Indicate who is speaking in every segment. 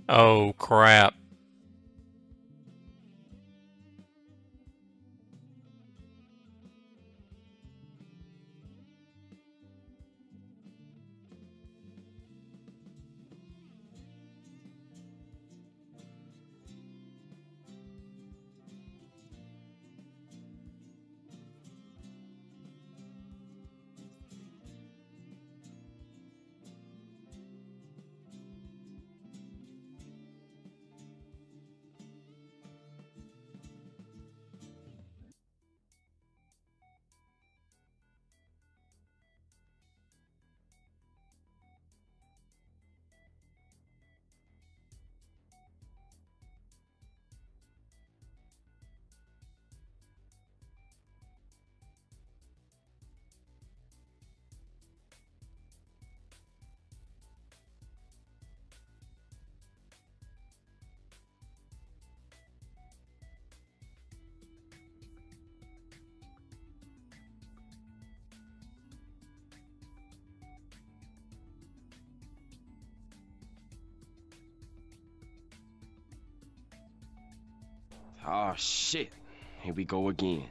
Speaker 1: Oh, crap.
Speaker 2: Oh shit. Here we go again.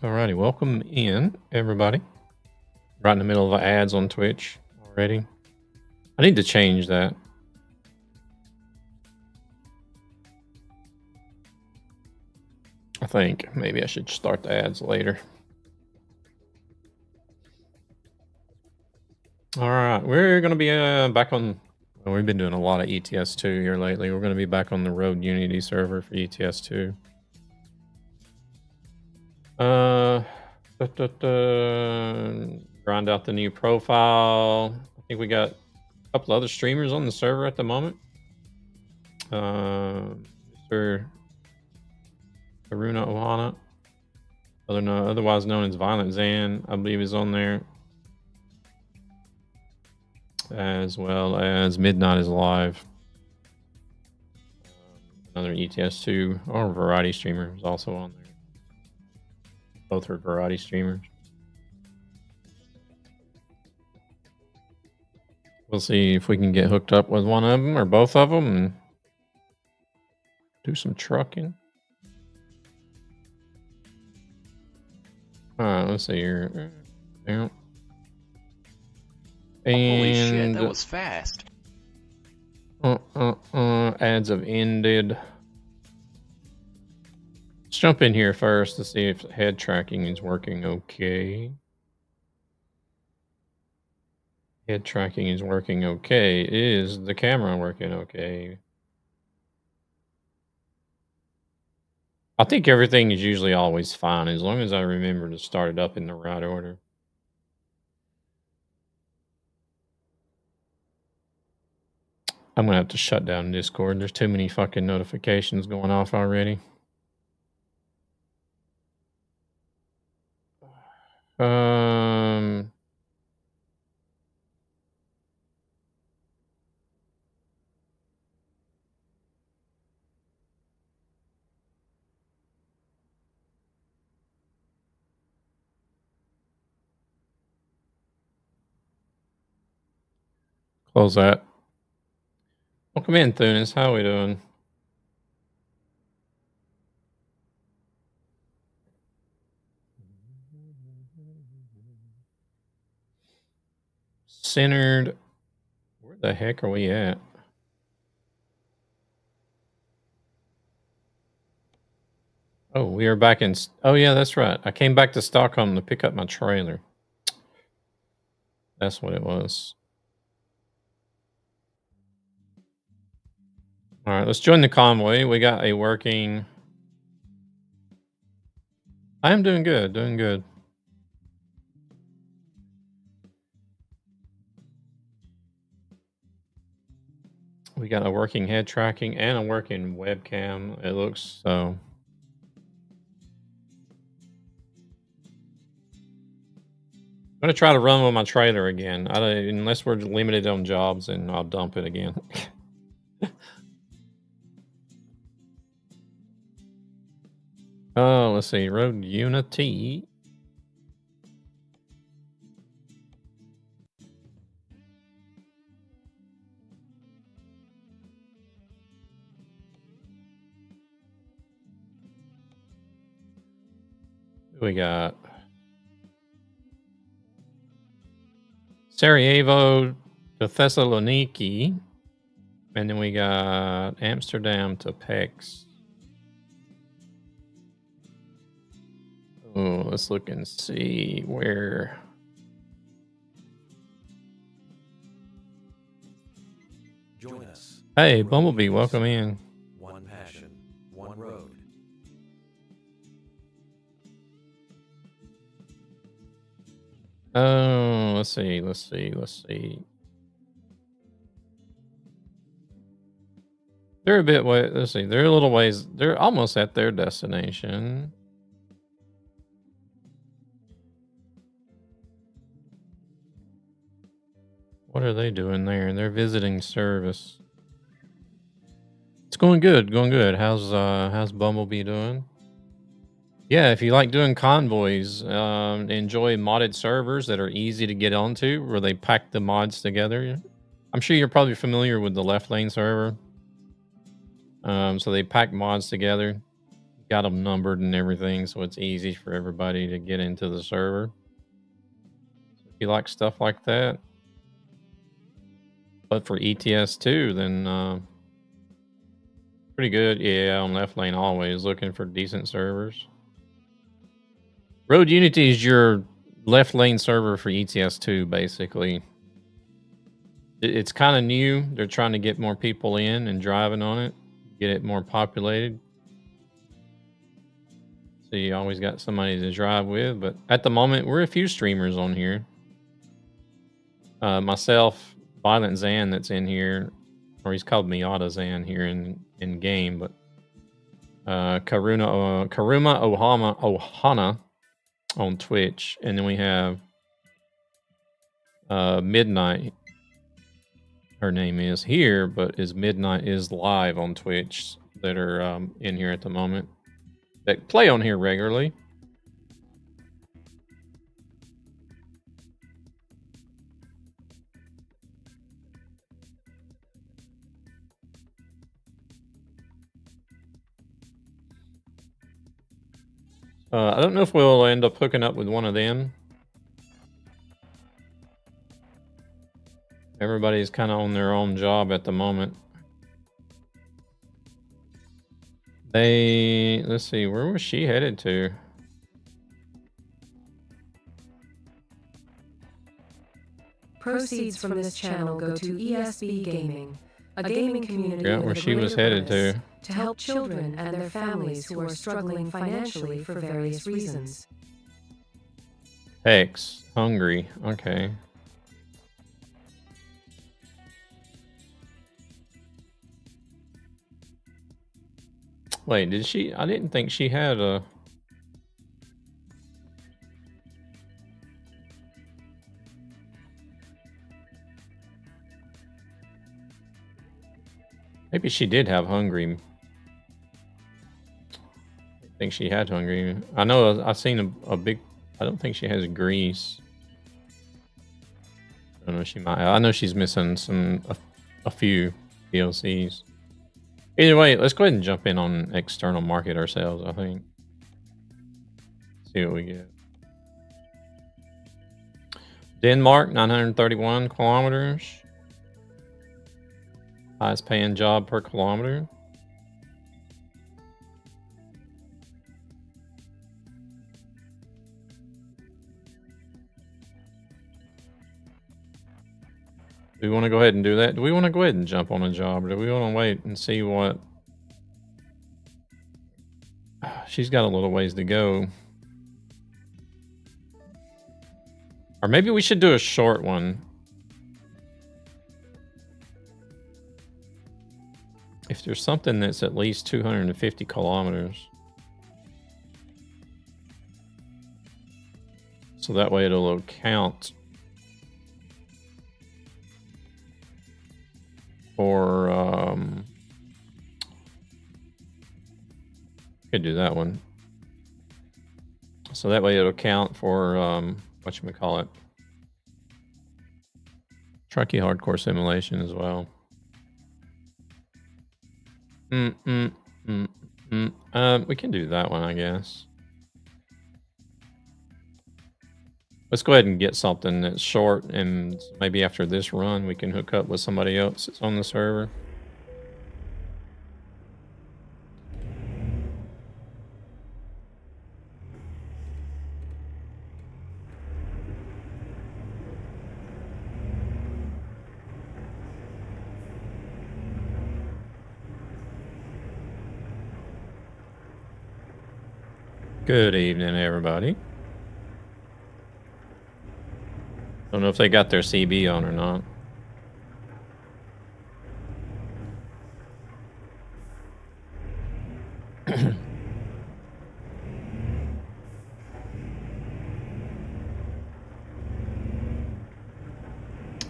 Speaker 1: Alrighty, welcome in, everybody. Right in the middle of ads on Twitch already. I need to change that. I think maybe I should start the ads later. All right, we're going to be back on. Well, we've been doing a lot of ETS2 here lately. We're going to be back on the Road Unity server for ETS2. Grind out the new profile. I think we got a couple other streamers on the server at the moment. Mr. Haruna Ohana, otherwise known as Violent Zan, I believe is on there, as well as Midnight is Live. Another ETS2 or variety streamer is also on there. Both are variety streamers. We'll see if we can get hooked up with one of them or both of them and do some trucking. All right, let's see here. Yeah.
Speaker 2: Holy shit, that was fast.
Speaker 1: Ads have ended. Let's jump in here first to see if head tracking is working okay. Head tracking is working okay. Is the camera working okay? I think everything is usually always fine as long as I remember to start it up in the right order. I'm gonna have to shut down Discord. There's too many fucking notifications going off already. Um, Close that. Welcome in, Thunis. How are we doing? Centered. Where the heck are we at? Oh, we are back in. Oh, yeah, that's right. I came back to Stockholm to pick up my trailer. That's what it was. All right, let's join the convoy. We got a working. I am doing good. Doing good. We got a working head tracking and a working webcam. It looks so. I'm gonna try to run with my trailer again. Unless we're limited on jobs, and I'll dump it again. Oh, let's see. Road Unity. We got Sarajevo to Thessaloniki, and then we got Amsterdam to Pex. Oh, let's look and see where.
Speaker 3: Join us.
Speaker 1: Hey, Bumblebee, welcome in.
Speaker 3: One passion, one road.
Speaker 1: Oh, let's see. They're a bit way. Let's see. They're a little ways. They're almost at their destination. What are they doing there? They're visiting service. It's going good. How's Bumblebee doing? Yeah, if you like doing convoys, enjoy modded servers that are easy to get onto, where they pack the mods together. I'm sure you're probably familiar with the left lane server. So they pack mods together, got them numbered and everything, so it's easy for everybody to get into the server. So if you like stuff like that, but for ETS2, then pretty good. Yeah, on left lane, always looking for decent servers. Road Unity is your left lane server for ETS2, basically. It's kind of new. They're trying to get more people in and driving on it, get it more populated. So you always got somebody to drive with. But at the moment, we're a few streamers on here. Myself, Violent Zan, that's in here, or he's called Miata Zan here in game, but Karuma Ohana on Twitch, and then we have Midnight. Her name is here, but is Midnight is live on Twitch that are in here at the moment. That play on here regularly. I don't know if we'll end up hooking up with one of them. Everybody's kind of on their own job at the moment. Let's see, where was she headed to?
Speaker 4: Proceeds from this channel go to ESB Gaming, a gaming community
Speaker 1: Where she was headed to
Speaker 4: help children and their families who are struggling financially for various reasons.
Speaker 1: Hex, Hungary, okay. Wait, did she? I didn't think she had a... Maybe she did have Hungary. I think she had Hungary. I know I've seen a big... I don't think she has Greece. I don't know, she might. I know she's missing a few DLCs. Either way, let's go ahead and jump in on external market ourselves, I think. See what we get. Denmark, 931 kilometers. Highest paying job per kilometer. Do we want to go ahead and do that? Do we want to go ahead and jump on a job, or do we want to wait and see what... She's got a little ways to go. Or maybe we should do a short one. If there's something that's at least 250 kilometers. So that way it'll count for... could do that one. So that way it'll count for... whatchamacallit? Truckee Hardcore Simulation as well. We can do that one, I guess. Let's go ahead and get something that's short, and maybe after this run, we can hook up with somebody else that's on the server. Good evening, everybody. Don't know if they got their CB on or not.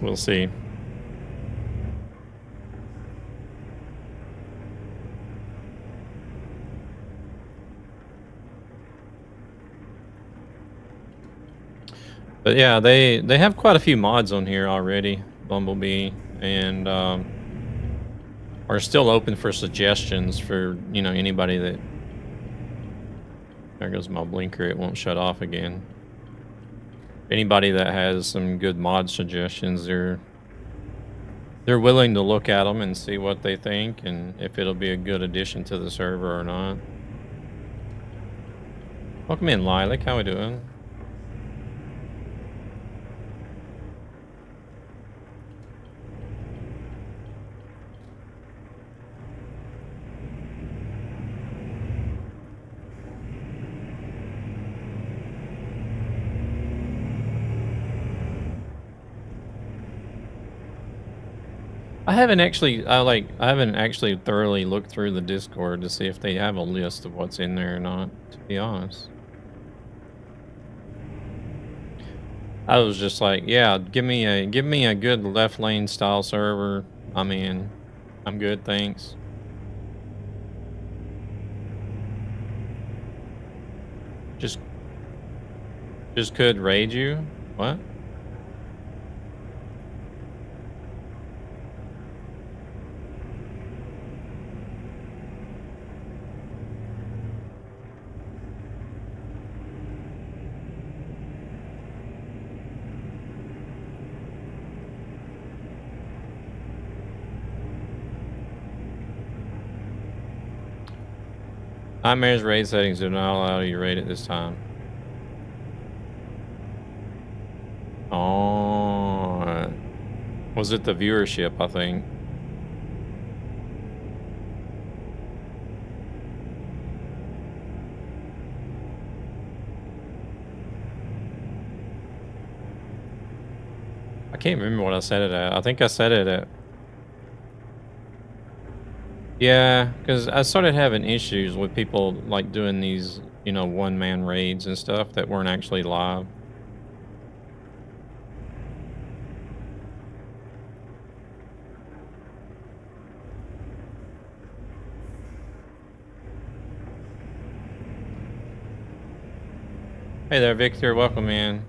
Speaker 1: We'll see. But yeah, they have quite a few mods on here already, Bumblebee, and are still open for suggestions for, you know, anybody that... There goes my blinker, it won't shut off again. Anybody that has some good mod suggestions, they're willing to look at them and see what they think and if it'll be a good addition to the server or not. Welcome in, Lilac. How we doing? I haven't actually thoroughly looked through the Discord to see if they have a list of what's in there or not, to be honest. I was just like, yeah, give me a good left lane style server. I mean, I'm good, thanks. Just could raid you? What? Nightmare's raid settings do not allow you to raid at this time. Oh, was it the viewership, I think? I can't remember what I set it at. I think I set it at... Yeah, because I started having issues with people like doing these, you know, one-man raids and stuff that weren't actually live. Hey there, Victor. Welcome in.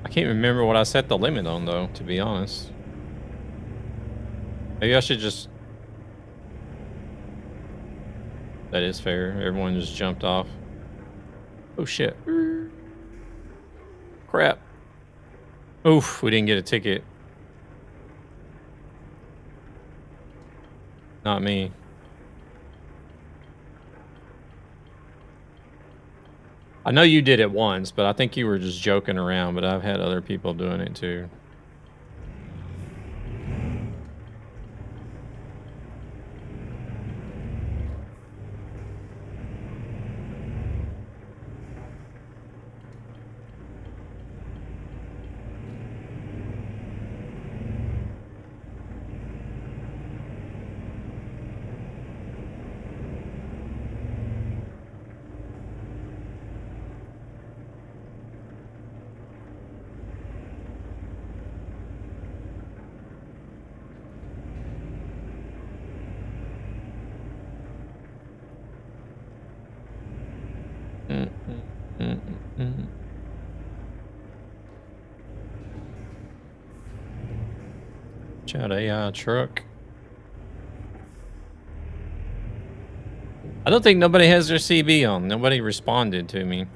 Speaker 1: I can't remember what I set the limit on, though, to be honest. Maybe I should just... That is fair. Everyone just jumped off. Oh, shit. Crap. Oof, we didn't get a ticket. Not me. I know you did it once, but I think you were just joking around, but I've had other people doing it too. Chat AI truck. I don't think nobody has their CB on. Nobody responded to me.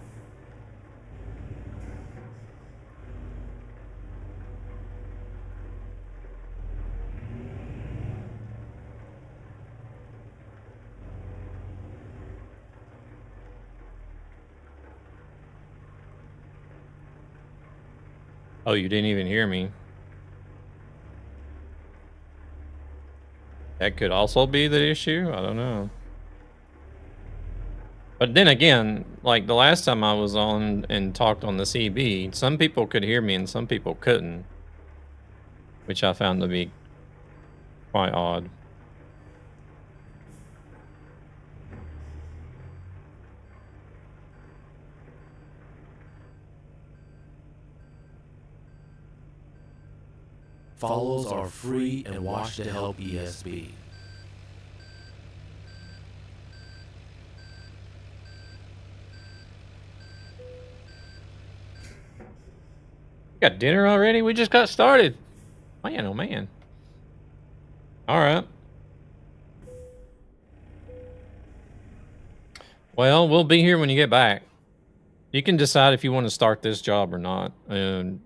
Speaker 1: Oh, you didn't even hear me. That could also be the issue. I don't know. But then again, like the last time I was on and talked on the CB, some people could hear me and some people couldn't, which I found to be quite odd.
Speaker 3: Follows are free and watch to help ESB.
Speaker 1: Got dinner already? We just got started. Man, oh man. All right. Well, we'll be here when you get back. You can decide if you want to start this job or not, and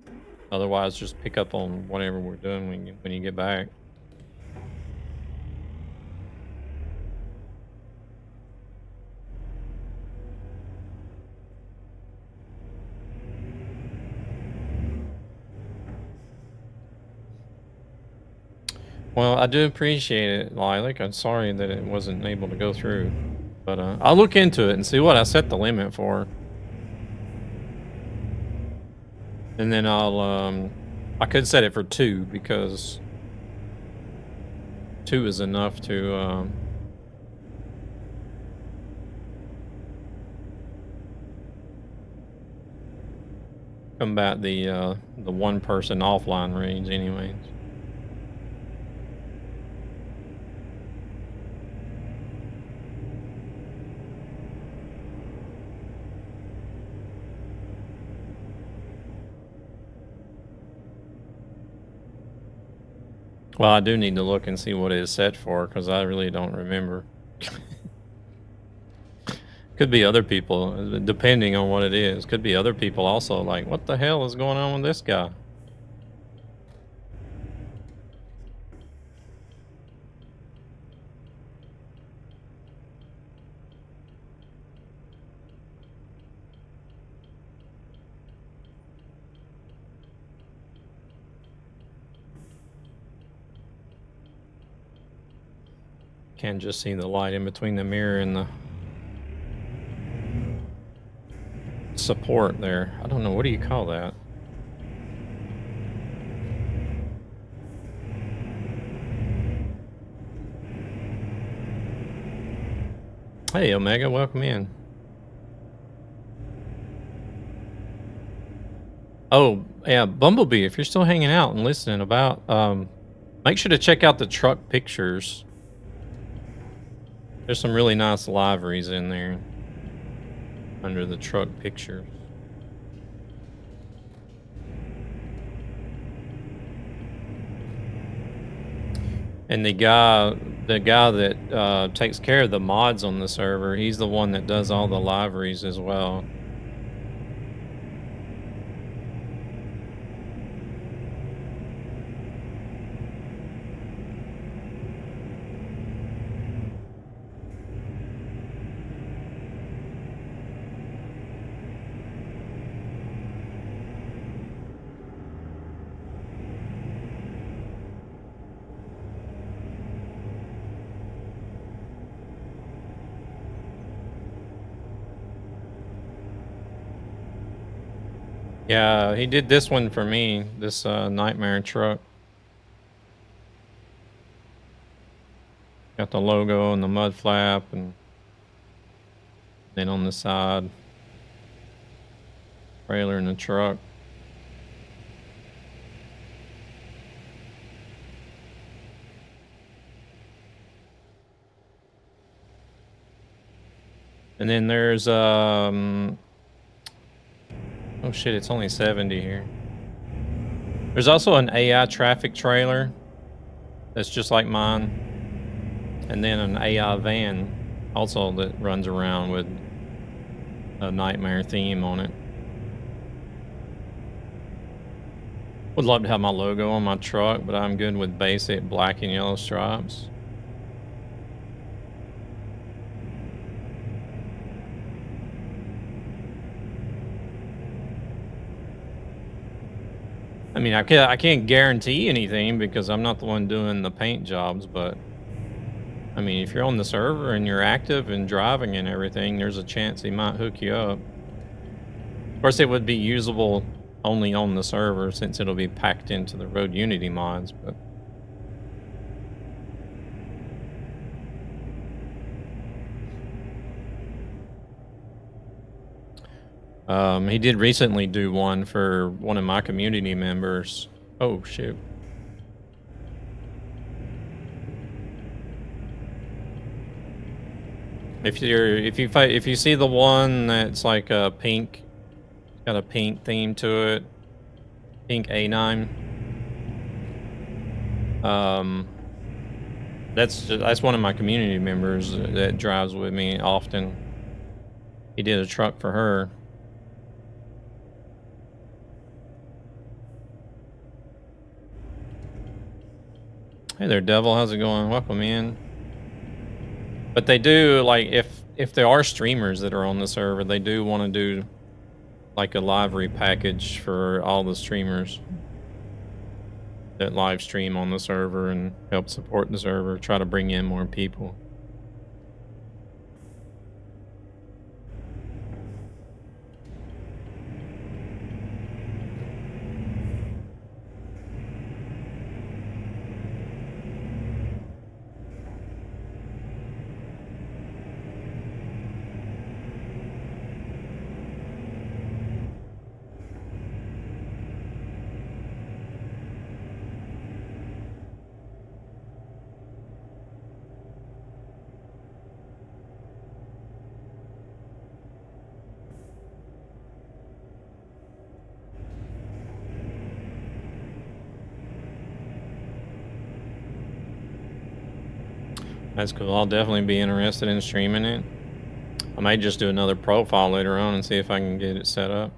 Speaker 1: otherwise just pick up on whatever we're doing when you get back. Well, I do appreciate it, Lilac. I'm sorry that it wasn't able to go through, but I'll look into it and see what I set the limit for. And then I could set it for 2 because 2 is enough to combat the one person offline range anyways. Well, I do need to look and see what it is set for, because I really don't remember. Could be other people, depending on what it is. Could be other people also like, what the hell is going on with this guy? Can't just see the light in between the mirror and the support there. I don't know, what do you call that? Hey Omega, welcome in. Oh yeah, Bumblebee, if you're still hanging out and listening about, make sure to check out the truck pictures. There's some really nice liveries in there under the truck pictures. And the guy that takes care of the mods on the server, he's the one that does all the liveries as well. Yeah, he did this one for me, this Nightmare truck. Got the logo and the mud flap, and then on the side, trailer in the truck. And then there's oh shit, it's only 70 here. There's also an AI traffic trailer that's just like mine. And then an AI van Also, that runs around with a nightmare theme on it. Would love to have my logo on my truck, but I'm good with basic black and yellow stripes. I mean, I can't guarantee anything because I'm not the one doing the paint jobs, but I mean, if you're on the server and you're active and driving and everything, there's a chance he might hook you up. Of course, it would be usable only on the server since it'll be packed into the Road Unity mods, but he did recently do one for one of my community members. Oh shoot. If you see the one that's like a pink, got a pink theme to it, pink A9. That's one of my community members that drives with me often. He did a truck for her. Hey there, Devil. How's it going? Welcome in. But they do, like, if there are streamers that are on the server, they do want to do like a livery package for all the streamers that live stream on the server and help support the server, try to bring in more people. That's cool. I'll definitely be interested in streaming it. I might just do another profile later on and see if I can get it set up.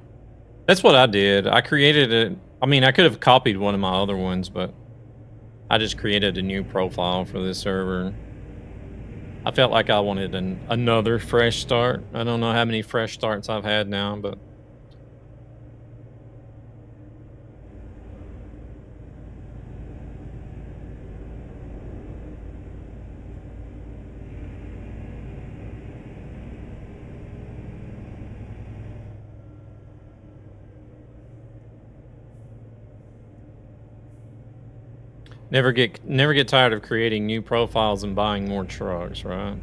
Speaker 1: That's what I did. I created it. I mean, I could have copied one of my other ones, but I just created a new profile for this server. I felt like I wanted another fresh start. I don't know how many fresh starts I've had now, but never get tired of creating new profiles and buying more trucks, right?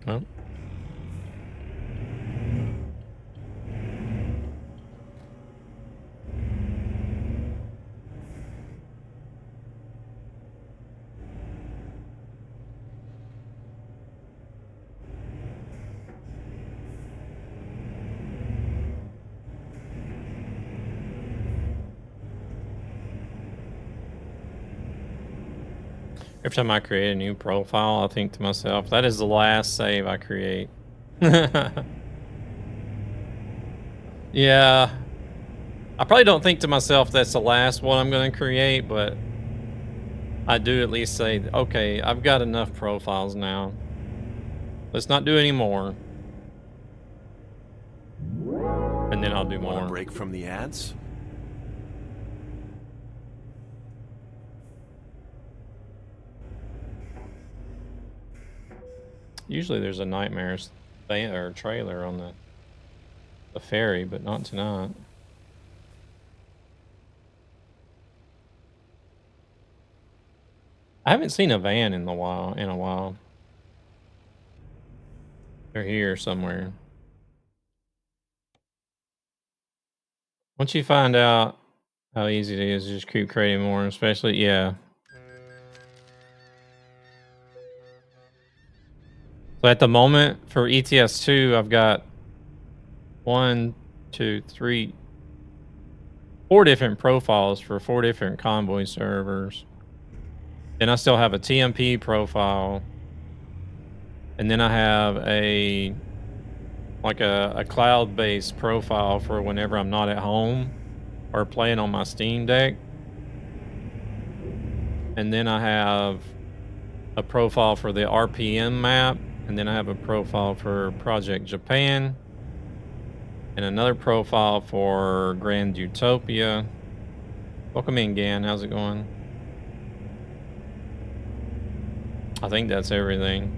Speaker 1: Well, every time I create a new profile, I think to myself, that is the last save I create. Yeah. I probably don't think to myself that's the last one I'm going to create, but I do at least say, okay, I've got enough profiles now. Let's not do any more. And then I'll do
Speaker 3: Want
Speaker 1: more.
Speaker 3: a break from the ads?
Speaker 1: Usually there's a Nightmares thing or trailer on the ferry, but not tonight. I haven't seen a van in a while. They're here somewhere. Once you find out how easy it is, just keep creating more, especially, yeah. So at the moment for ETS2, I've got 1, 2, 3, 4 different profiles for 4 different convoy servers. Then I still have a TMP profile. And then I have a cloud-based profile for whenever I'm not at home or playing on my Steam Deck. And then I have a profile for the RPM map. And then I have a profile for Project Japan. And another profile for Grand Utopia. Welcome in, Gan. How's it going? I think that's everything.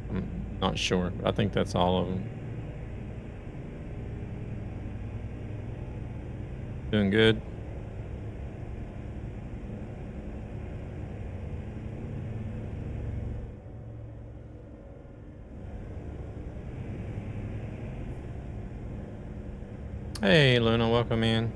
Speaker 1: I'm not sure. I think that's all of them. Doing good. Hey, Luna, welcome in.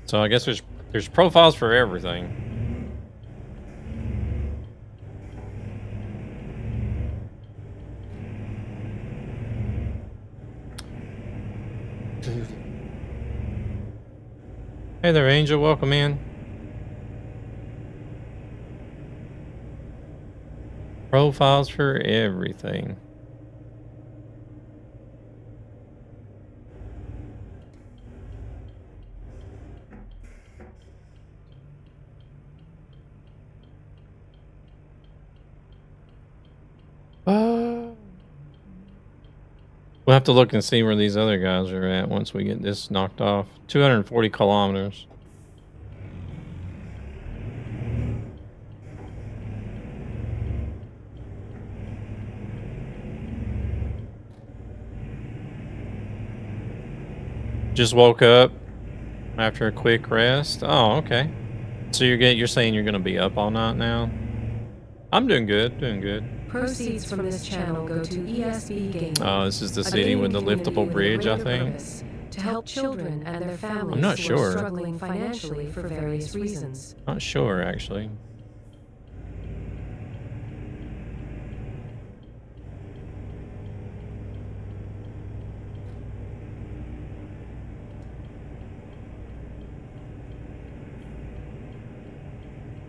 Speaker 1: So I guess there's profiles for everything. Hey there, Angel. Welcome in. Profiles for everything. We'll have to look and see where these other guys are at once we get this knocked off. 240 kilometers. Just woke up after a quick rest. Oh, okay. So you're saying you're gonna be up all night now? I'm doing good, doing good.
Speaker 4: Proceeds from this channel go to ESB Gaming.
Speaker 1: Oh, this is the city with the liftable bridge, I think.
Speaker 4: To help children and their families
Speaker 1: I'm not
Speaker 4: who
Speaker 1: sure.
Speaker 4: are struggling financially for various reasons.
Speaker 1: Not sure, actually.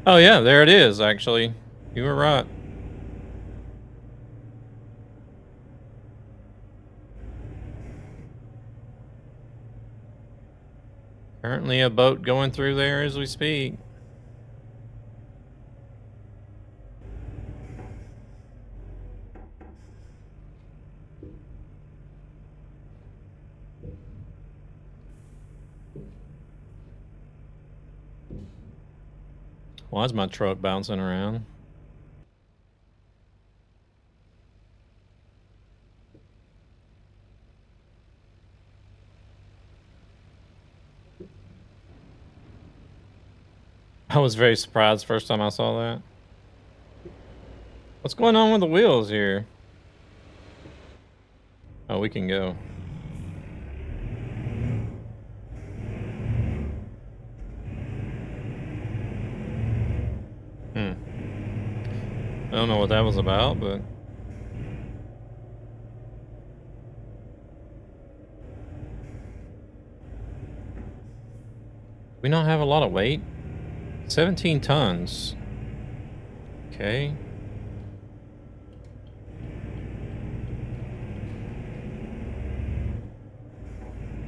Speaker 1: Oh yeah, there it is, actually. You were right. Currently a boat going through there as we speak. Why is my truck bouncing around? I was very surprised first time I saw that. What's going on with the wheels here? Oh, we can go. I don't know what that was about, but... We don't have a lot of weight? 17 tons. Okay.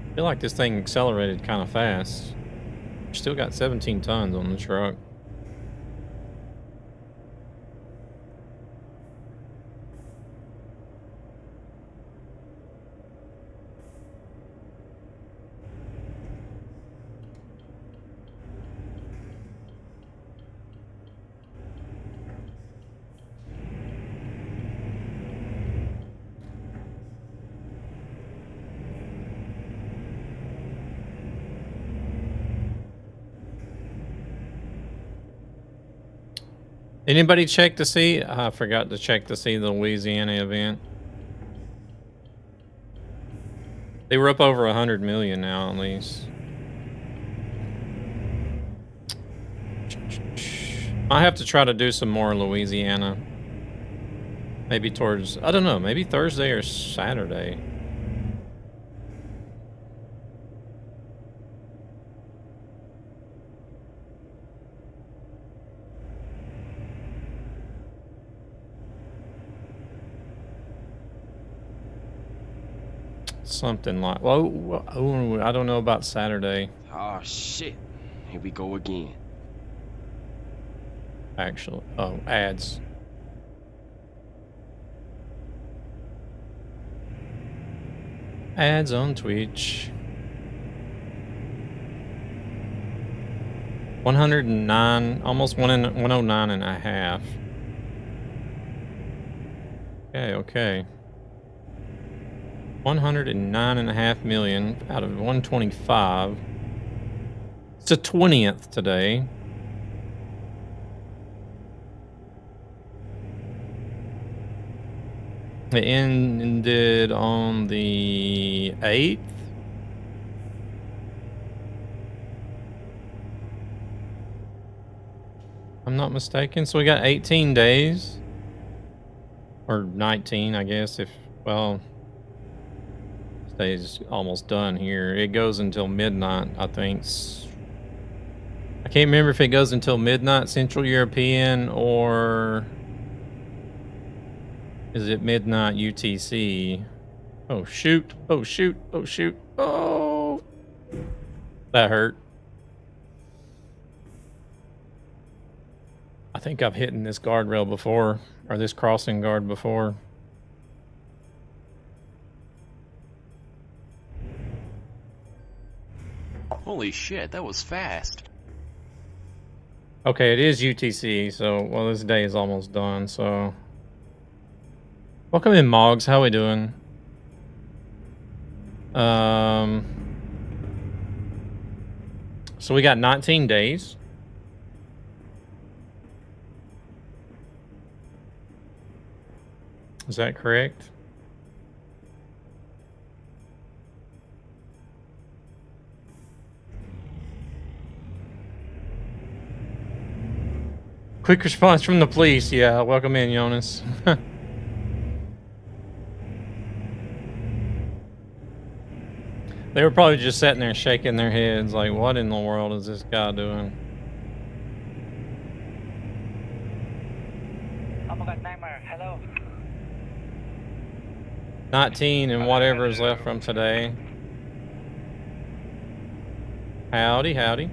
Speaker 1: I feel like this thing accelerated kind of fast. Still got 17 tons on the truck. Anybody check to see? I forgot to check to see the Louisiana event. They were up over 100 million now, at least. I have to try to do some more Louisiana. Maybe towards, I don't know, maybe Thursday or Saturday. Something like, well, I don't know about Saturday.
Speaker 2: Oh shit. Here we go again.
Speaker 1: Actually, oh, ads. Ads on Twitch. 109, almost 109 and a half. Okay. 109.5 million out of 125. It's the 20th today. It ended on the 8th. I'm not mistaken. So we got 18 days. Or 19, I guess, if, well, this day's almost done here. It goes until midnight, I think. I can't remember if it goes until midnight Central European or is it midnight UTC? Oh, shoot. Oh, shoot. Oh, shoot. Oh, that hurt. I think I've hit this guardrail before, or this crossing guard before.
Speaker 3: Holy shit, that was fast.
Speaker 1: Okay, it is UTC, so, well, this day is almost done, so. Welcome in, Moggs. How we doing? So we got 19 days. Is that correct? Quick response from the police. Yeah, welcome in, Jonas. They were probably just sitting there shaking their heads like, what in the world is this guy doing?
Speaker 5: Oh my god, Nightmare, hello.
Speaker 1: 19 and whatever is left from today. Howdy, howdy.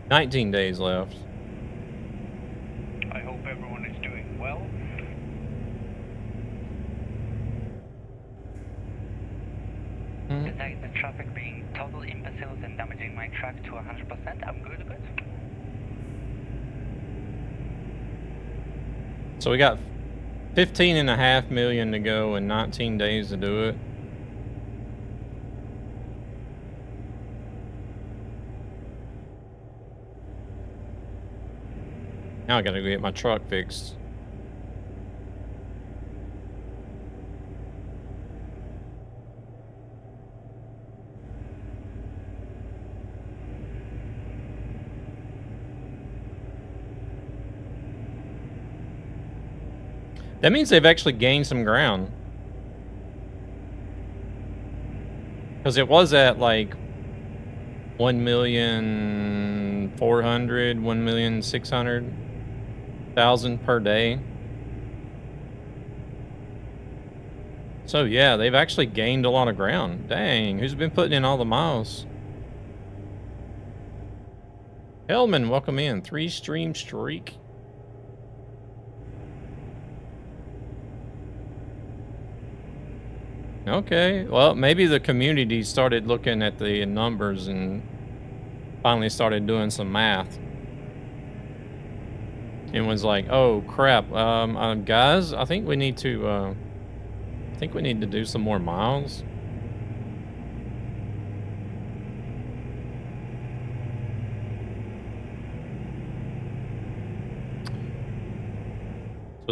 Speaker 1: $19 days left.
Speaker 5: I hope everyone is doing well. Detect the traffic being total imbeciles and damaging my truck to 100%. I'm good.
Speaker 1: So we got 15.5 million to go and 19 days to do it. Now I gotta go get my truck fixed. That means they've actually gained some ground. Because it was at like 1,400,000, 1,600,000 per day. So yeah, they've actually gained a lot of ground. Dang, who's been putting in all the miles? Hellman, welcome in. 3-stream streak. Okay, well, maybe the community started looking at the numbers and finally started doing some math. And was like, oh crap, guys, I think we need to do some more miles.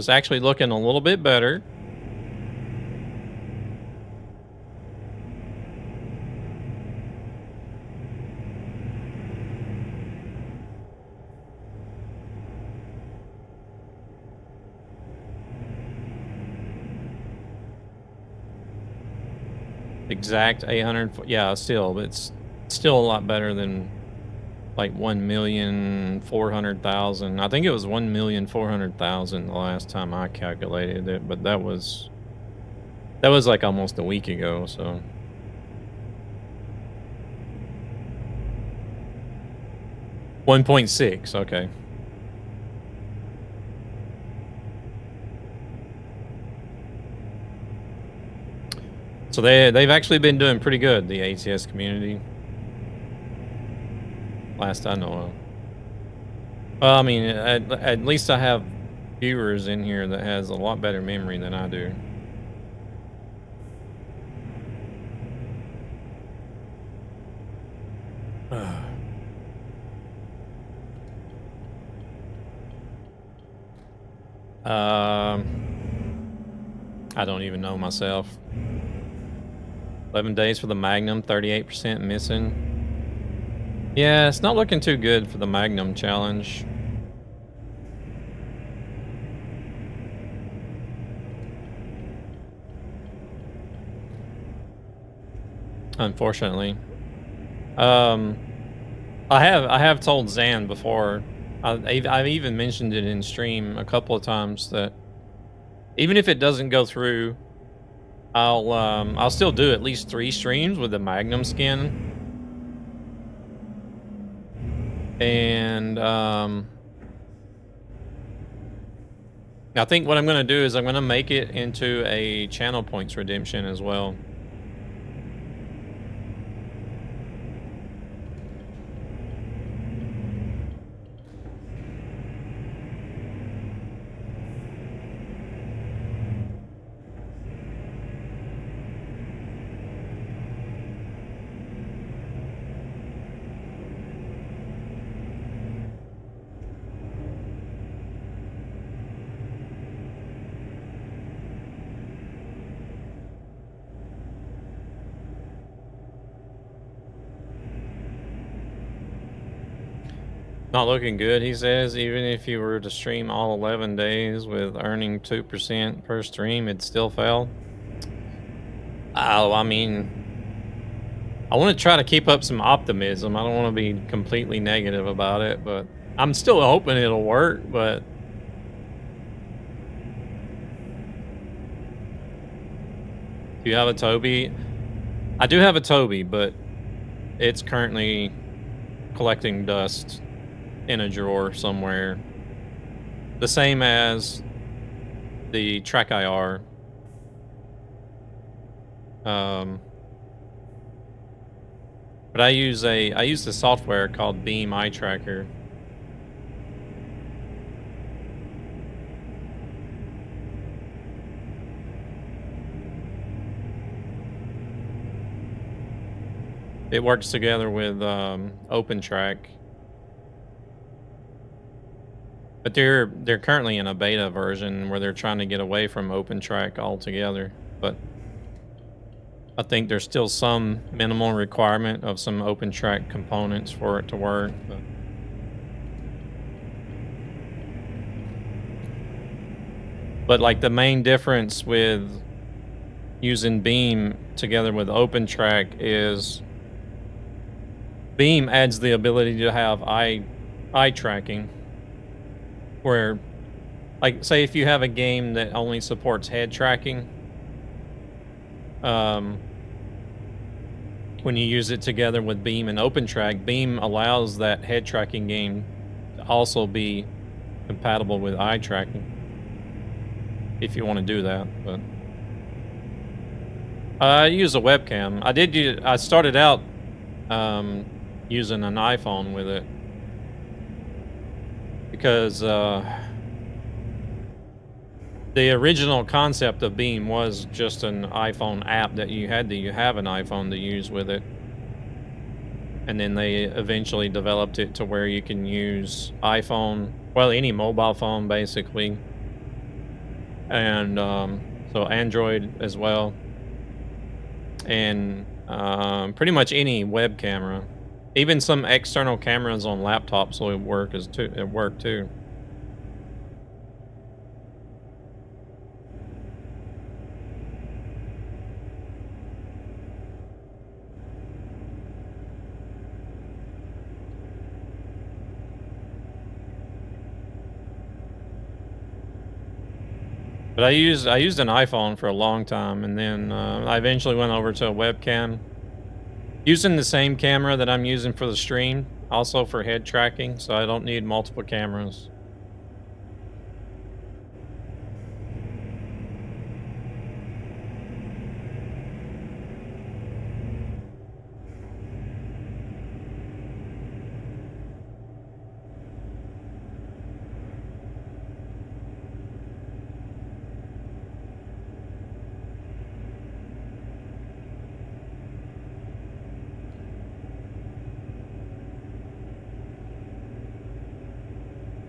Speaker 1: was actually looking a little bit better. Exact 800, yeah, still, but it's still a lot better than like 1,400,000. I think it was 1,400,000 the last time I calculated it, but that was like almost a week ago, so. $1.6, okay. So they've actually been doing pretty good, the ATS community. Last I know of. Well, I mean, at least I have viewers in here that has a lot better memory than I do. I don't even know myself. 11 days for the Magnum, 38% missing. Yeah, it's not looking too good for the Magnum challenge. Unfortunately. I have told Zan before. I've even mentioned it in stream a couple of times that even if it doesn't go through, I'll still do at least 3 streams with the Magnum skin. And I think what I'm gonna do is I'm gonna make it into a channel points redemption as well. Not looking good, he says. Even if you were to stream all 11 days with earning 2% per stream, it'd still fail. Oh, I mean, I want to try to keep up some optimism. I don't want to be completely negative about it, but I'm still hoping it'll work, but do you have a Toby? I do have a Toby, but it's currently collecting dust in a drawer somewhere. The same as the Track IR. But I use the software called Beam Eye Tracker. It works together with OpenTrack. But they're currently in a beta version where they're trying to get away from OpenTrack altogether. But I think there's still some minimal requirement of some OpenTrack components for it to work. But like the main difference with using Beam together with OpenTrack is Beam adds the ability to have eye tracking. Where, like, say if you have a game that only supports head tracking, when you use it together with Beam and OpenTrack, Beam allows that head tracking game to also be compatible with eye tracking, if you want to do that. But I use a webcam. I started out using an iPhone with it. Because the original concept of Beam was just an iPhone app that you had to have an iPhone to use with it. And then they eventually developed it to where you can use iPhone, well, any mobile phone basically, and so Android as well, and pretty much any web camera, even some external cameras on laptops will work too. But I used an iPhone for a long time, and then I eventually went over to a webcam, using the same camera that I'm using for the stream, also for head tracking, so I don't need multiple cameras.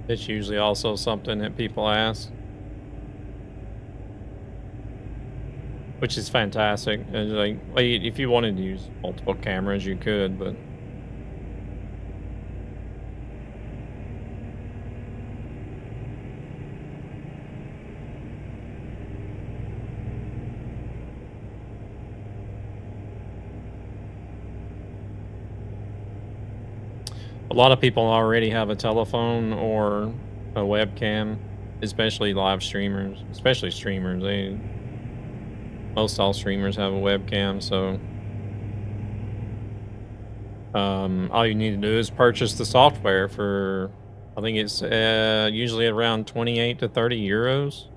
Speaker 1: It's usually also something that people ask, which is fantastic. It's like, well, if you wanted to use multiple cameras, you could, but a lot of people already have a telephone or a webcam, especially live streamers, especially streamers. Most all streamers have a webcam, so all you need to do is purchase the software for, I think it's usually around 28 to 30 euros.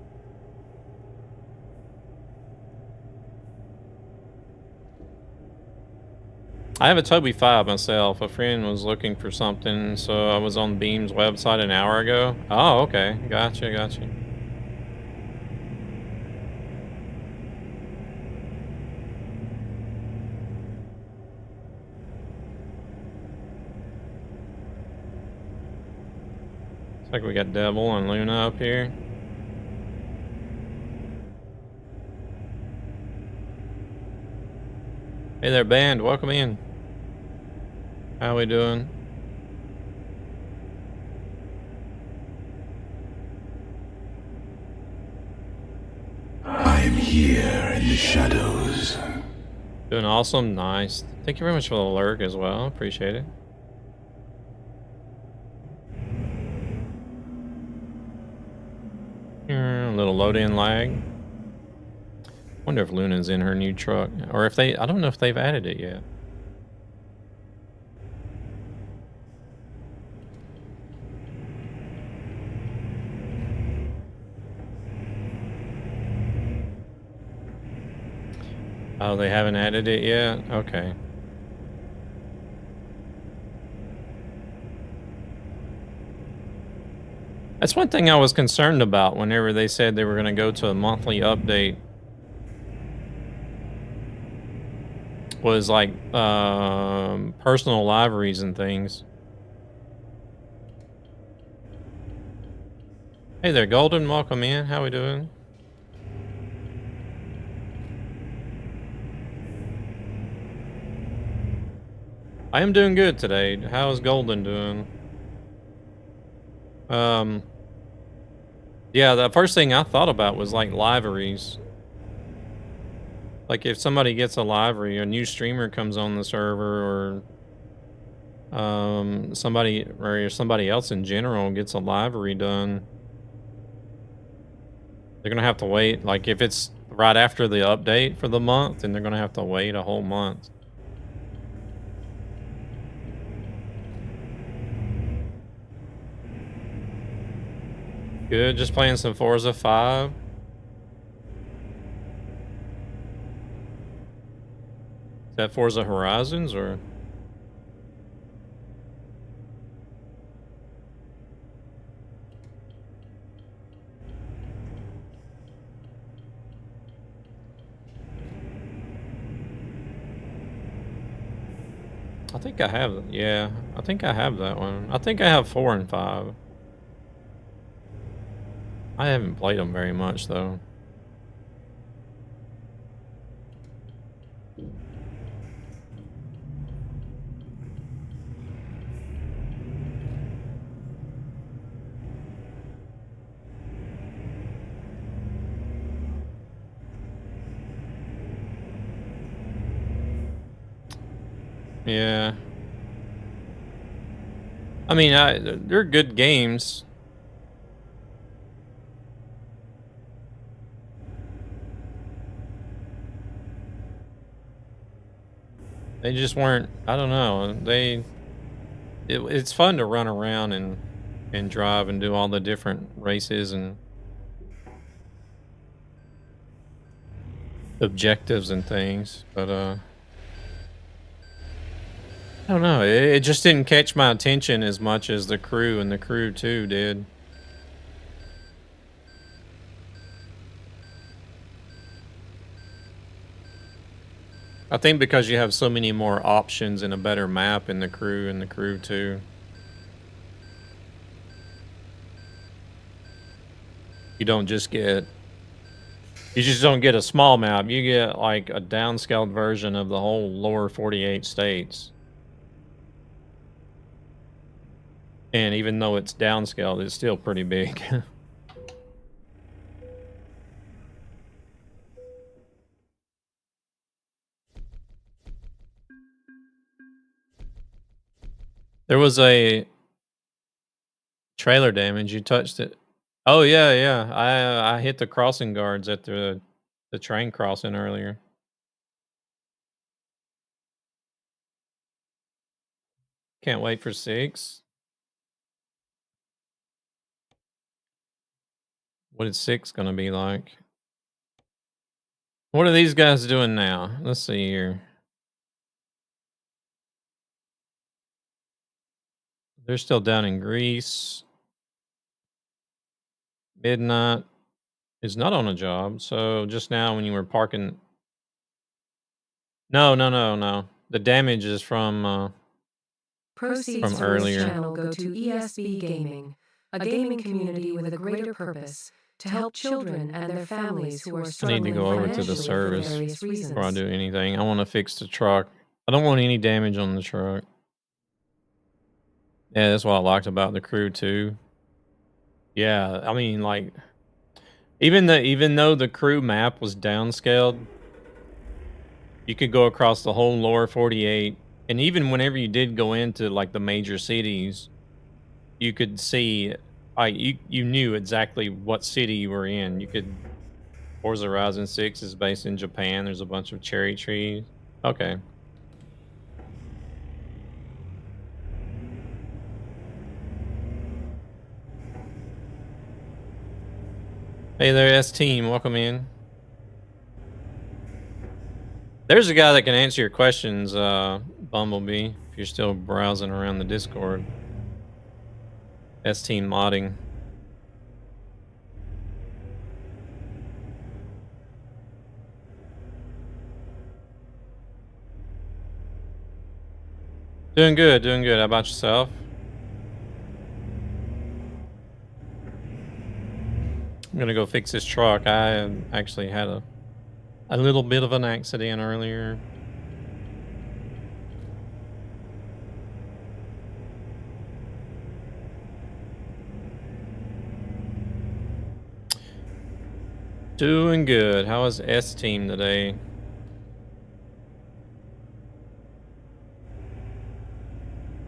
Speaker 1: I have a Toby 5 myself. A friend was looking for something, so I was on Beam's website an hour ago. Oh, okay. Gotcha. Looks like we got Devil and Luna up here. Hey there, band. Welcome in. How we doing?
Speaker 6: I'm here in the shadows.
Speaker 1: Doing awesome. Nice. Thank you very much for the lurk as well. Appreciate it. A little load-in lag. Wonder if Luna's in her new truck, or if I don't know if they've added it yet. Oh, they haven't added it yet? Okay. That's one thing I was concerned about whenever they said they were going to go to a monthly update. Was like personal liveries and things. Hey there, Golden. Welcome in. How we doing? I am doing good today. How is Golden doing? Yeah, the first thing I thought about was like liveries. Like if somebody gets a livery, a new streamer comes on the server, or somebody else in general gets a livery done, they're gonna have to wait. Like if it's right after the update for the month, then they're gonna have to wait a whole month. Good, just playing some Forza 5. Is that Forza Horizons or? I think I have, yeah, I think I have that one. I think I have 4 and 5. I haven't played them very much though. Yeah. I mean, they're good games. They just weren't, I don't know. It's fun to run around and drive and do all the different races and objectives and things, but I don't know. It just didn't catch my attention as much as the Crew and the Crew 2 did. I think because you have so many more options and a better map in the Crew and the Crew 2. You don't just get, you just don't get a small map. You get like a downscaled version of the whole lower 48 states. And even though it's downscaled, it's still pretty big. There was a trailer damage. You touched it. Oh yeah, yeah. I hit the crossing guards at the train crossing earlier. Can't wait for 6. What is 6 gonna be like? What are these guys doing now? Let's see here. They're still down in Greece. Midnight is not on a job. So just now when you were parking. No, no, no, no. The damage is from
Speaker 4: Proceeds
Speaker 1: from
Speaker 4: from this
Speaker 1: earlier.
Speaker 4: channel go to ESB Gaming, a gaming community with a greater purpose to help children and their families who are
Speaker 1: I need to
Speaker 4: struggling
Speaker 1: go over to the
Speaker 4: financially for
Speaker 1: service
Speaker 4: various
Speaker 1: before I
Speaker 4: reasons.
Speaker 1: do anything. I want to fix the truck. I don't want any damage on the truck. Yeah, that's what I liked about the Crew too. Yeah, I mean, like, even though the Crew map was downscaled, you could go across the whole lower 48, and even whenever you did go into like the major cities, you could see, you knew exactly what city you were in. You could. Forza Horizon 6 is based in Japan. There's a bunch of cherry trees. Okay. Hey there, S-Team. Welcome in. There's a guy that can answer your questions, Bumblebee, if you're still browsing around the Discord. S-Team modding. Doing good, doing good. How about yourself? I'm gonna go fix this truck. I actually had a little bit of an accident earlier. Doing good. How is S-Team today?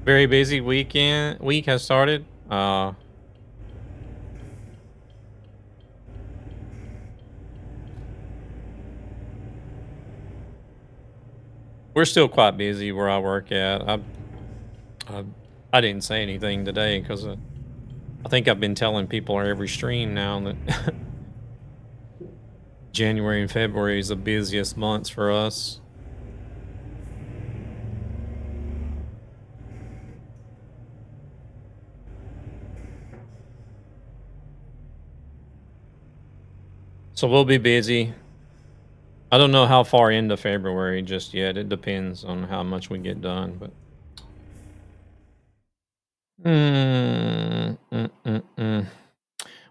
Speaker 1: Very busy week has started. We're still quite busy where I work at. I didn't say anything today because I think I've been telling people every stream now that January and February is the busiest months for us. So we'll be busy. I don't know how far into February just yet. It depends on how much we get done, but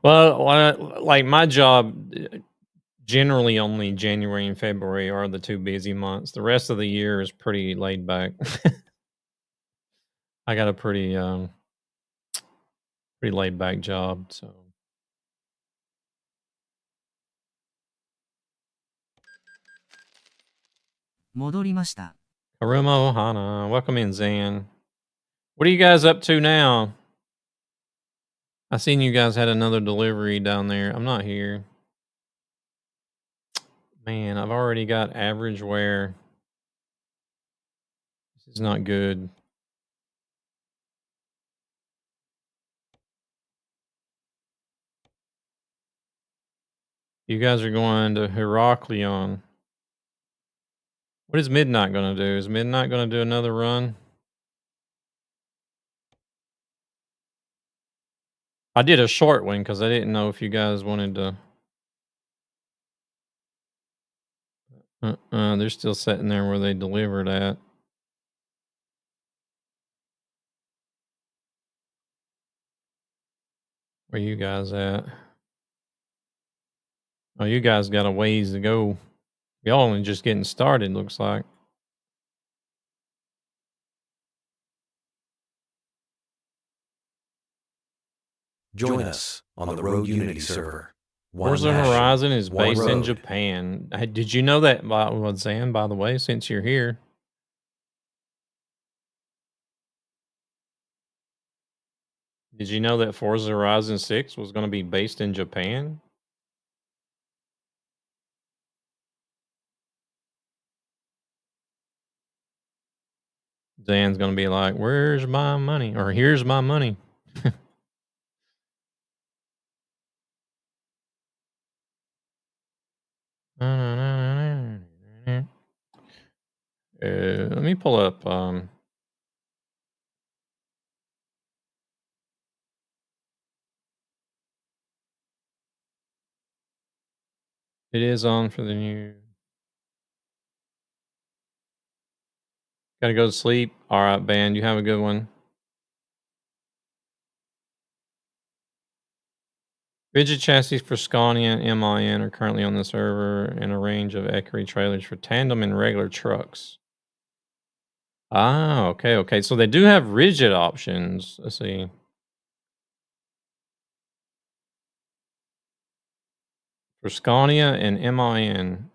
Speaker 1: Well, like my job, generally only January and February are the 2 busy months. The rest of the year is pretty laid back. I got a pretty laid back job, so. Karuma Ohana, welcome in, Zan. What are you guys up to now? I seen you guys had another delivery down there. I'm not here. Man, I've already got average wear. This is not good. You guys are going to Heraklion. What is Midnight going to do? Is Midnight going to do another run? I did a short one because I didn't know if you guys wanted to. They're still sitting there where they delivered at. Where you guys at? Oh, you guys got a ways to go. Y'all only just getting started, looks like.
Speaker 3: Join us on the Road Unity server.
Speaker 1: Forza Horizon is based in Japan. Did you know that, Zan, by the way, since you're here? Did you know that Forza Horizon 6 was going to be based in Japan? Zan's going to be like, where's my money? Or here's my money. Let me pull up. It is on for the new. Gotta go to sleep. All right, band. You have a good one. Rigid chassis for Scania and MIN are currently on the server, and a range of Equerry trailers for tandem and regular trucks. Ah, okay, okay. So they do have rigid options. Let's see. For Scania and MIN.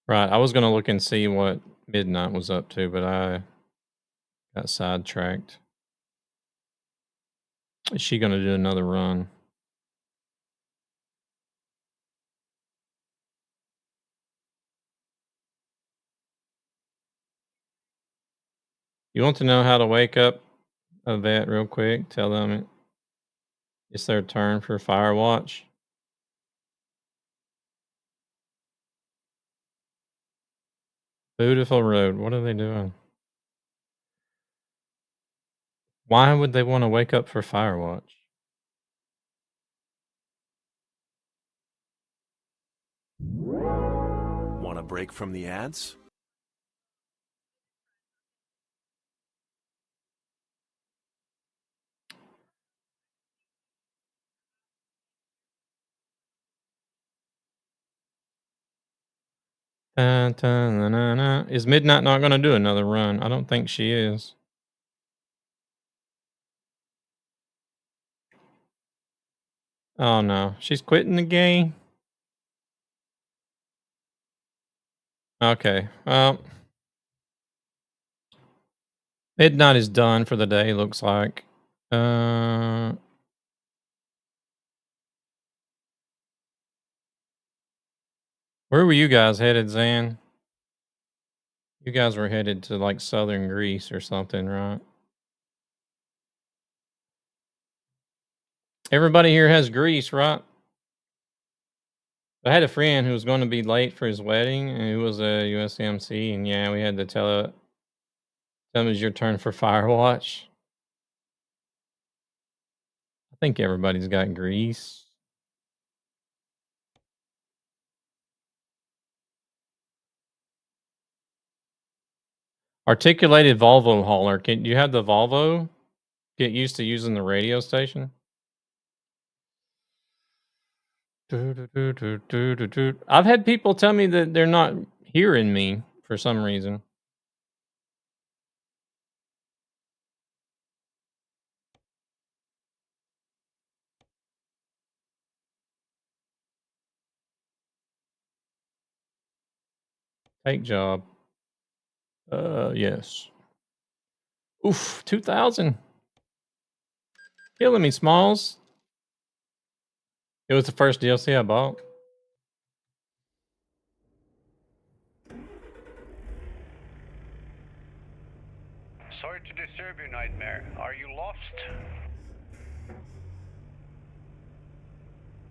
Speaker 1: Right. I was going to look and see what Midnight was up to, but I got sidetracked. Is she going to do another run? You want to know how to wake up a vet real quick? Tell them it's their turn for Firewatch. Beautiful Road. What are they doing? Why would they want to wake up for Firewatch?
Speaker 3: Want a break from the ads?
Speaker 1: Is Midnight not going to do another run? I don't think she is. Oh no, she's quitting the game. Okay, well, Midnight is done for the day. Looks like. Where were you guys headed, Zan? You guys were headed to like southern Greece or something, right? Everybody here has Greece, right? I had a friend who was going to be late for his wedding, and he was a USMC, and yeah, we had to tell That was your turn for Firewatch. I think everybody's got Grease. Articulated Volvo hauler. Can you have the Volvo? Get used to using the radio station. I've had people tell me that they're not hearing me for some reason. Take job. Yes. Oof, 2,000. Killing me, Smalls. It was the first DLC I bought.
Speaker 7: Sorry to disturb you, Nightmare. Are you lost?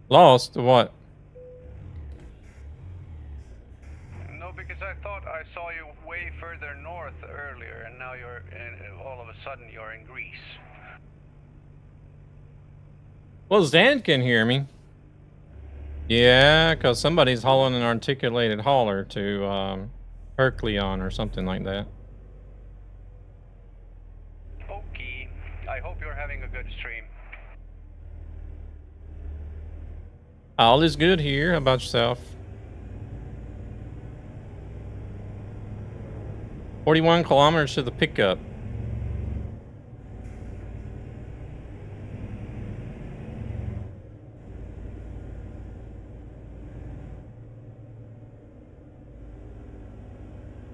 Speaker 1: Lost? What?
Speaker 7: No, because I thought I saw you way further north earlier, and now all of a sudden you're in Greece.
Speaker 1: Well, Zan can hear me. Yeah, because somebody's hauling an articulated hauler to Herculeon or something like that.
Speaker 7: Okay. I hope you're having a good stream.
Speaker 1: All is good here. How about yourself? 41 kilometers to the pickup.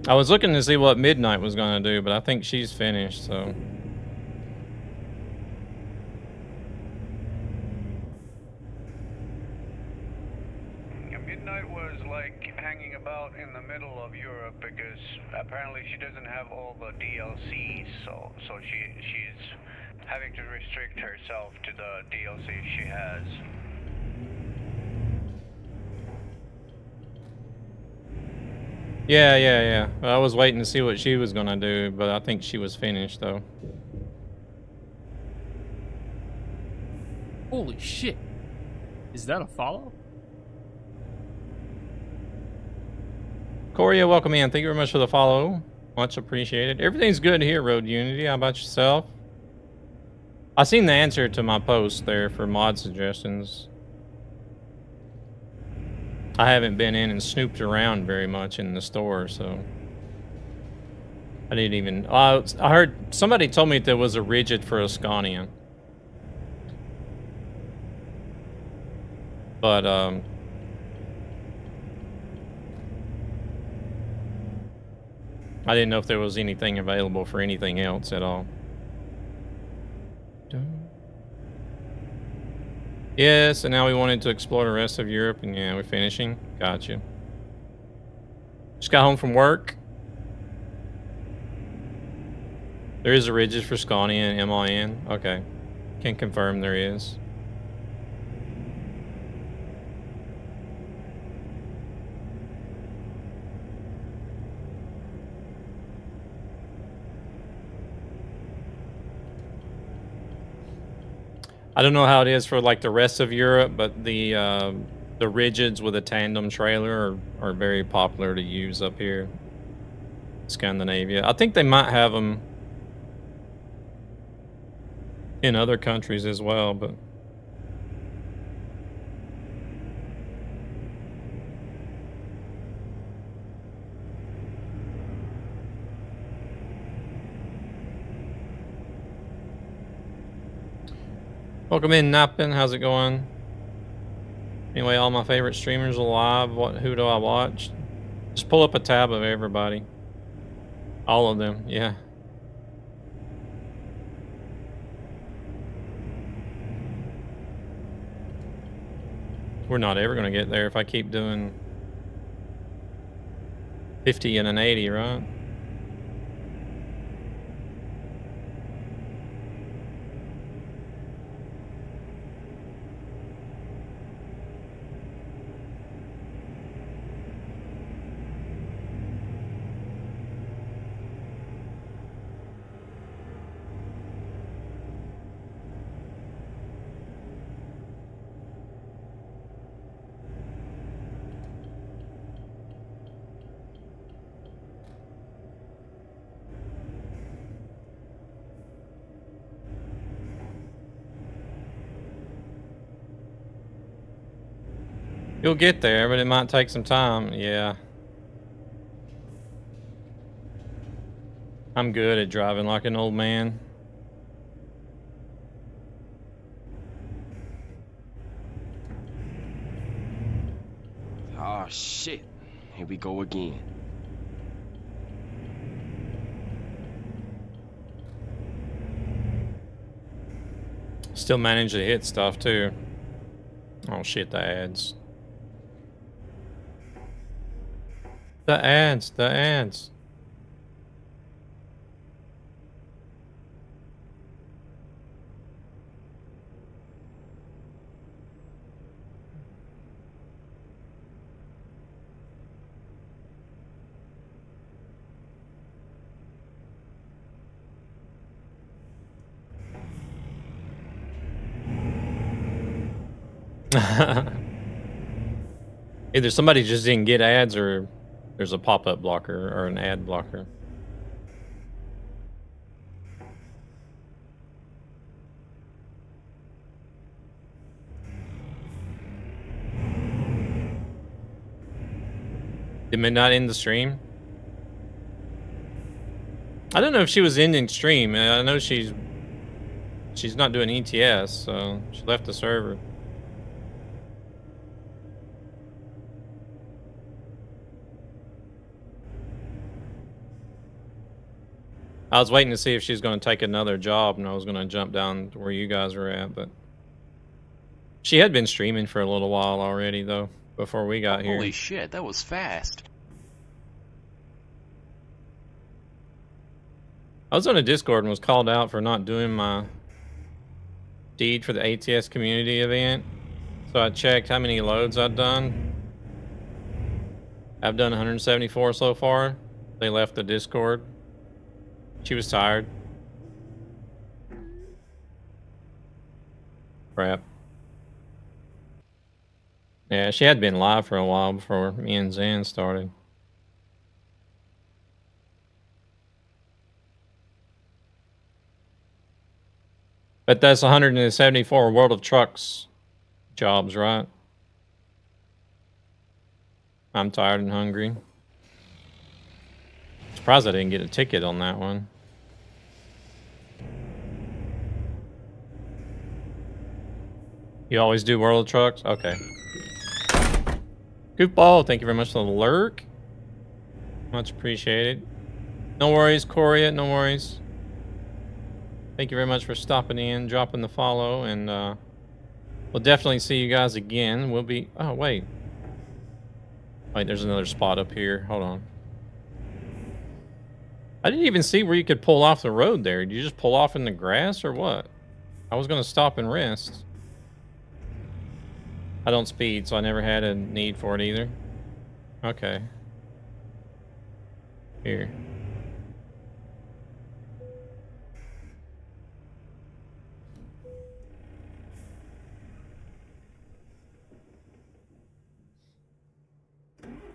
Speaker 1: I was looking to see what Midnight was going to do, but I think she's finished, so...
Speaker 7: Midnight was like hanging about in the middle of Europe because apparently she doesn't have all the DLCs, so she's having to restrict herself to the DLC she has.
Speaker 1: Yeah. I was waiting to see what she was gonna do, but I think she was finished, though.
Speaker 8: Holy shit. Is that a follow?
Speaker 1: Coria, welcome in. Thank you very much for the follow. Much appreciated. Everything's good here, Road Unity. How about yourself? I seen the answer to my post there for mod suggestions. I haven't been in and snooped around very much in the store, so... I didn't even... I heard... Somebody told me there was a rigid for a Scanian. But, I didn't know if there was anything available for anything else at all. Yes, and now we wanted to explore the rest of Europe, and yeah, we're finishing. Gotcha. Just got home from work. There is a rigid for Scania and MIN. Okay. Can confirm there is. I don't know how it is for like the rest of Europe, but the rigids with a tandem trailer are very popular to use up here, Scandinavia. I think they might have them in other countries as well, but welcome in, Nappin. How's it going? Anyway, all my favorite streamers alive. Who do I watch? Just pull up a tab of everybody. All of them, yeah. We're not ever gonna get there if I keep doing 50 and an 80, right? You'll get there, but it might take some time. Yeah. I'm good at driving like an old man.
Speaker 2: Oh shit. Here we go again.
Speaker 1: Still manage to hit stuff too. Oh shit, the ads. The ads, the ads. Either somebody just didn't get ads or there's a pop-up blocker or an ad blocker. Did Midnight end the stream? I don't know if she was ending stream. I know she's not doing ETS, so she left the server. I was waiting to see if she's going to take another job, and I was going to jump down to where you guys were at, but she had been streaming for a little while already, though, before we got here.
Speaker 3: Holy shit, that was fast.
Speaker 1: I was on a Discord and was called out for not doing my deed for the ATS community event. So I checked how many loads I'd done. I've done 174 so far. They left the Discord. She was tired. Crap. Yeah, she had been live for a while before me and Zan started. But that's 174 World of Trucks jobs, right? I'm tired and hungry. Surprised I didn't get a ticket on that one. You always do World of Trucks? Okay. Goofball, thank you very much for the lurk. Much appreciated. No worries, Coria, no worries. Thank you very much for stopping in, dropping the follow, and we'll definitely see you guys again. We'll be... Oh, wait. Wait, there's another spot up here. Hold on. I didn't even see where you could pull off the road there. Did you just pull off in the grass or what? I was going to stop and rest. I don't speed, so I never had a need for it either. Okay. Here.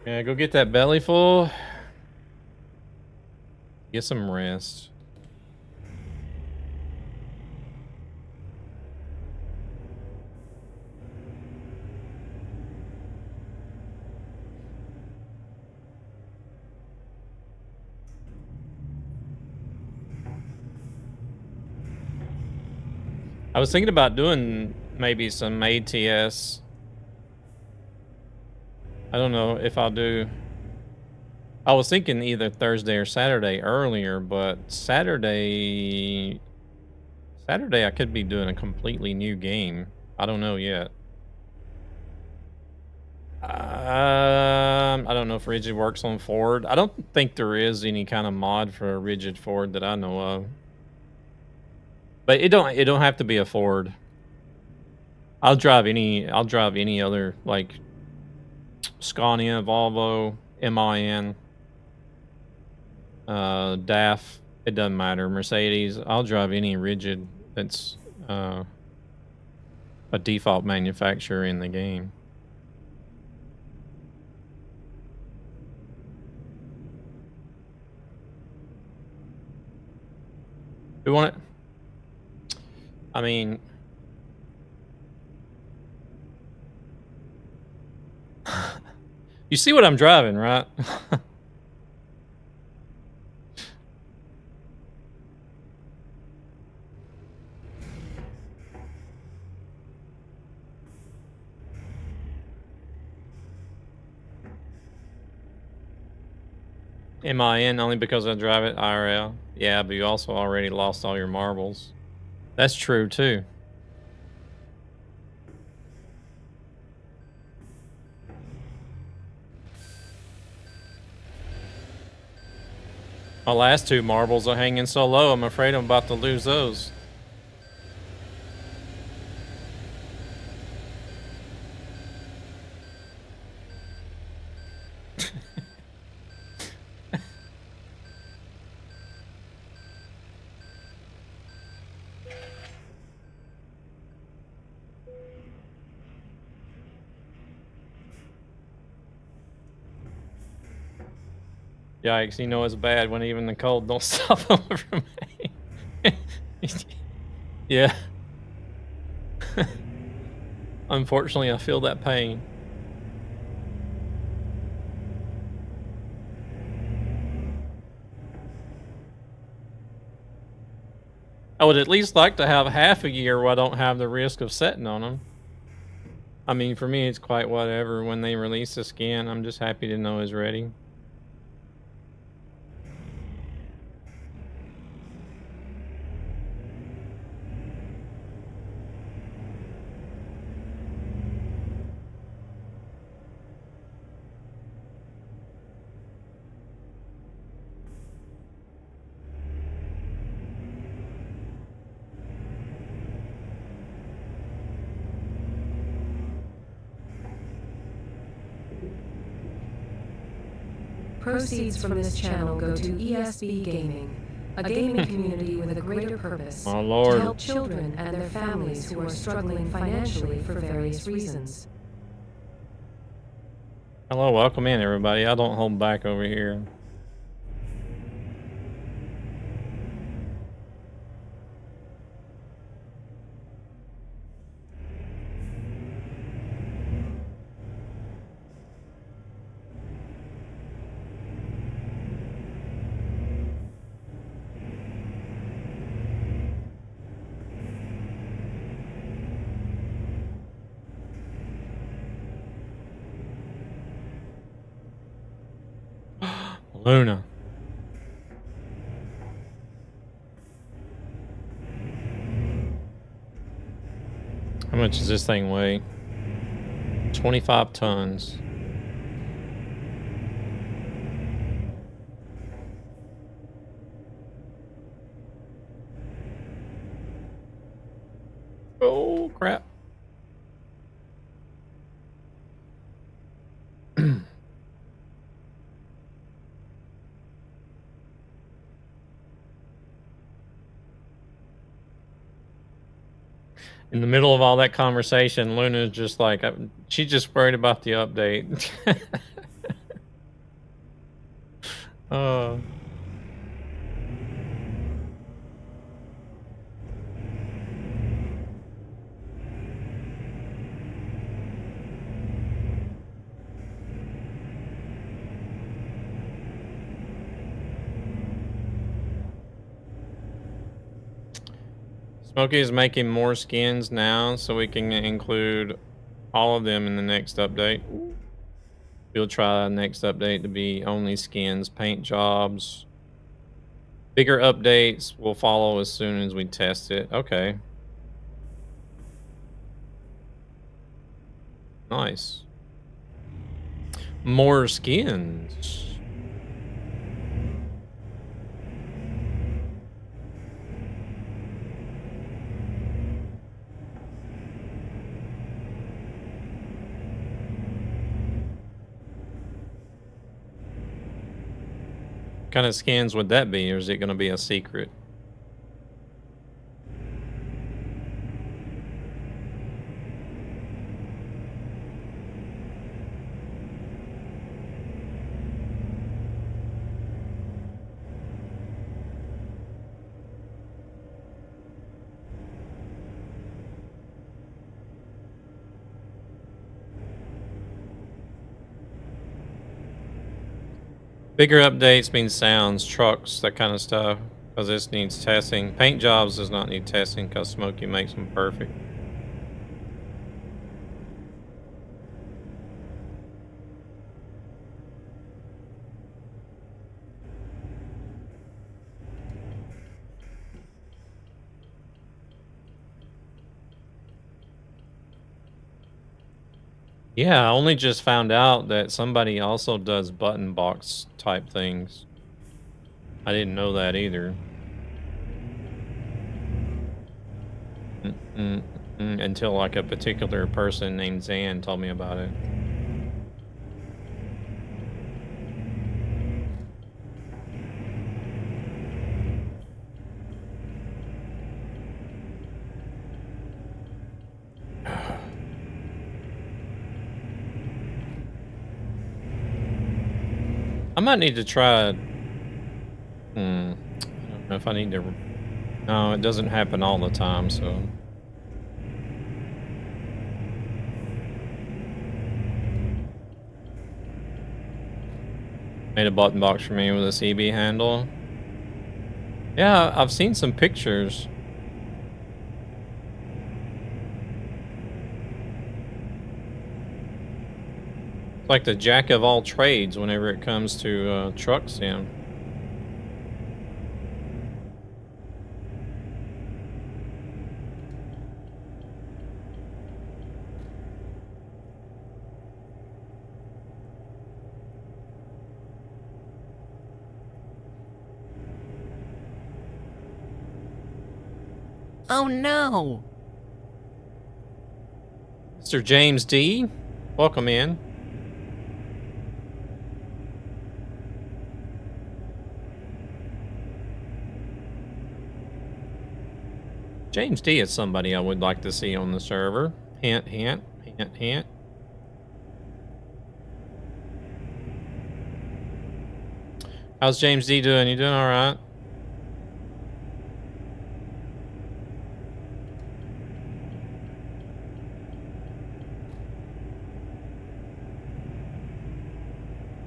Speaker 1: Yeah, go get that belly full. Get some rest. I was thinking about doing maybe some ATS. I don't know if I'll do... I was thinking either Thursday or Saturday earlier, but Saturday I could be doing a completely new game. I don't know yet. I don't know if Rigid works on Ford. I don't think there is any kind of mod for a Rigid Ford that I know of. But it don't have to be a Ford. I'll drive any other, like Scania, Volvo, MIN, DAF. It doesn't matter. Mercedes. I'll drive any Rigid that's a default manufacturer in the game. We want it. I mean, You see what I'm driving, right? Am I in only because I drive it IRL? Yeah, but you also already lost all your marbles. That's true too. My last 2 marbles are hanging so low, I'm afraid I'm about to lose those. Yikes, you know it's bad when even the cold don't stop them from me. Yeah. Unfortunately, I feel that pain. I would at least like to have half a year where I don't have the risk of setting on them. I mean, for me, it's quite whatever. When they release the skin, I'm just happy to know it's ready.
Speaker 4: Proceeds from this channel go to ESB Gaming, a gaming community with a greater purpose
Speaker 1: My
Speaker 4: to
Speaker 1: lord.
Speaker 4: help children and their families who are struggling financially for various reasons.
Speaker 1: Hello, welcome in, everybody. I don't hold back over here. Luna. How much does this thing weigh? 25 tons. Oh, crap. In the middle of all that conversation, Luna's just like, she's just worried about the update. Oh. Smokey is making more skins now, so we can include all of them in the next update. We'll try next update to be only skins, paint jobs. Bigger updates will follow as soon as we test it. Okay. Nice. More skins. What kind of skins would that be, or is it going to be a secret? Bigger updates means sounds, trucks, that kind of stuff. Because this needs testing. Paint jobs does not need testing because Smokey makes them perfect. Yeah, I only just found out that somebody also does button box type things. I didn't know that either. Until like a particular person named Zan told me about it. I might need to try. I don't know if I need to. No, it doesn't happen all the time, so. Made a button box for me with a CB handle. Yeah, I've seen some pictures. It's like the jack of all trades whenever it comes to truck sim.
Speaker 9: Oh no!
Speaker 1: Mr. James D, welcome in. James D is somebody I would like to see on the server. Hint, hint, hint, hint. How's James D doing? You doing all right?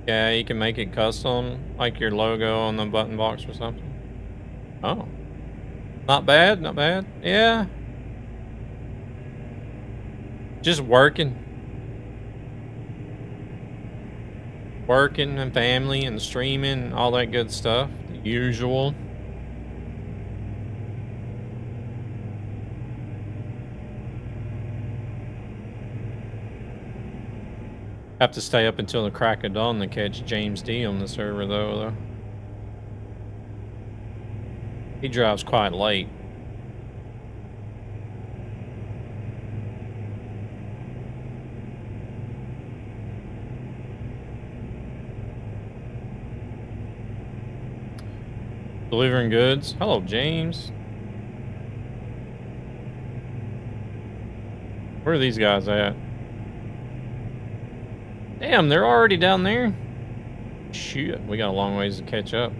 Speaker 1: Yeah, you can make it custom, like your logo on the button box or something. Oh. Not bad, not bad. Yeah. Just working. Working and family and streaming and all that good stuff. The usual. Have to stay up until the crack of dawn to catch James D on the server though. He drives quite late. Delivering goods. Hello, James. Where are these guys at? Damn, they're already down there? Shit, we got a long ways to catch up.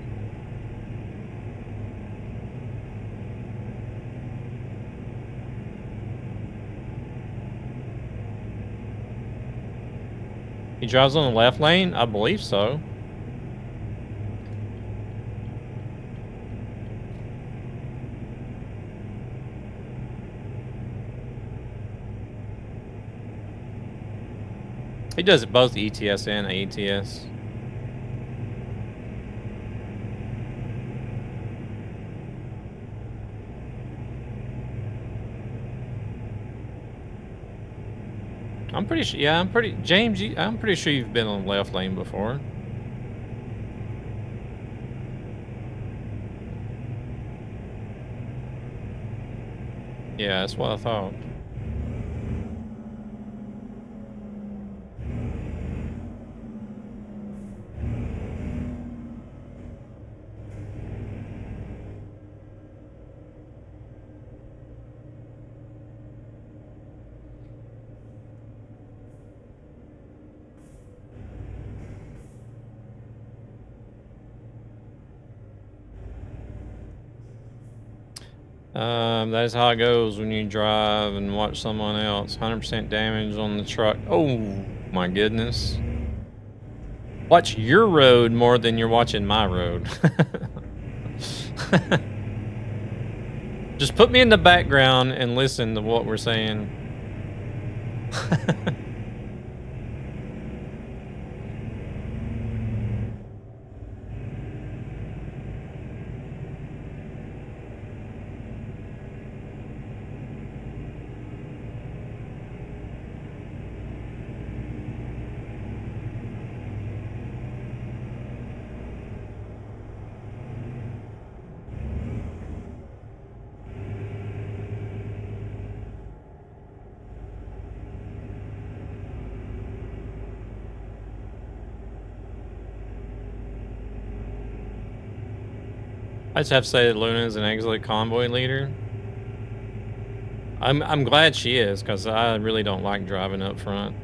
Speaker 1: He drives on the left lane? I believe so. He does it both ETS and ATS. I'm pretty sure, yeah, James, I'm pretty sure you've been on the left lane before. Yeah, that's what I thought. That is how it goes when you drive and watch someone else. 100% damage on the truck. Oh my goodness. Watch your road more than you're watching my road. Just put me in the background and listen to what we're saying. I just have to say that Luna is an excellent convoy leader. I'm glad she is, because I really don't like driving up front.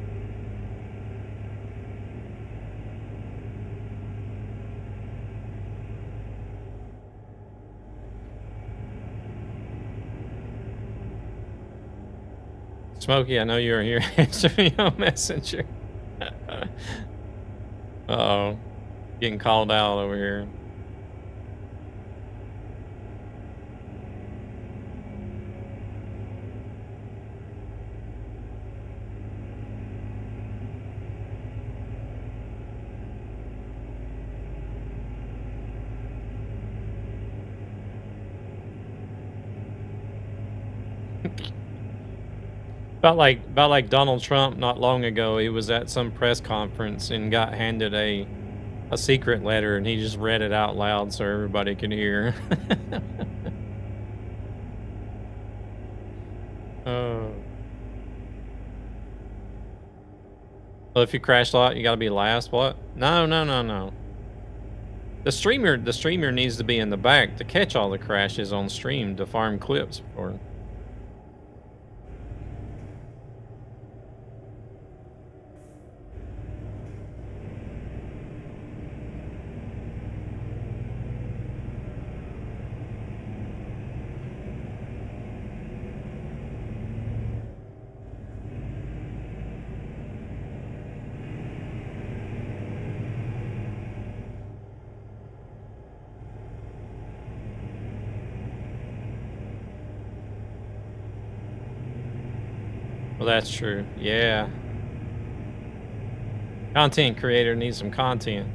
Speaker 1: Smokey, I know you're here. Answer me on Messenger. Uh-oh. Getting called out over here. About like Donald Trump not long ago, he was at some press conference and got handed a secret letter, and he just read it out loud so everybody could hear. Oh. Well, if you crash a lot, you gotta be last. What? No. The streamer needs to be in the back to catch all the crashes on stream to farm clips for. Well, that's true. Yeah. Content creator needs some content.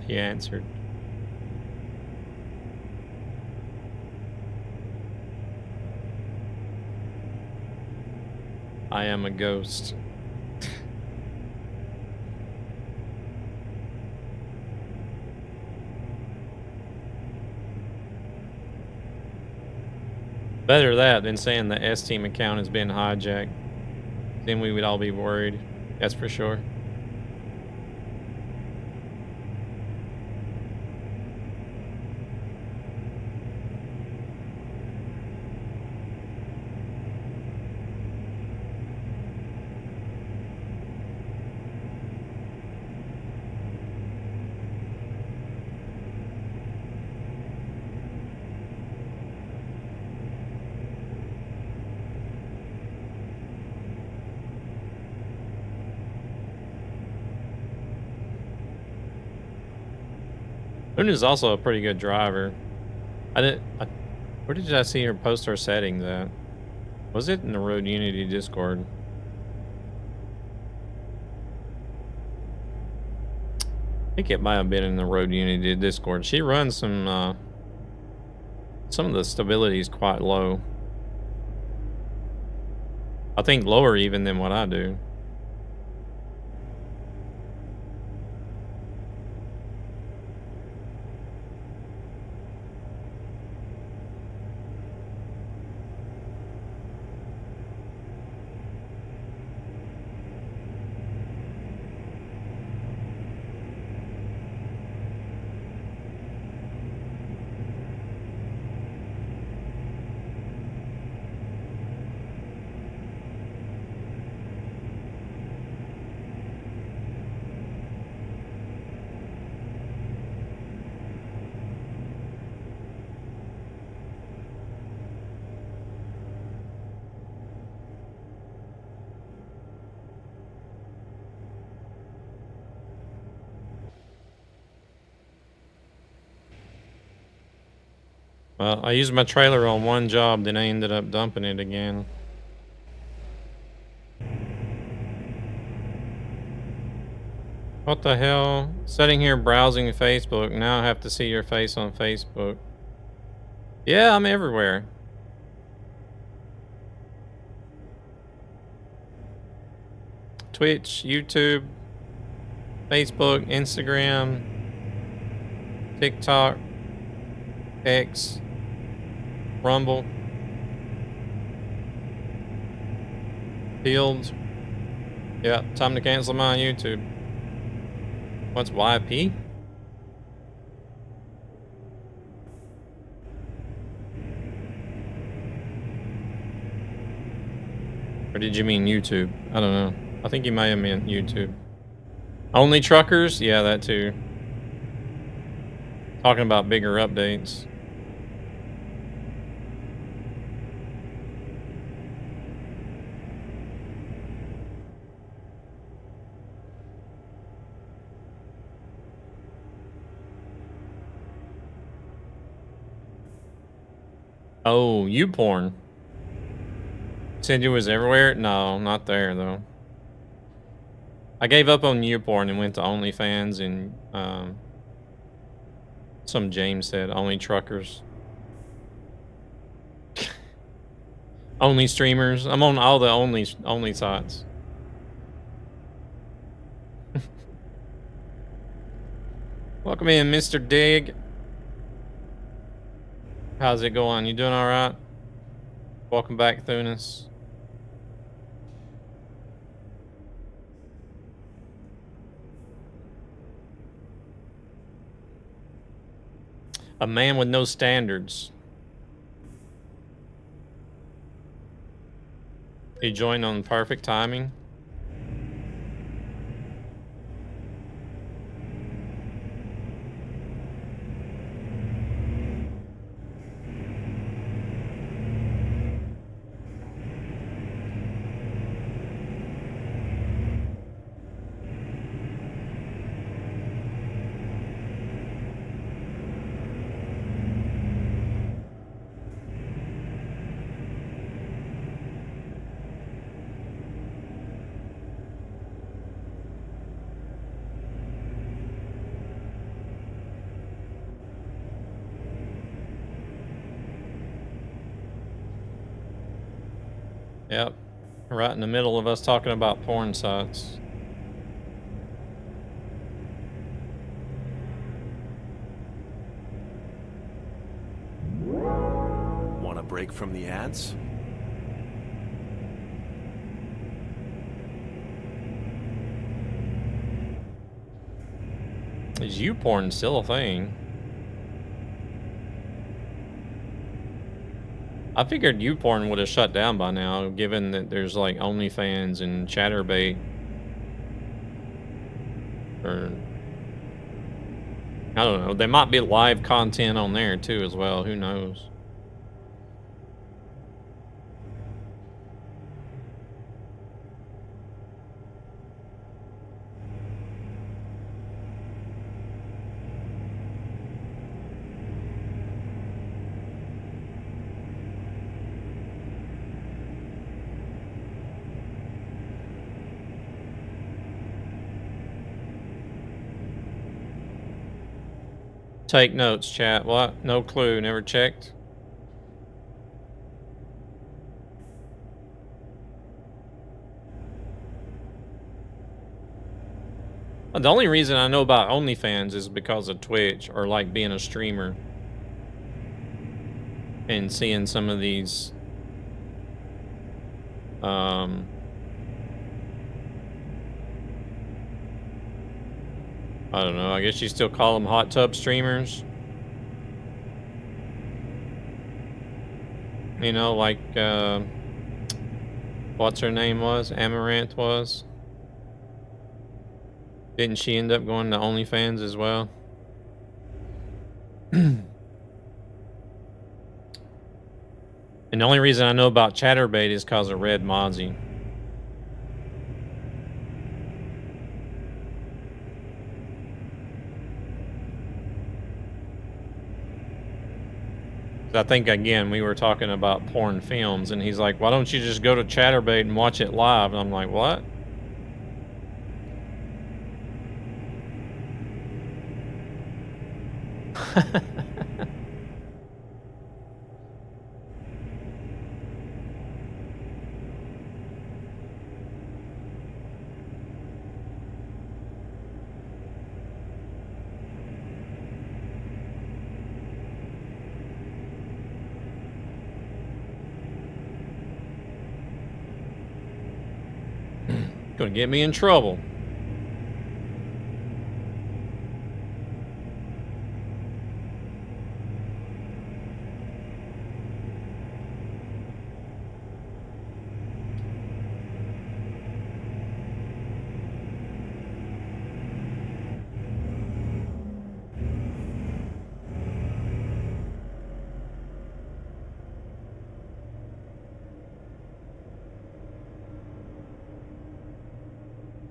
Speaker 1: He answered. I am a ghost. Better that than saying the S-Team account has been hijacked. Then we would all be worried. That's for sure. Luna's also a pretty good driver. Where did I see her post her settings at? Was it in the Road Unity Discord? I think it might have been in the Road Unity Discord. She runs some of the stability is quite low. I think lower even than what I do. Well, I used my trailer on one job, then I ended up dumping it again. What the hell? Sitting here browsing Facebook, now I have to see your face on Facebook. Yeah, I'm everywhere. Twitch, YouTube, Facebook, Instagram, TikTok, X, Rumble, Fields. Yeah, time to cancel my YouTube. What's YP? Or did you mean YouTube? I don't know. I think you might have meant YouTube. Only truckers? Yeah, that too. Talking about bigger updates. Oh, YouPorn. Said it was everywhere? No, not there though. I gave up on YouPorn and went to OnlyFans, and some James said only truckers. Only streamers. I'm on all the only sites. Welcome in, Mr. Dig. How's it going? You doing all right? Welcome back, Thunis. A man with no standards. He joined on perfect timing. Yep. Right in the middle of us talking about porn sites.
Speaker 3: Want a break from the ads?
Speaker 1: Is YouPorn still a thing? I figured YouPorn would have shut down by now, given that there's like OnlyFans and ChatterBait. Or I don't know. There might be live content on there too as well. Who knows? Take notes, chat. What? No clue. Never checked. The only reason I know about OnlyFans is because of Twitch, or like being a streamer and seeing some of these I don't know, I guess you still call them hot tub streamers. You know, like what's her name was? Amaranth was. Didn't she end up going to OnlyFans as well? And the only reason I know about ChatterBait is because of Red Mozzie. I think, again, we were talking about porn films, and he's like, why don't you just go to Chatterbait and watch it live? And I'm like, what? Gonna get me in trouble.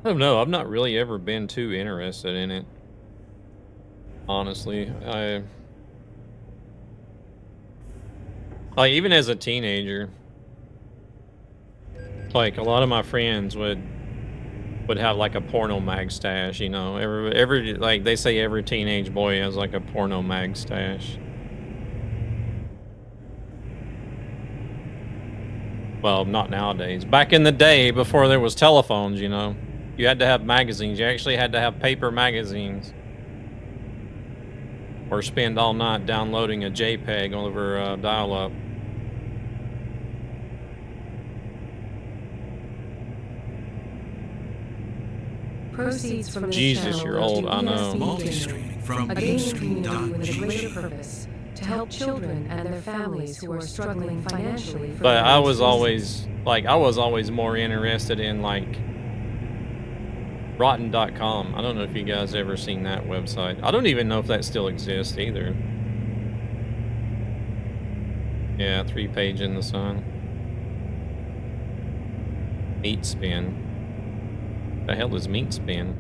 Speaker 1: I don't know. I've not really ever been too interested in it. Honestly, like, even as a teenager, like, a lot of my friends would have like a porno mag stash, you know. Every like, they say every teenage boy has like a porno mag stash. Well, not nowadays. Back in the day, before there was telephones, you know, you had to have magazines. You actually had to have paper magazines. Or spend all night downloading a JPEG over dial-up.
Speaker 4: Proceeds from this
Speaker 1: Jesus,
Speaker 4: channel
Speaker 1: you're
Speaker 4: go
Speaker 1: old,
Speaker 4: to
Speaker 1: I know.
Speaker 4: ESB
Speaker 3: Multi-streaming from
Speaker 4: Gaming, a gaming community
Speaker 3: mainstream.media.
Speaker 4: with a greater purpose to help children and their families who are struggling financially for
Speaker 1: But I
Speaker 4: various
Speaker 1: was
Speaker 4: reasons.
Speaker 1: always, like, I was always more interested in, like, Rotten.com. I don't know if you guys ever seen that website. I don't even know if that still exists either. Yeah, 3-page in the sun. Meat spin. The hell is meat spin?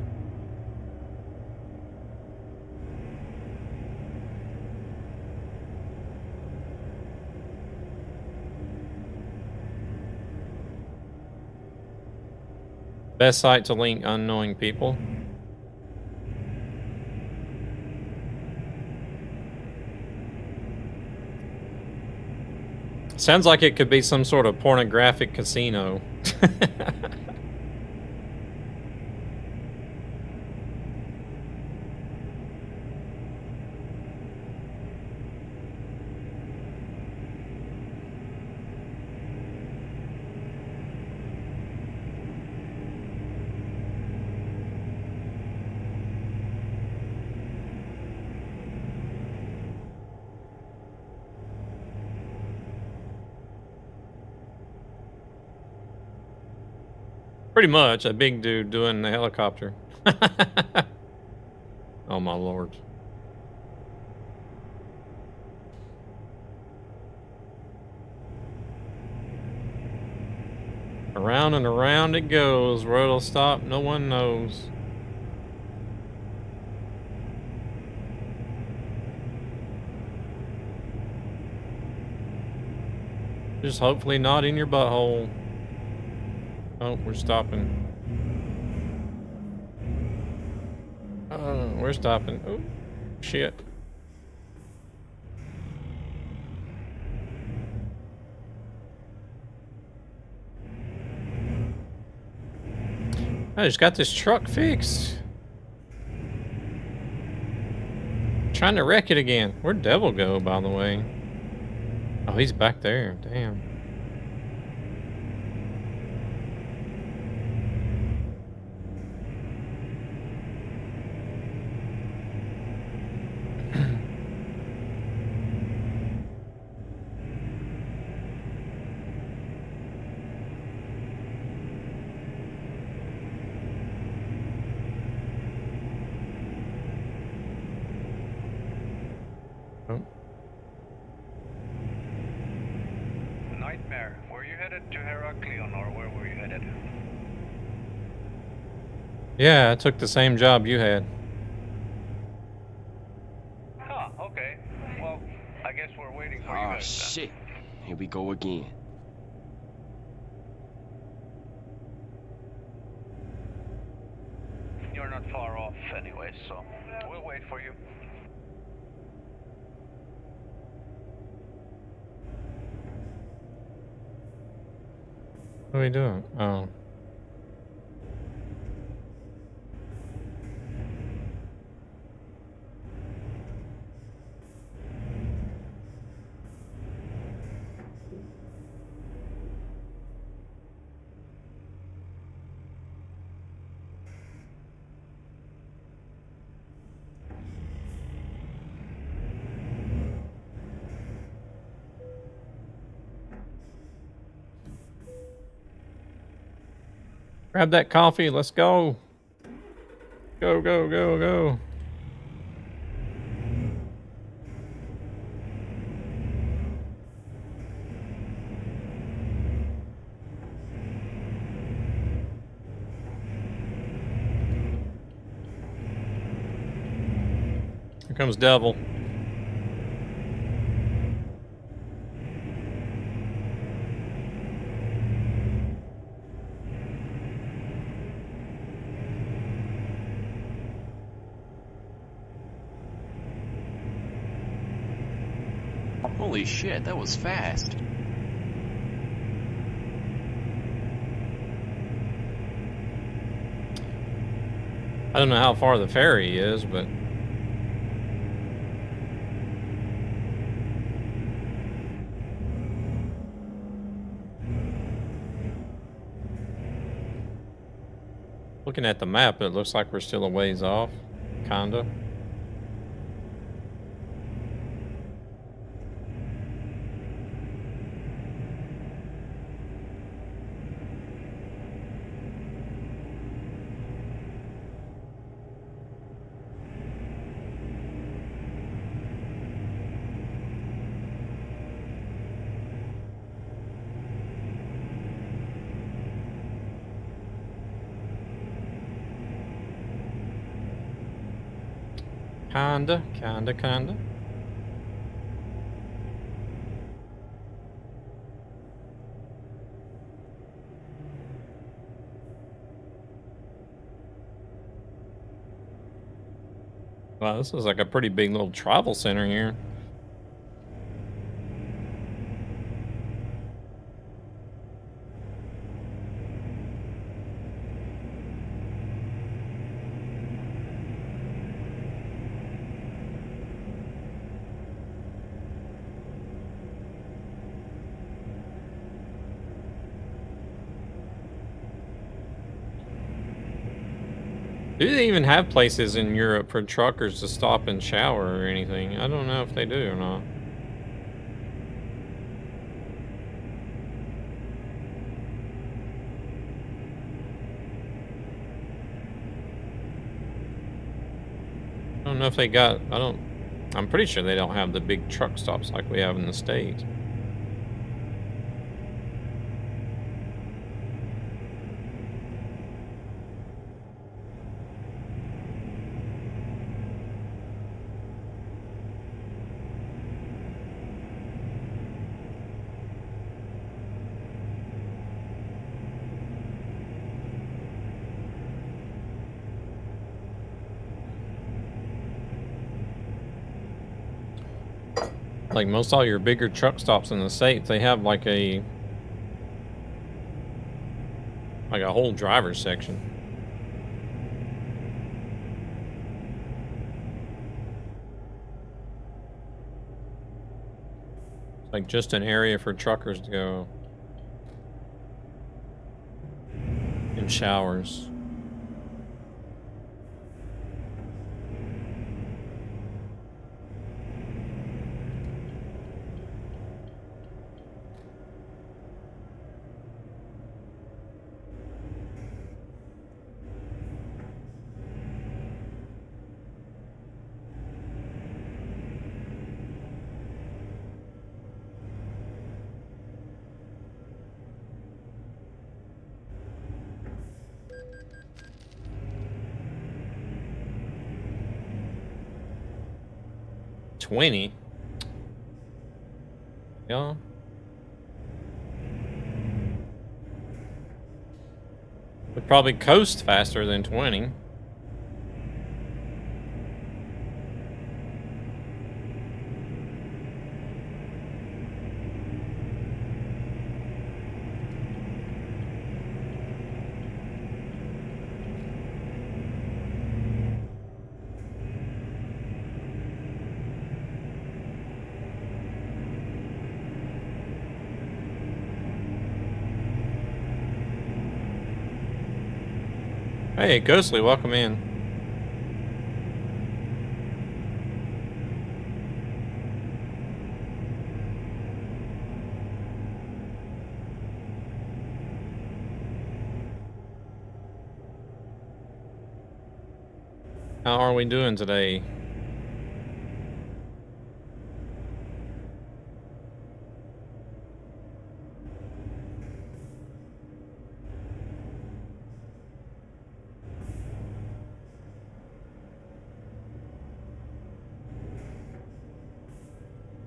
Speaker 1: Best site to link unknowing people. Sounds like it could be some sort of pornographic casino. Pretty much, a big dude doing the helicopter. Oh my lord. Around and around it goes. Where it'll stop, no one knows. Just hopefully not in your butthole. Oh, we're stopping. We're stopping. Oh, shit. I just got this truck fixed. Trying to wreck it again. Where'd Devil go, by the way? Oh, he's back there. Damn.
Speaker 7: Nightmare, were you headed to Heraklion or where were you headed?
Speaker 1: Yeah, I took the same job you had.
Speaker 7: Huh, okay. Well, I guess we're waiting for you
Speaker 2: Oh shit. Here we go again.
Speaker 7: You're not far off anyway, so we'll wait for you.
Speaker 1: What are we doing? Oh. Grab that coffee. Let's go. Go, go, go, go. Here comes Devil.
Speaker 2: Holy shit, that was fast.
Speaker 1: I don't know how far the ferry is, but looking at the map, it looks like we're still a ways off, kinda. Kinda. Wow, this is like a pretty big little travel center here. Do they even have places in Europe for truckers to stop and shower or anything? I don't know if they do or not. I don't know if they got, I'm pretty sure they don't have the big truck stops like we have in the States. Like most all your bigger truck stops in the States, they have like a whole driver's section. It's like just an area for truckers to go in showers. $20. Yeah. Would probably coast faster than 20. Hey, Ghostly, welcome in. How are we doing today?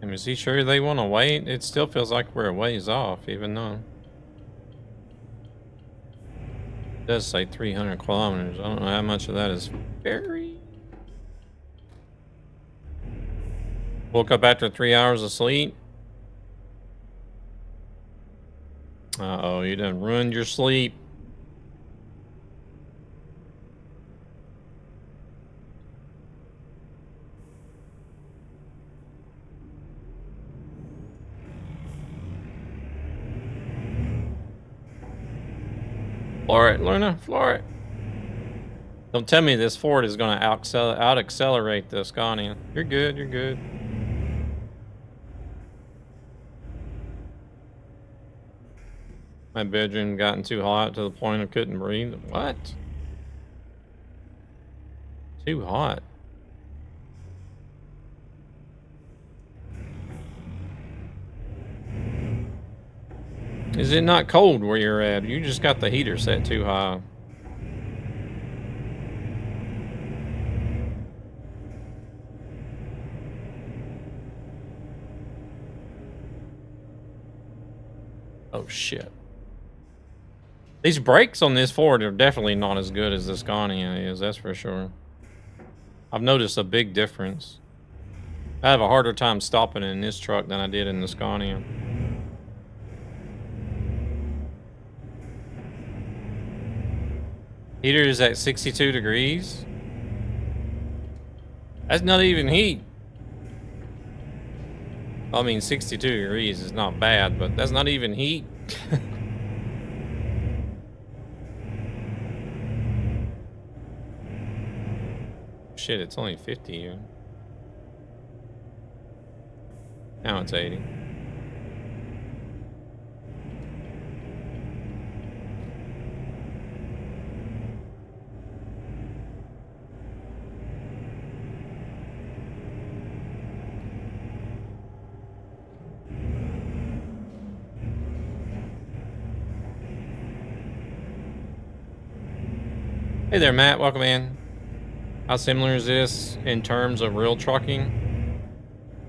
Speaker 1: And is he sure they want to wait? It still feels like we're a ways off, even though it does say 300 kilometers. I don't know how much of that is ferry. Woke up after 3 hours of sleep. Uh-oh, you done ruined your sleep. Floor it, Luna, floor it. Don't tell me this Ford is going to out-accelerate the Scania. You're good, you're good. My bedroom gotten too hot to the point I couldn't breathe. What? Too hot. Is it not cold where you're at? You just got the heater set too high. Oh shit. These brakes on this Ford are definitely not as good as the Scania is, that's for sure. I've noticed a big difference. I have a harder time stopping in this truck than I did in the Scania. Heater is at 62 degrees. That's not even heat. I mean, 62 degrees is not bad, but that's not even heat. Shit, it's only 50 here. Now it's 80. Hey there, Matt. Welcome in. How similar is this in terms of real trucking?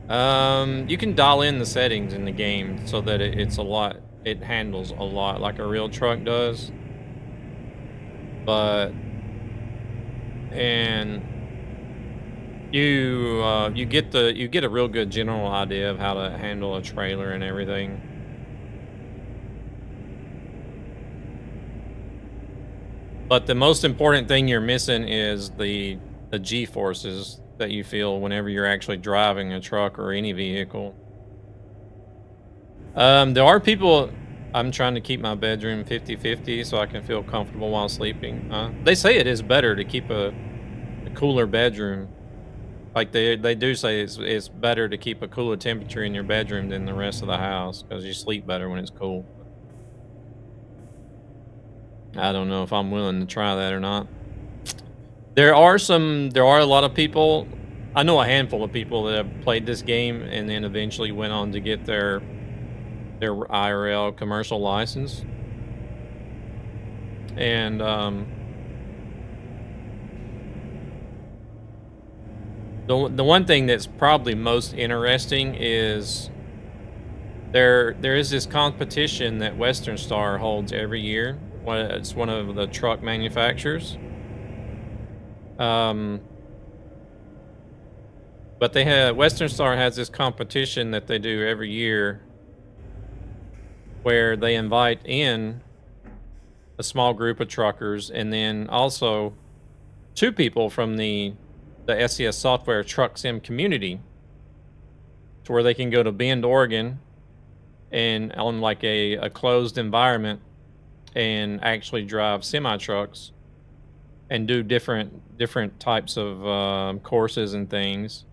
Speaker 1: You can dial in the settings in the game so that it handles a lot like a real truck does. But, and you get a real good general idea of how to handle a trailer and everything. But the most important thing you're missing is the G-forces that you feel whenever you're actually driving a truck or any vehicle. There are people... I'm trying to keep my bedroom 50-50 so I can feel comfortable while sleeping. They say it is better to keep a cooler bedroom. Like they do say it's better to keep a cooler temperature in your bedroom than the rest of the house because you sleep better when it's cool. I don't know if I'm willing to try that or not. There are a lot of people, I know a handful of people that have played this game and then eventually went on to get their IRL commercial license. And the one thing that's probably most interesting is there is this competition that Western Star holds every year. It's one of the truck manufacturers. But Western Star has this competition that they do every year where they invite in a small group of truckers and then also 2 people from the SCS software truck sim community to where they can go to Bend, Oregon and on like a closed environment and actually drive semi trucks and do different types of courses and things.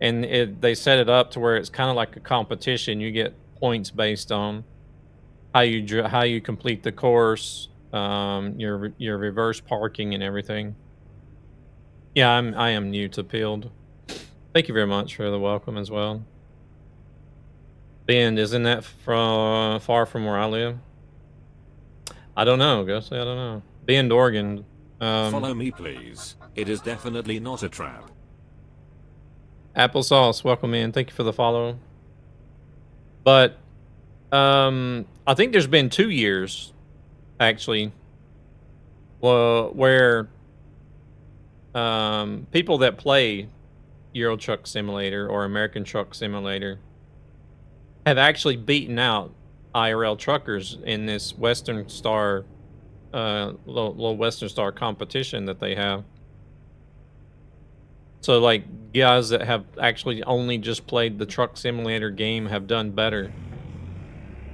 Speaker 1: And they set it up to where it's kind of like a competition. You get points based on how you complete the course, your reverse parking and everything. Yeah, I am new to Pilled. Thank you very much for the welcome as well. Bend, isn't that far from where I live? I don't know, Ghostly. I don't know. Bend, Oregon.
Speaker 9: Follow me, please. It is definitely not a trap.
Speaker 1: Applesauce, welcome in. Thank you for the follow. But I think there's been 2 years, actually, where people that play Euro Truck Simulator or American Truck Simulator have actually beaten out IRL truckers in this Western Star, little Western Star competition that they have. So, like, guys that have actually only just played the Truck Simulator game have done better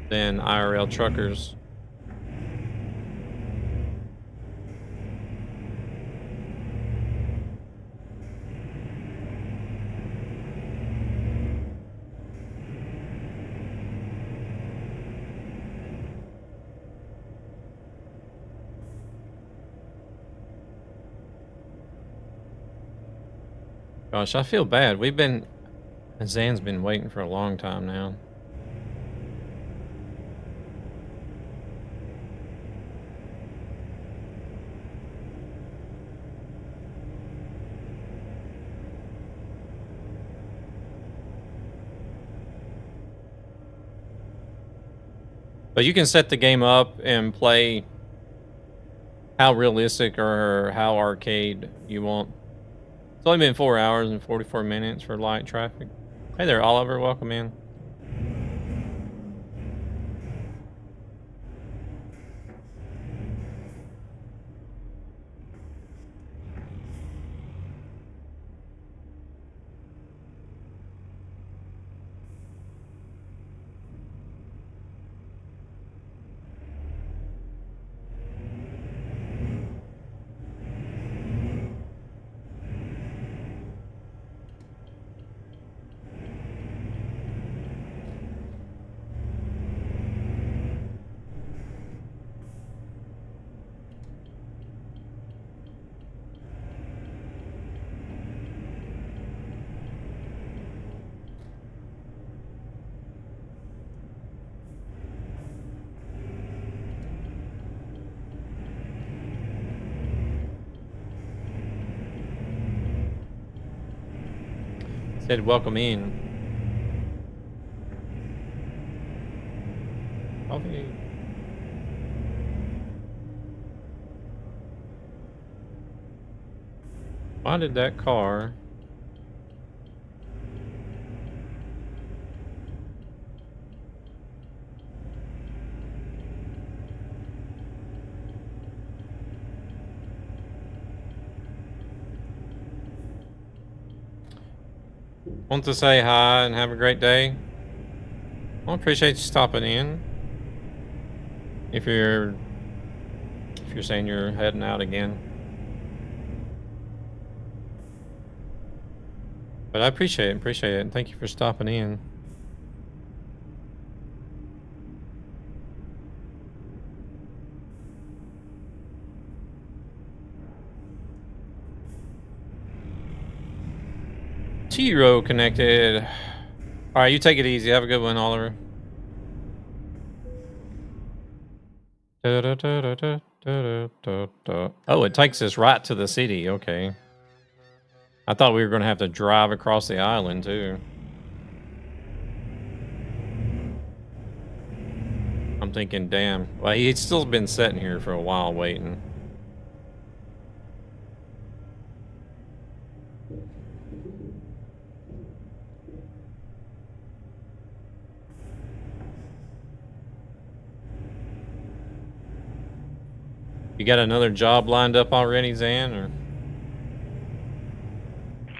Speaker 1: than IRL truckers. Gosh, I feel bad. Zan's been waiting for a long time now. But you can set the game up and play how realistic or how arcade you want. It's only been 4 hours and 44 minutes for light traffic. Hey there, Oliver. Welcome in. Said welcome in. Coffee. Why did that car... Want to say hi and have a great day. Well, appreciate you stopping in. If you're saying you're heading out again. But I appreciate it, and thank you for stopping in. T-Row connected. All right, you take it easy. Have a good one, Oliver. Oh, it takes us right to the city. Okay. I thought we were going to have to drive across the island, too. I'm thinking, damn. Well, he'd still been sitting here for a while waiting. You got another job lined up already, Zan, or?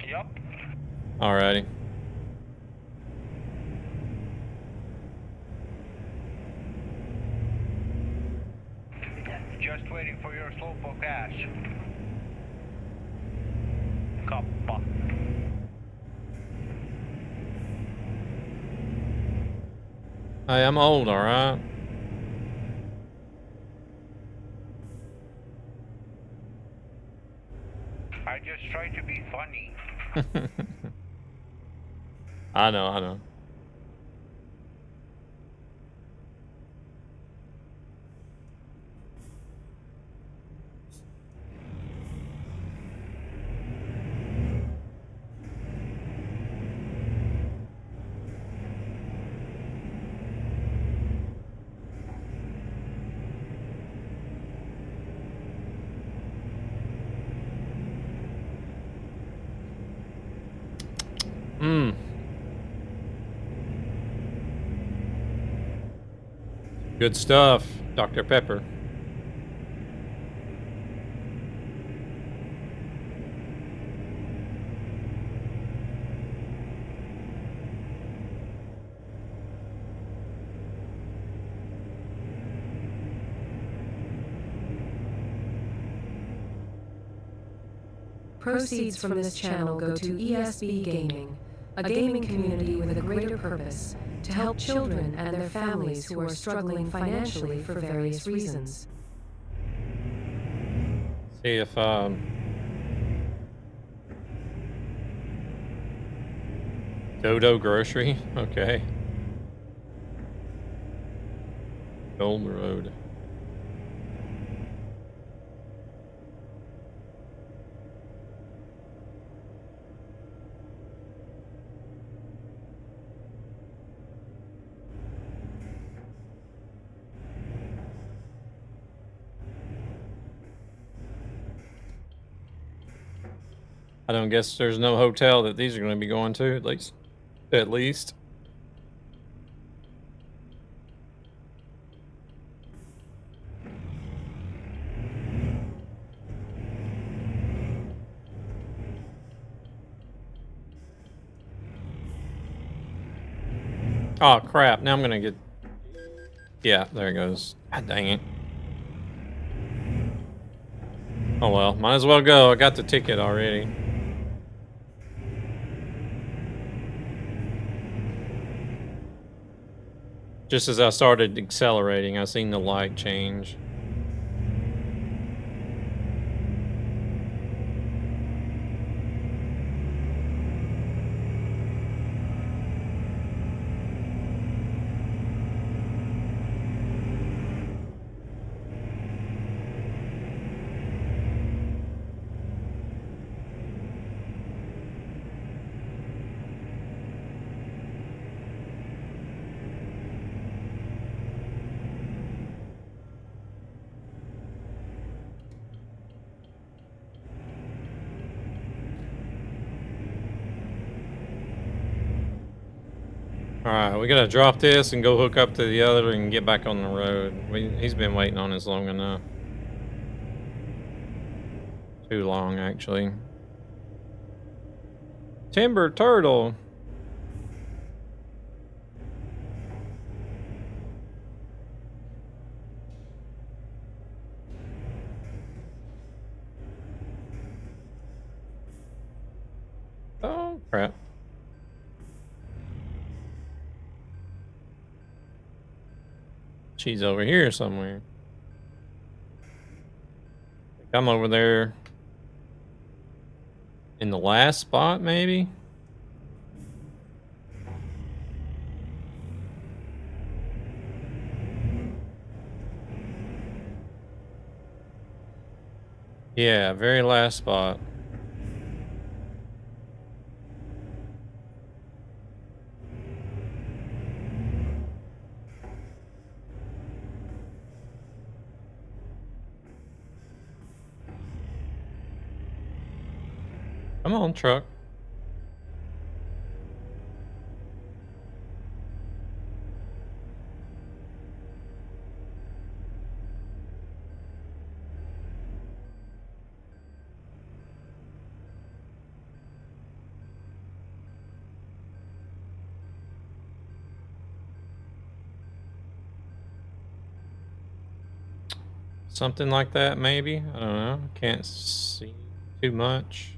Speaker 5: Yup.
Speaker 1: Alrighty.
Speaker 7: Just waiting for your slowpoke cash.
Speaker 5: Kappa.
Speaker 1: Hey, I'm old, alright?
Speaker 7: I just try to be funny.
Speaker 1: I know, I know. Mmm. Good stuff, Dr. Pepper.
Speaker 4: Proceeds from this channel go to ESB Gaming, a gaming community with a greater purpose, to help children and their families who are struggling financially for various reasons.
Speaker 1: See if, Dodo Grocery? Okay. Gold Road. I don't guess there's no hotel that these are going to be going to, at least. At least. Oh, crap. Now I'm going to get... Yeah, there it goes. God dang it. Oh, well. Might as well go. I got the ticket already. Just as I started accelerating, I seen the light change. Alright, we gotta drop this and go hook up to the other and get back on the road. He's been waiting on us long enough. Too long, actually. Timber Turtle! Oh, crap. She's over here somewhere. I'm over there in the last spot, maybe? Yeah, very last spot. Come on, truck. Something like that, maybe. I don't know. Can't see too much.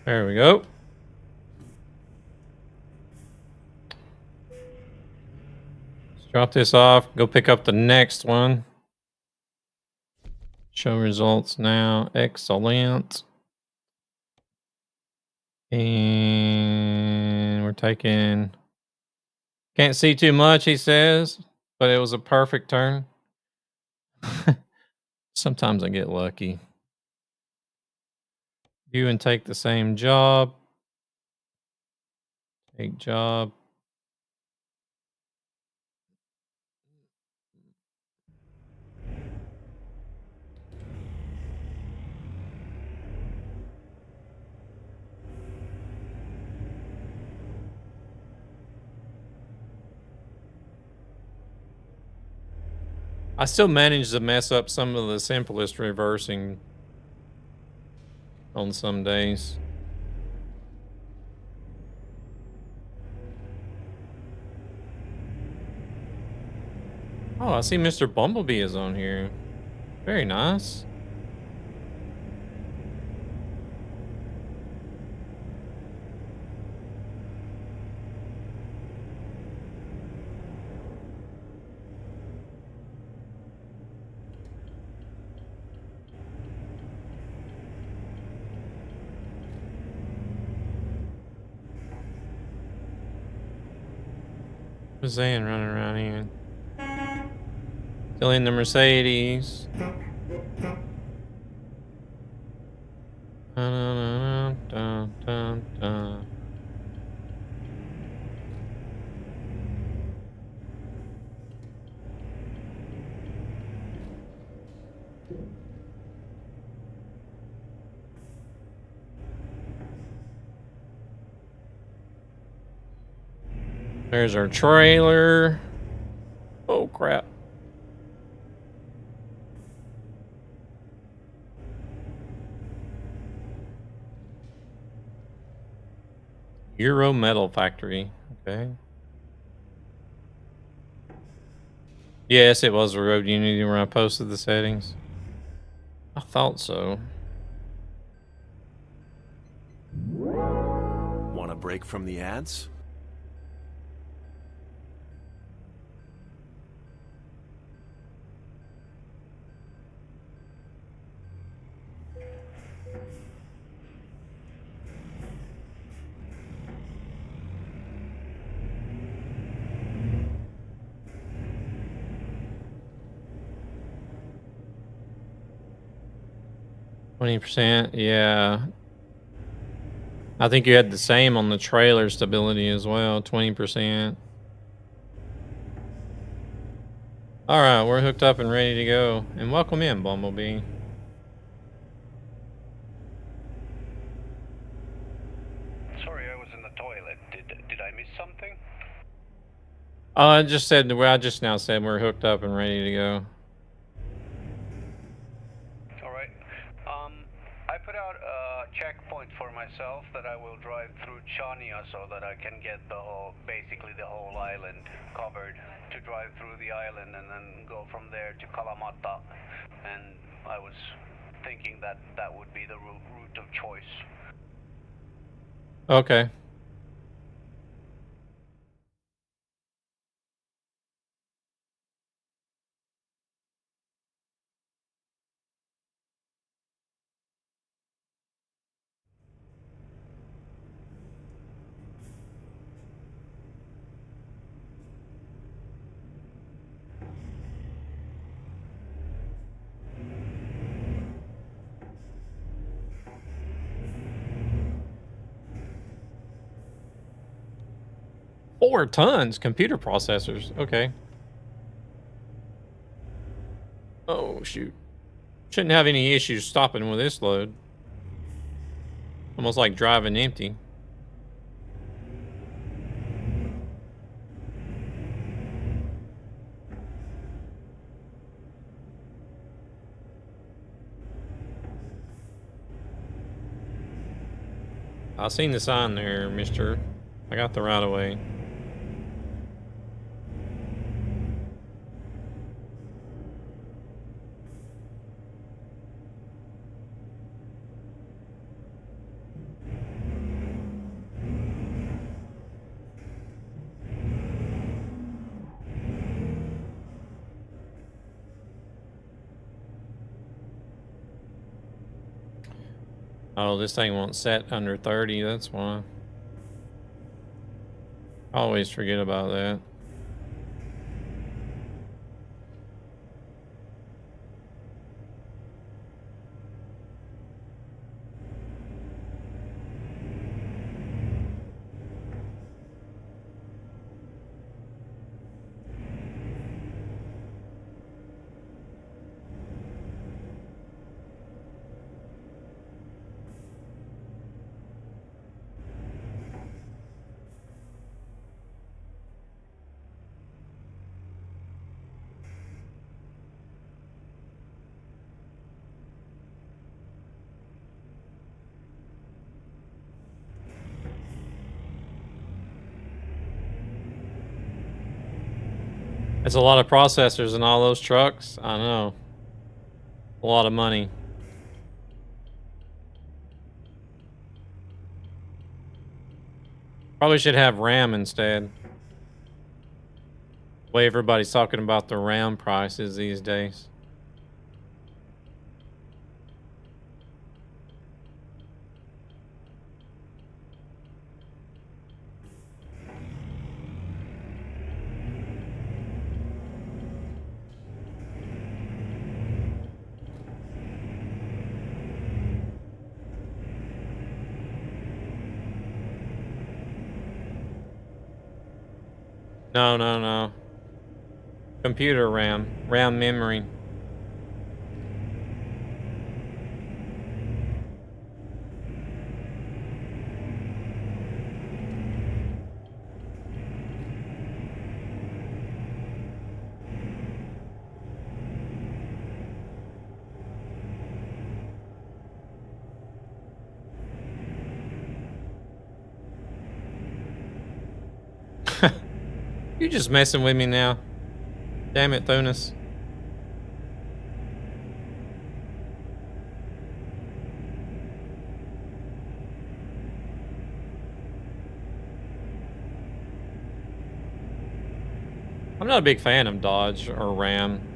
Speaker 1: There we go. Let's drop this off. Go pick up the next one. Show results now. Excellent. And we're taking... Can't see too much, he says, but it was a perfect turn. Sometimes I get lucky. View and take the same job. Take job. I still manage to mess up some of the simplest reversing on some days. Oh, I see Mr. Bumblebee is on here. Very nice. What's Zan running around here? Still in the Mercedes. Dun, dun, dun, dun. There's our trailer. Oh, crap. Euro Metal Factory. Okay. Yes, it was a Road Unity where I posted the settings. I thought so.
Speaker 3: Want a break from the ads?
Speaker 1: %, yeah. I think you had the same on the trailer stability as well, 20%. All right, we're hooked up and ready to go. And welcome in, Bumblebee.
Speaker 7: Sorry, I was in the toilet. Did I miss something?
Speaker 1: I just said, well, I just now said we're hooked up and ready to go.
Speaker 7: Alright. I put out a checkpoint for myself that I will drive through Chania so that I can get basically the whole island covered. To drive through the island and then go from there to Kalamata. And I was thinking that that would be the route of choice.
Speaker 1: Okay. 4 tons computer processors. Okay. Oh, shoot. Shouldn't have any issues stopping with this load. Almost like driving empty. I seen the sign there, mister. I got the right of way. Oh, this thing won't set under 30, that's why. I always forget about that. That's a lot of processors in all those trucks. I know. A lot of money. Probably should have RAM instead. The way everybody's talking about the RAM prices these days. No, no, no. Computer RAM. RAM memory. You just messing with me now. Damn it, Thunis. I'm not a big fan of Dodge or Ram.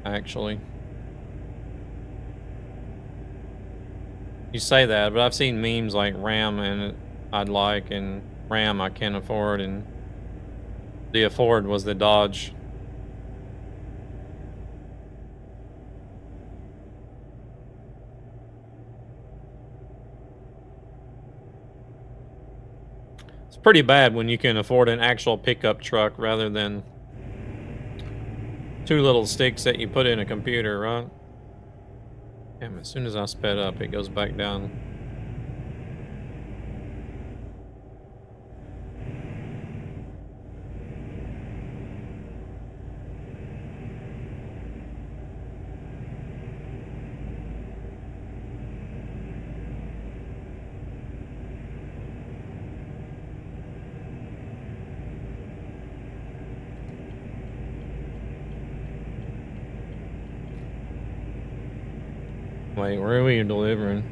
Speaker 1: Actually. You say that, but I've seen memes like Ram and I'd like and Ram I can't afford, and the afford was the Dodge. It's pretty bad when you can afford an actual pickup truck rather than 2 little sticks that you put in a computer, right? Damn, as soon as I sped up, it goes back down. Wait, where are we delivering?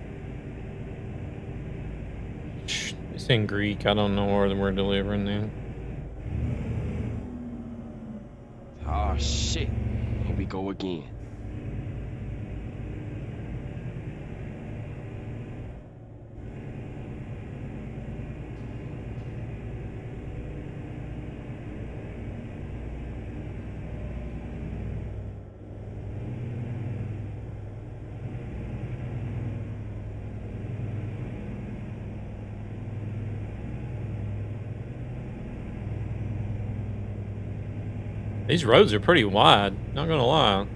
Speaker 1: It's in Greek. I don't know where we're delivering then.
Speaker 2: Oh shit. Here we go again.
Speaker 1: These roads are pretty wide, not gonna lie.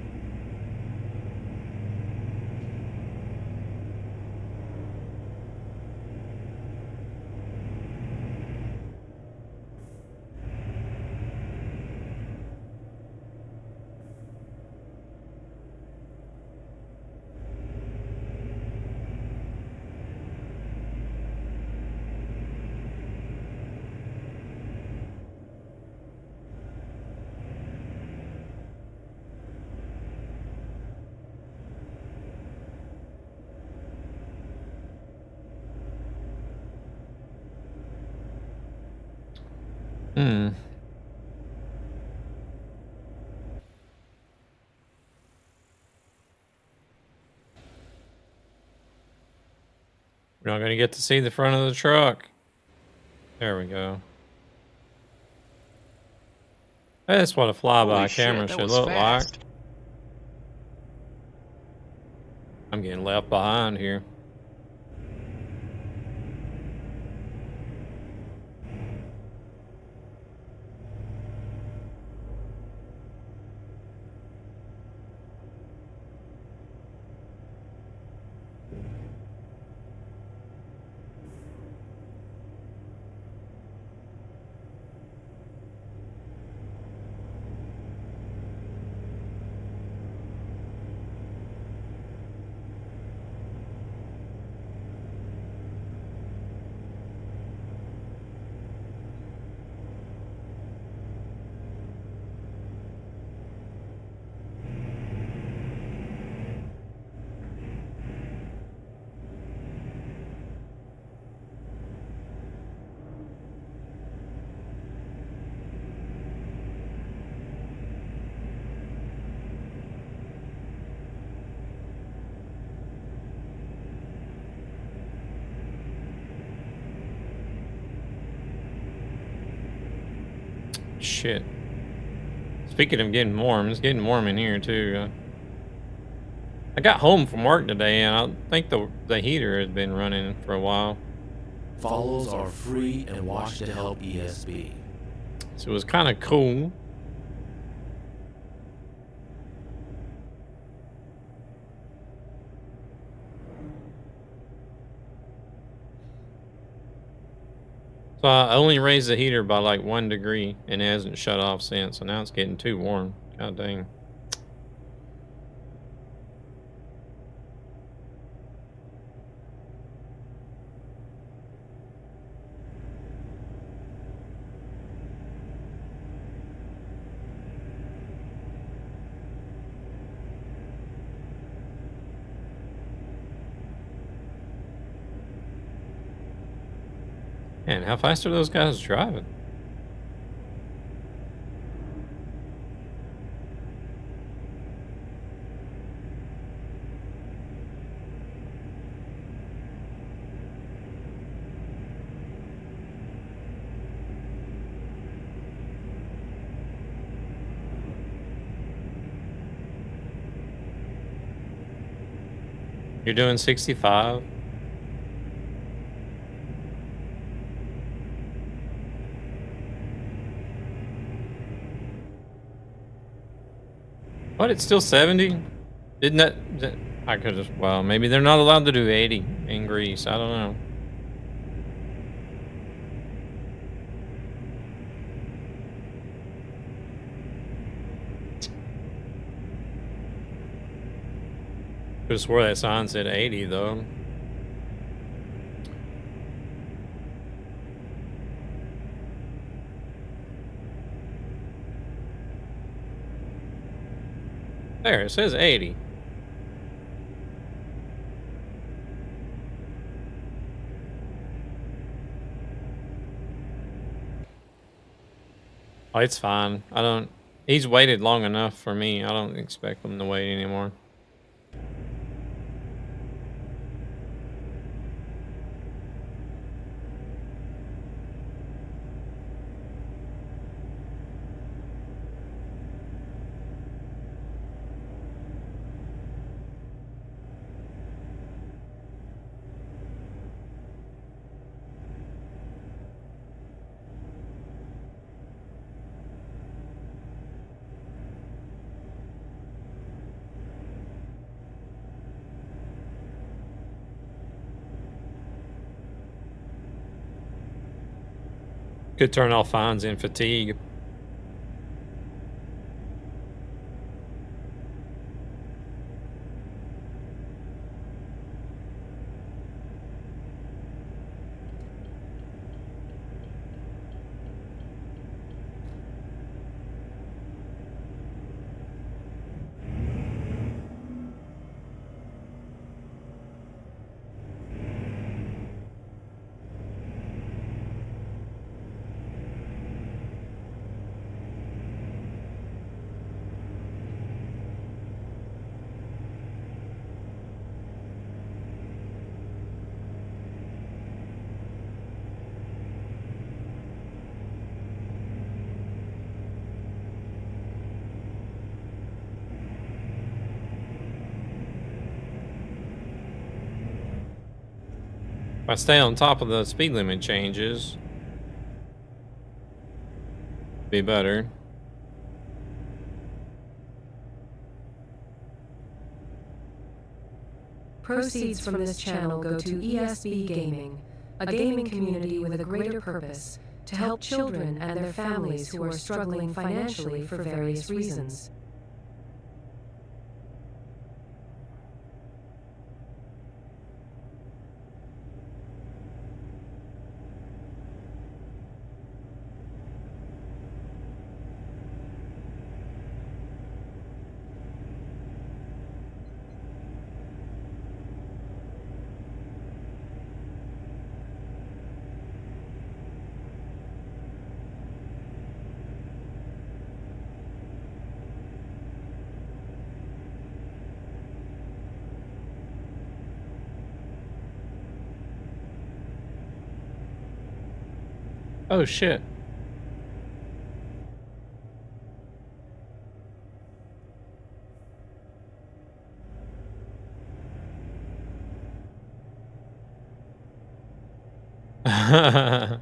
Speaker 1: Hmm. We're not gonna get to see the front of the truck. There we go. That's what a
Speaker 2: Holy
Speaker 1: flyby
Speaker 2: shit,
Speaker 1: camera
Speaker 2: that
Speaker 1: should
Speaker 2: was
Speaker 1: look like.
Speaker 2: fast.
Speaker 1: I'm getting left behind here. Shit. Speaking of getting warm, it's getting warm in here too. I got home from work today, and I think the heater has been running for a while.
Speaker 3: Follows are free and watch to help ESB.
Speaker 1: So it was kind of cool. So I only raised the heater by like 1 degree, and it hasn't shut off since. So now it's getting too warm. God dang. Man, how fast are those guys driving? You're doing 65? What? It's still 70? Didn't that I could just, well, maybe they're not allowed to do 80 in Greece. I don't know. Could have swore that sign said 80 though. There, it says 80. Oh, it's fine. I don't... He's waited long enough for me. I don't expect him to wait anymore. Could turn off fines and fatigue. If I stay on top of the speed limit changes, be better.
Speaker 4: Proceeds from this channel go to ESB Gaming, a gaming community with a greater purpose, to help children and their families who are struggling financially for various reasons.
Speaker 1: Oh shit. I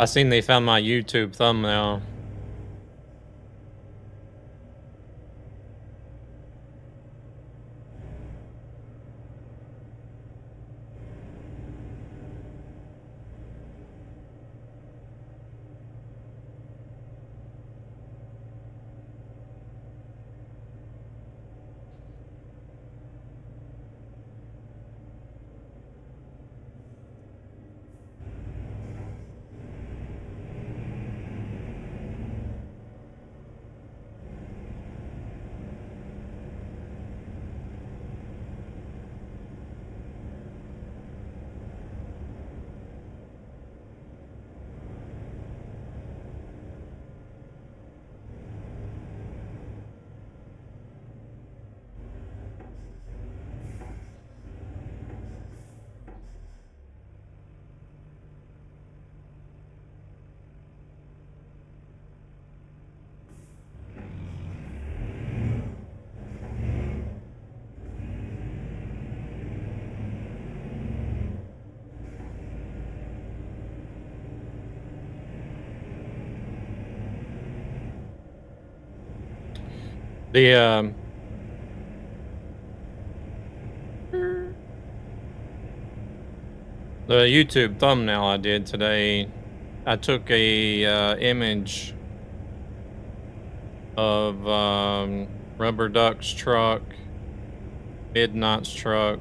Speaker 1: seen they found my YouTube thumbnail. The YouTube thumbnail I did today, I took a image of Rubber Duck's truck, Midnight's truck,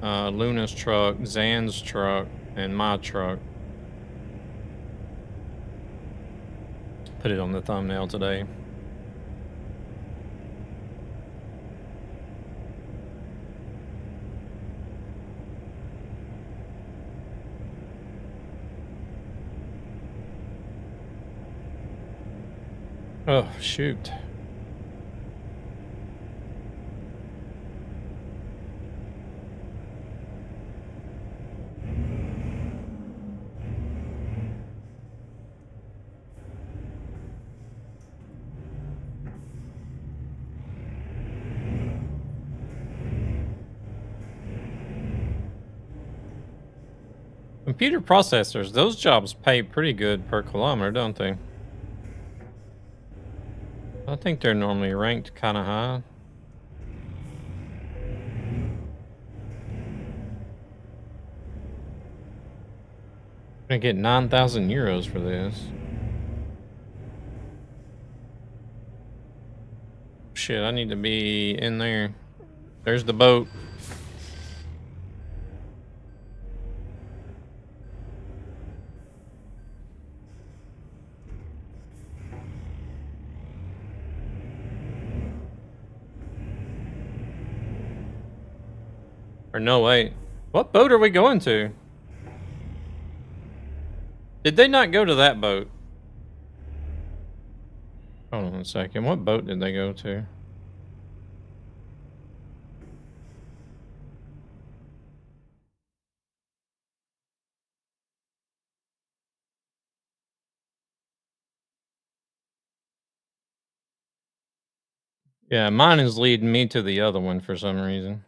Speaker 1: Luna's truck, Zan's truck, and my truck. Put it on the thumbnail today. Oh, shoot. Computer processors, those jobs pay pretty good per kilometer, don't they? I think they're normally ranked kind of high. gonna get 9,000 euros for this. Shit, I need to be in there. There's the boat. Or no, wait. What boat are we going to? Did they not go to that boat? Hold on a second. What boat did they go to? Yeah, mine is leading me to the other one for some reason.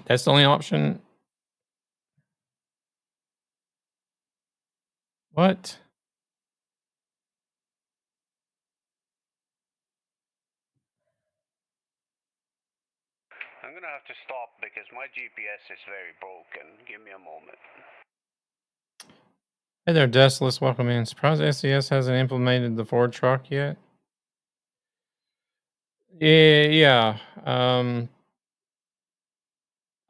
Speaker 1: That's the only option. What?
Speaker 7: I'm gonna have to stop because my GPS is very broken. Give me a moment.
Speaker 1: Hey there, Desolus. Welcome in. Surprised SES hasn't implemented the Ford truck yet. Yeah.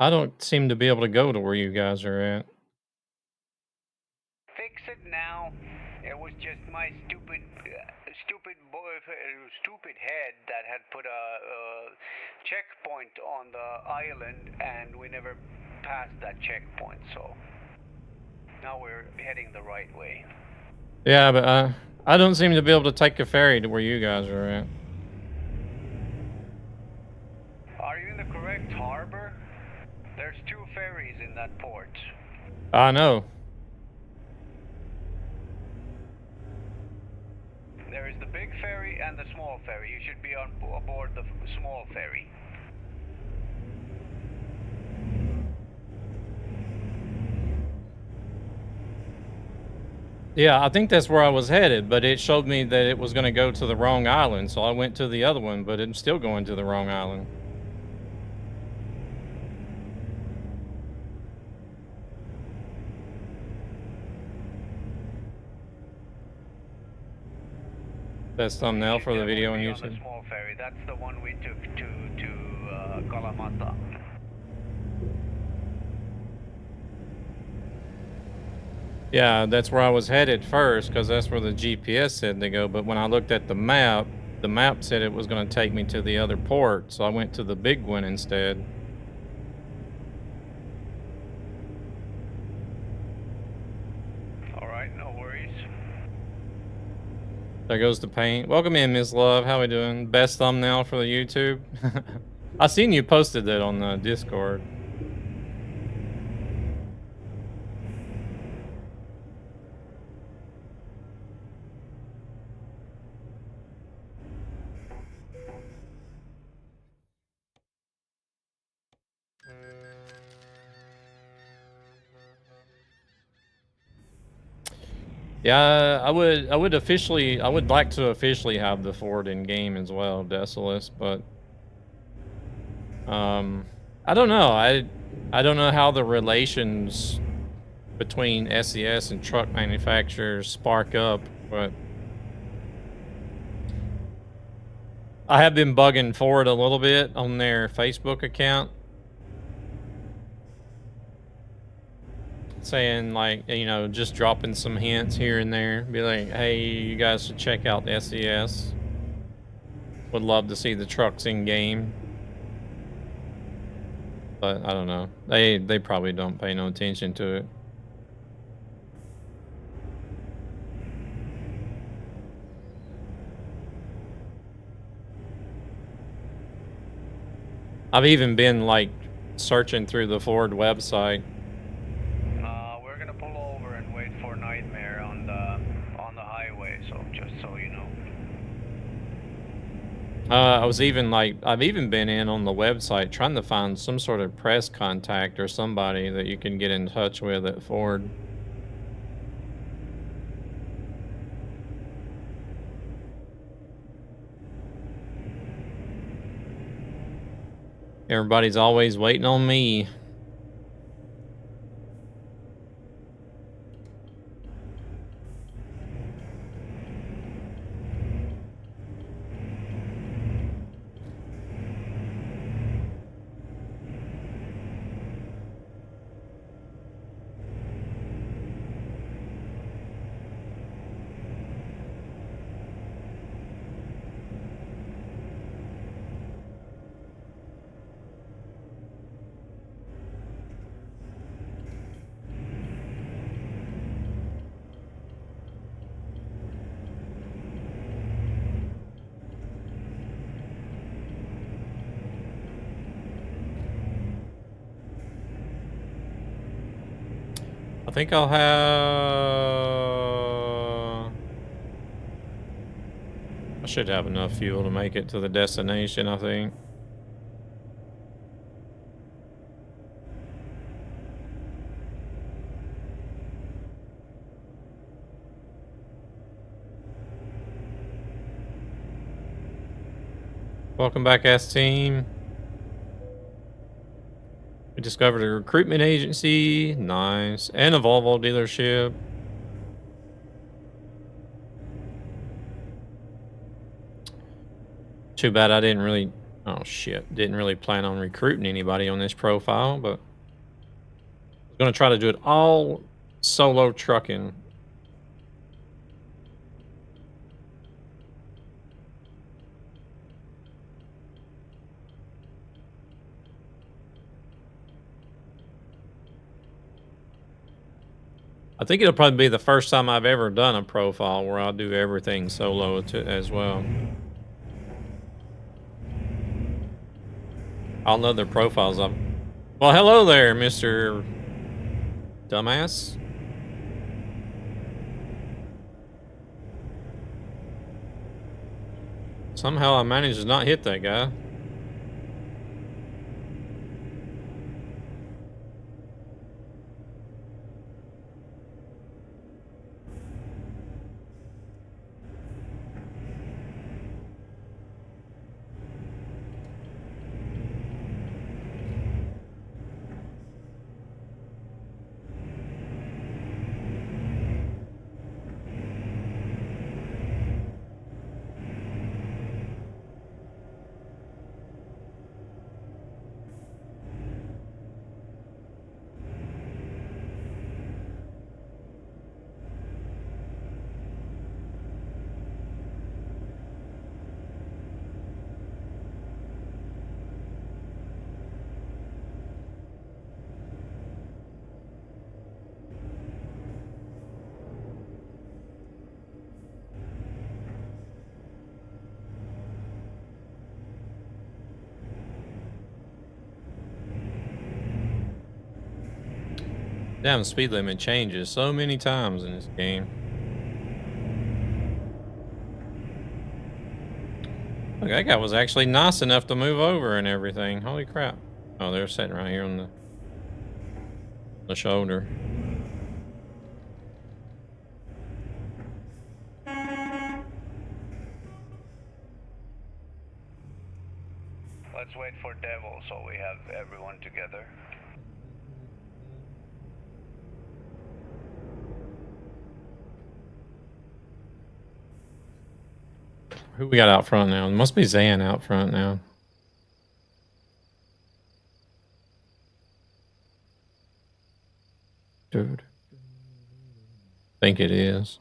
Speaker 1: I don't seem to be able to go to where you guys are at.
Speaker 7: Fix it now. It was just my stupid head that had put a checkpoint on the island, and we never passed that checkpoint. So now we're heading the right way.
Speaker 1: Yeah, but I don't seem to be able to take a ferry to where you guys are at.
Speaker 7: Are you in the correct harbor? There's 2 ferries in that port.
Speaker 1: I know.
Speaker 7: There is the big ferry and the small ferry. You should be on aboard the small ferry.
Speaker 1: Yeah, I think that's where I was headed, but it showed me that it was going to go to the wrong island, so I went to the other one, but it's still going to the wrong island. Best thumbnail for the video on YouTube.
Speaker 7: On the small ferry. That's the one we took to Kalamata.
Speaker 1: Yeah, that's where I was headed first, because that's where the GPS said to go. But when I looked at the map said it was going to take me to the other port, so I went to the big one instead.
Speaker 7: All right, no worries.
Speaker 1: There goes the paint. Welcome in, Miss Love. How we doing? Best thumbnail for the YouTube. I seen you posted that on the Discord. Yeah, I would like to officially have the Ford in game as well, Desolus, but I don't know. I don't know how the relations between SES and truck manufacturers spark up, but I have been bugging Ford a little bit on their Facebook account, saying, like, you know, just dropping some hints here and there, be like, hey, you guys should check out the SES. Would love to see the trucks in game. But I don't know. They probably don't pay no attention to it. I've even been like searching through the Ford website.
Speaker 7: We're gonna pull over and wait for Nightmare on the highway, so just so you know.
Speaker 1: I've even been in on the website trying to find some sort of press contact or somebody that you can get in touch with at Ford. Everybody's always waiting on me. I think I'll have... I should have enough fuel to make it to the destination, I think. Welcome back, S-Team. We discovered a recruitment agency. Nice. And a Volvo dealership. Too bad I didn't really... Oh, shit. Didn't really plan on recruiting anybody on this profile, but... I was going to try to do it all solo trucking. I think it'll probably be the first time I've ever done a profile where I'll do everything solo as well. All know their profiles up. Well, hello there, Mr. Dumbass. Somehow I managed to not hit that guy. Damn, speed limit changes so many times in this game. Look, that guy was actually nice enough to move over and everything. Holy crap. Oh, they're sitting right here on the shoulder.
Speaker 7: Let's wait for Devil so we have everyone together.
Speaker 1: Who we got out front now? It must be Zan out front now. Dude. I think it is.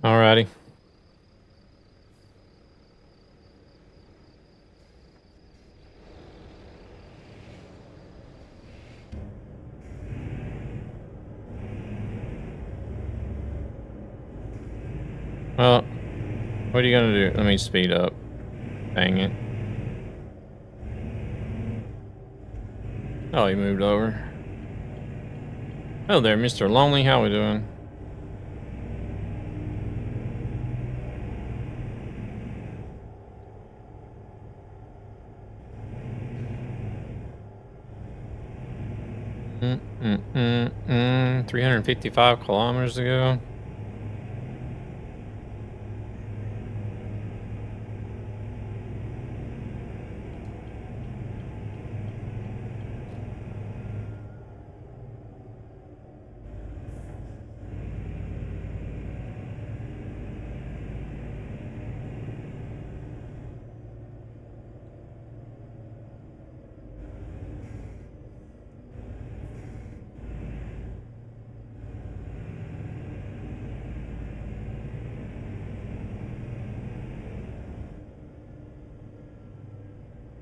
Speaker 1: Alrighty. Well, what are you gonna do? Let me speed up. Dang it. Oh, he moved over. Oh there, Mr. Lonely. How we doing? Mm, mm, mm, mm. 355 kilometers to go.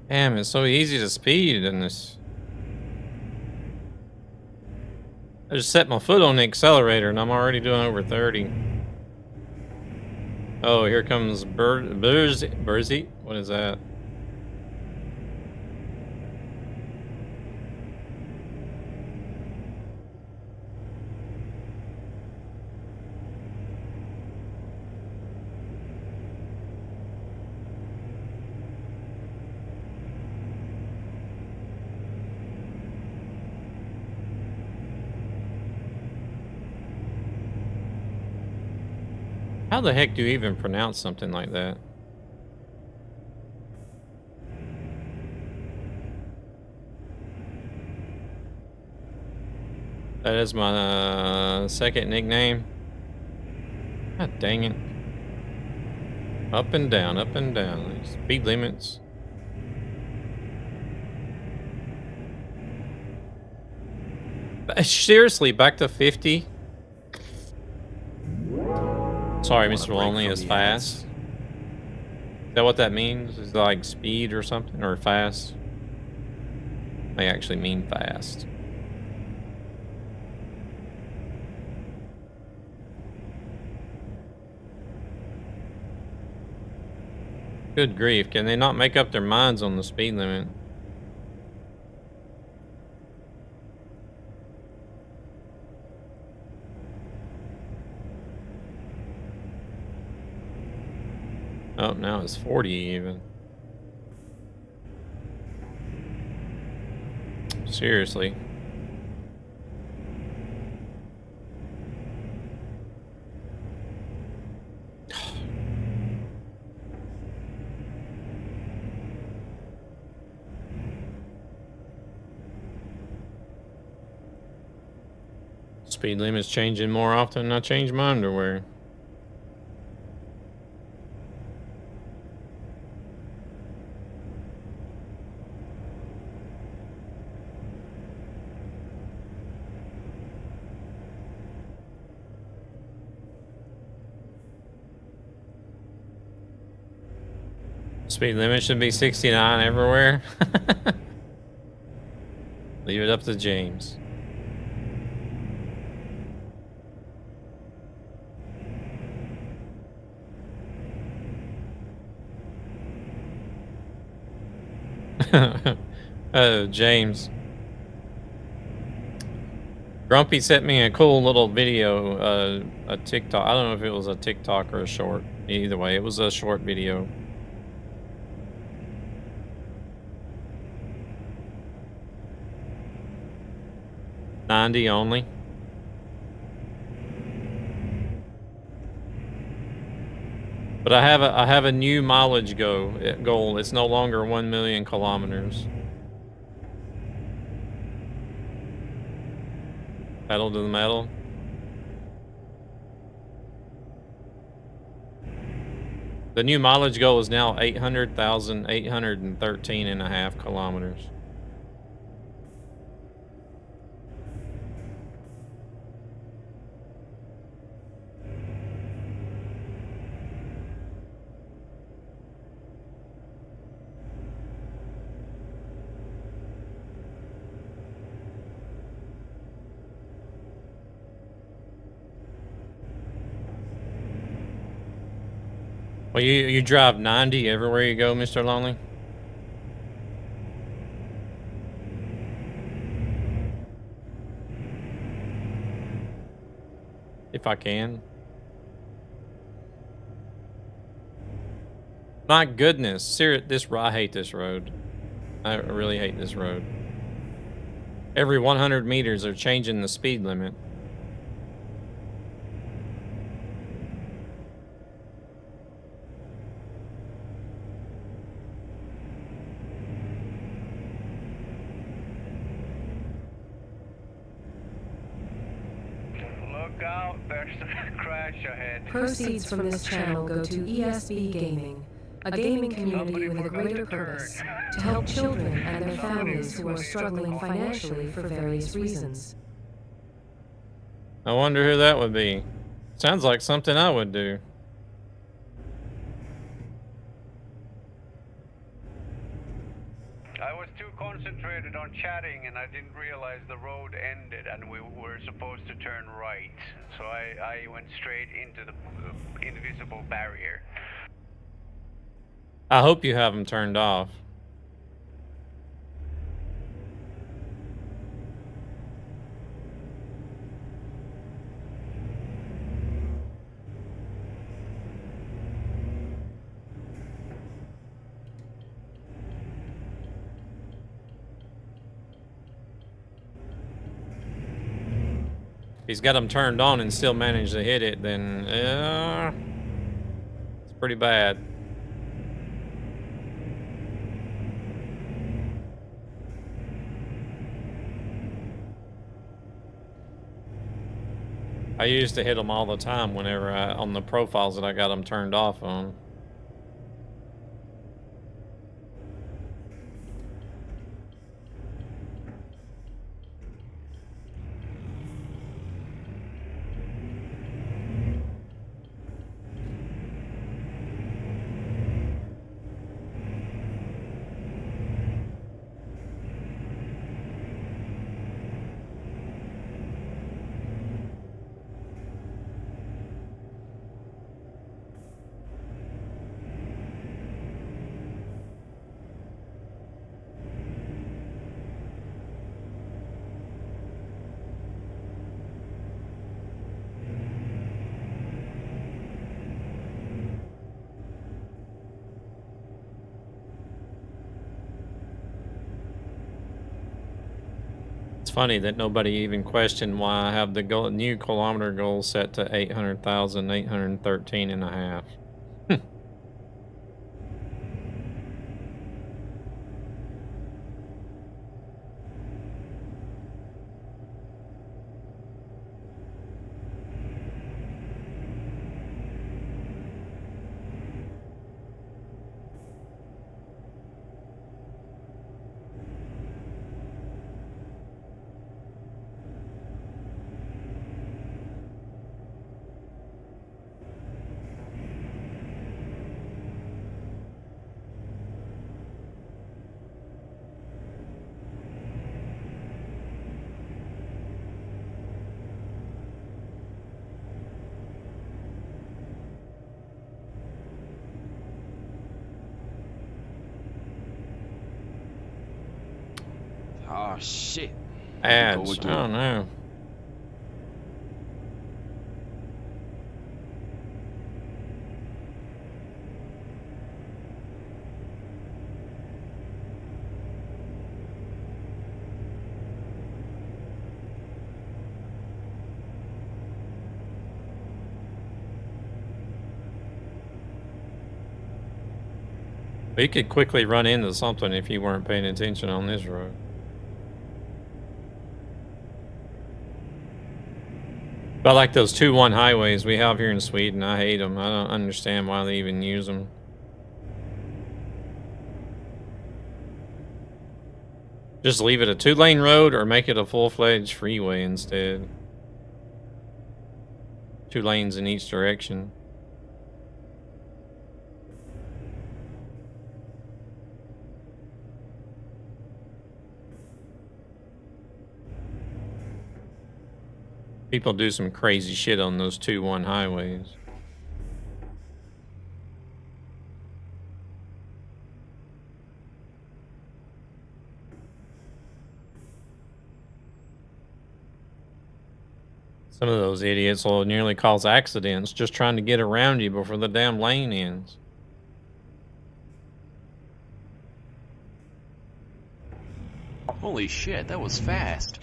Speaker 1: Damn, it's so easy to speed in this. I just set my foot on the accelerator and I'm already doing over 30. Oh, here comes Burzy. What is that? How the heck do you even pronounce something like that? That is my second nickname. God dang it. Up and down, up and down. Speed limits. Seriously, back to 50? Sorry, Mr. Lonely is fast. Is that what that means? Is it like speed or something? Or fast? They actually mean fast. Good grief, can they not make up their minds on the speed limit? Oh, now it's 40 even. Seriously. Speed limit's changing more often than I change my underwear. Speed limit should be 69 everywhere. Leave it up to James. Oh, James. Grumpy sent me a cool little video, a TikTok. I don't know if it was a TikTok or a short. Either way, it was a short video. $90 only. But I have a new mileage goal. It's no longer 1 million kilometers. Pedal to the metal. The new mileage goal is now 800,813.5 kilometers. Well, you drive 90 everywhere you go, Mr. Lonely? If I can. My goodness, I hate this road. I really hate this road. Every 100 meters they're changing the speed limit.
Speaker 7: Look out, there's a crash ahead.
Speaker 4: Proceeds from this channel go to ESB Gaming, a gaming community with a greater purpose, to help children and their families who are struggling financially for various reasons.
Speaker 1: I wonder who that would be. Sounds like something I would do.
Speaker 7: I was too concentrated on chatting and I didn't realize the road ended and we were supposed to turn right. So I went straight into the invisible barrier.
Speaker 1: I hope you have them turned off. If he's got them turned on and still managed to hit it, then it's pretty bad. I used to hit them all the time whenever on the profiles that I got them turned off on. It's funny that nobody even questioned why I have the new kilometer goal set to 800,813 and a half.
Speaker 2: Oh shit.
Speaker 1: Ads.
Speaker 2: Go again.
Speaker 1: Oh no. But you could quickly run into something if you weren't paying attention on this road. But like those 2-1 highways we have here in Sweden, I hate them. I don't understand why they even use them. Just leave it a 2-lane road or make it a full-fledged freeway instead. 2 lanes in each direction. People do some crazy shit on those 2-1 highways. Some of those idiots will nearly cause accidents just trying to get around you before the damn lane ends.
Speaker 2: Holy shit, that was fast.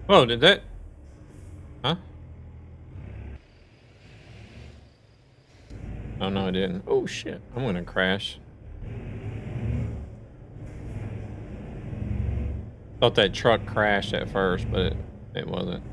Speaker 1: Whoa, did that? Huh? Oh, no, I didn't. Oh, shit. I'm gonna crash. Thought that truck crashed at first, but it wasn't.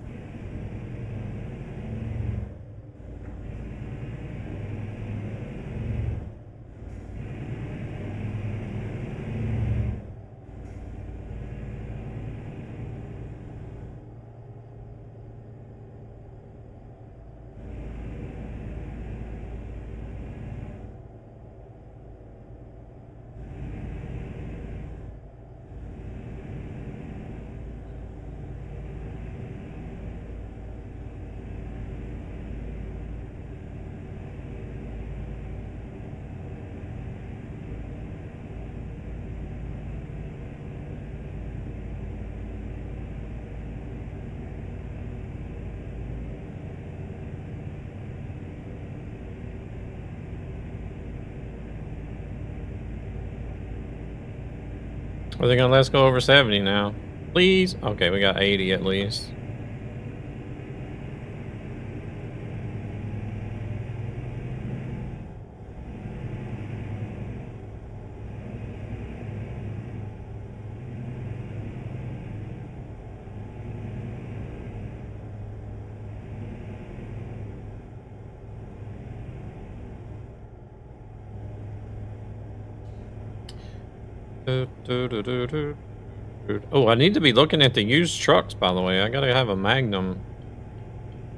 Speaker 1: Are they gonna let us go over 70 now? Please? Okay, we got 80 at least. Oh, I need to be looking at the used trucks, by the way. I gotta have a Magnum.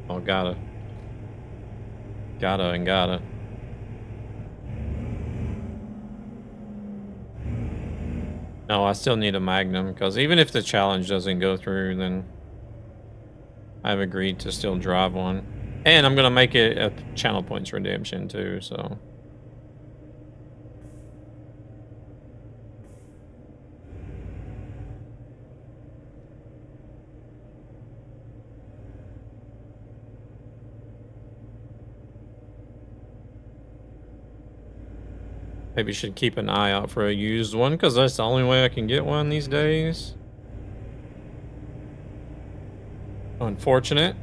Speaker 1: Oh, gotta. Gotta. No, I still need a Magnum, because even if the challenge doesn't go through, then I've agreed to still drive one. And I'm gonna make it a channel points redemption, too, so... Maybe should keep an eye out for a used one, because that's the only way I can get one these days. Unfortunate.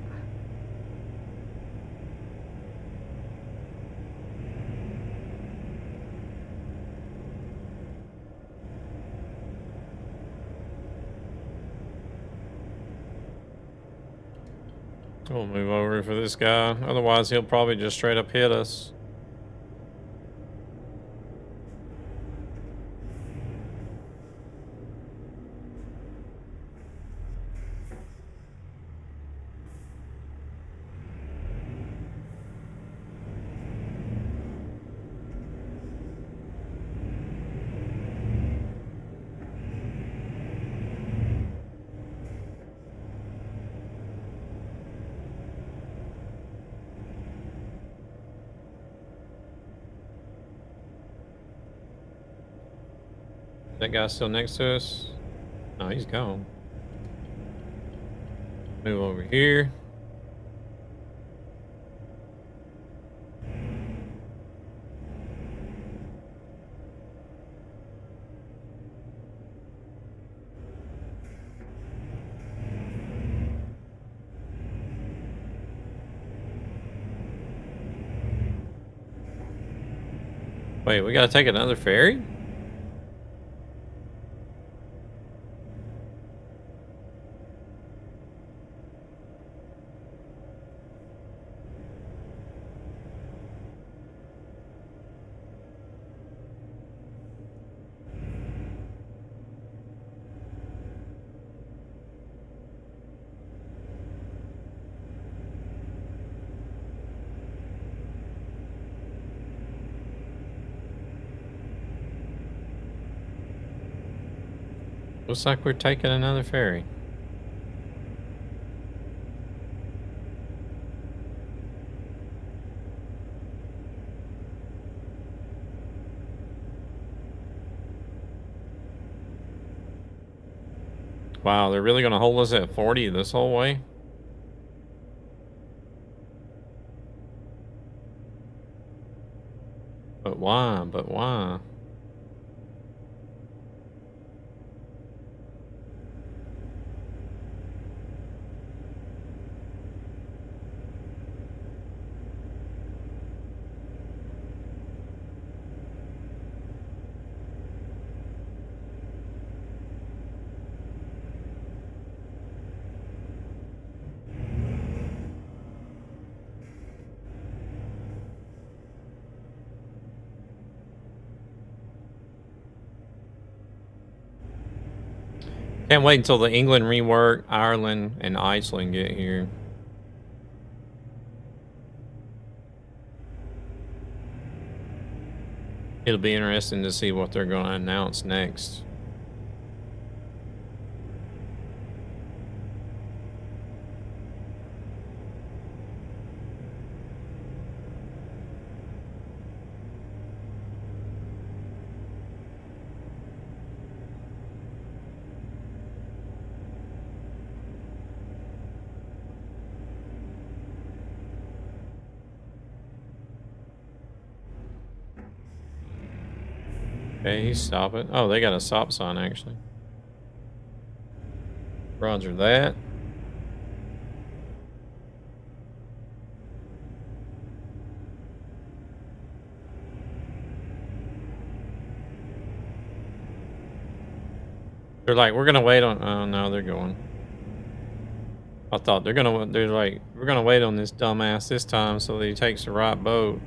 Speaker 1: We'll move over for this guy. Otherwise, he'll probably just straight up hit us. That guy still next to us? No, he's gone. Move over here. Wait, we gotta take another ferry? Looks like we're taking another ferry. Wow, they're really going to hold us at 40 this whole way? But why? But why? Can't wait until the England rework, Ireland, and Iceland get here. It'll be interesting to see what they're going to announce next. Okay, he's stopping. Oh, they got a stop sign, actually. Roger that. They're like, we're gonna wait on... Oh, no, they're going. I thought they're like, we're gonna wait on this dumbass this time so that he takes the right boat.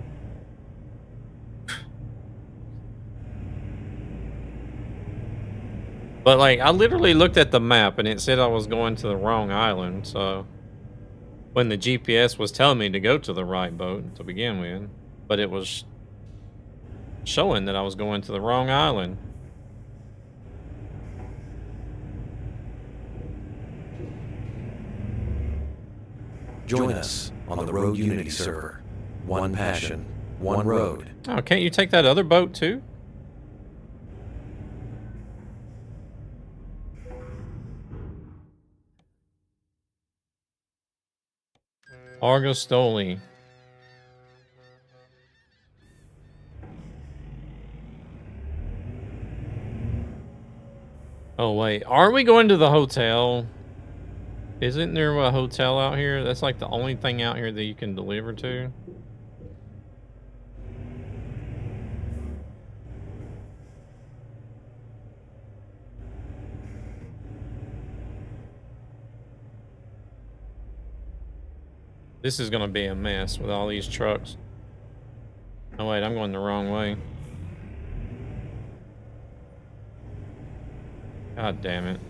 Speaker 1: But like, I literally looked at the map and it said I was going to the wrong island, so... When the GPS was telling me to go to the right boat to begin with, but it was showing that I was going to the wrong island.
Speaker 3: Join us on the Road Unity server. One passion, one road.
Speaker 1: Oh, can't you take that other boat too? Argostoli. Oh wait, aren't we going to the hotel? Isn't there a hotel out here? That's like the only thing out here that you can deliver to. This is gonna be a mess with all these trucks. Oh wait, I'm going the wrong way. God damn it.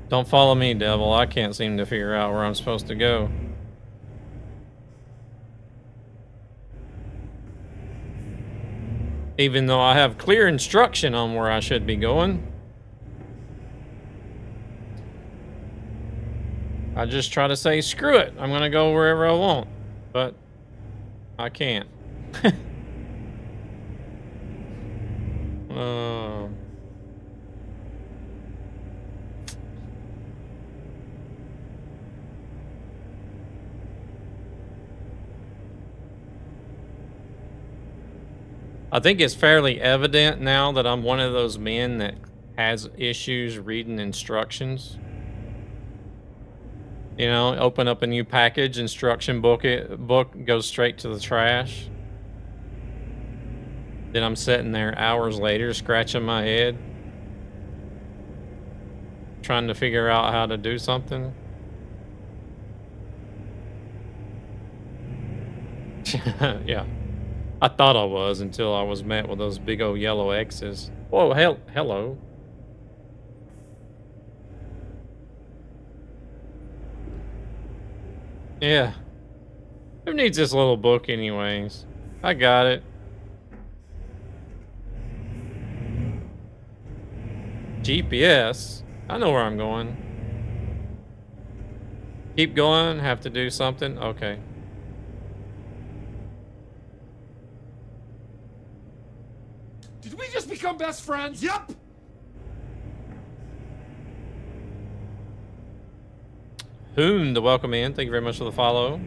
Speaker 1: Don't follow me, devil. I can't seem to figure out where I'm supposed to go. Even though I have clear instruction on where I should be going. I just try to say, screw it, I'm gonna go wherever I want. But I can't. I think it's fairly evident now that I'm one of those men that has issues reading instructions. You know, open up a new package, instruction book goes straight to the trash. Then I'm sitting there hours later scratching my head, trying to figure out how to do something. Yeah. I thought I was until I was met with those big old yellow X's. Whoa, hello. Yeah. Who needs this little book anyways? I got it. GPS. I know where I'm going. Keep going. Have to do something. Okay.
Speaker 10: Did we just become best friends? Yep.
Speaker 1: Hoon, the welcome in. Thank you very much for the follow.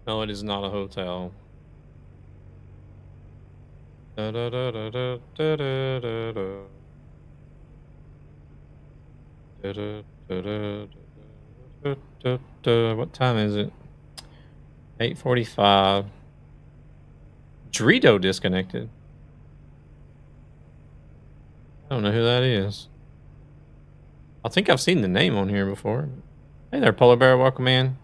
Speaker 1: No, it is not a hotel. Da, da, da, da, da, da, da, da, da. Da, da, da, da, da, da, da. What time is it? 8:45. Dorito disconnected. I don't know who that is. I think I've seen the name on here before. Hey there, Polar Bear. Welcome in.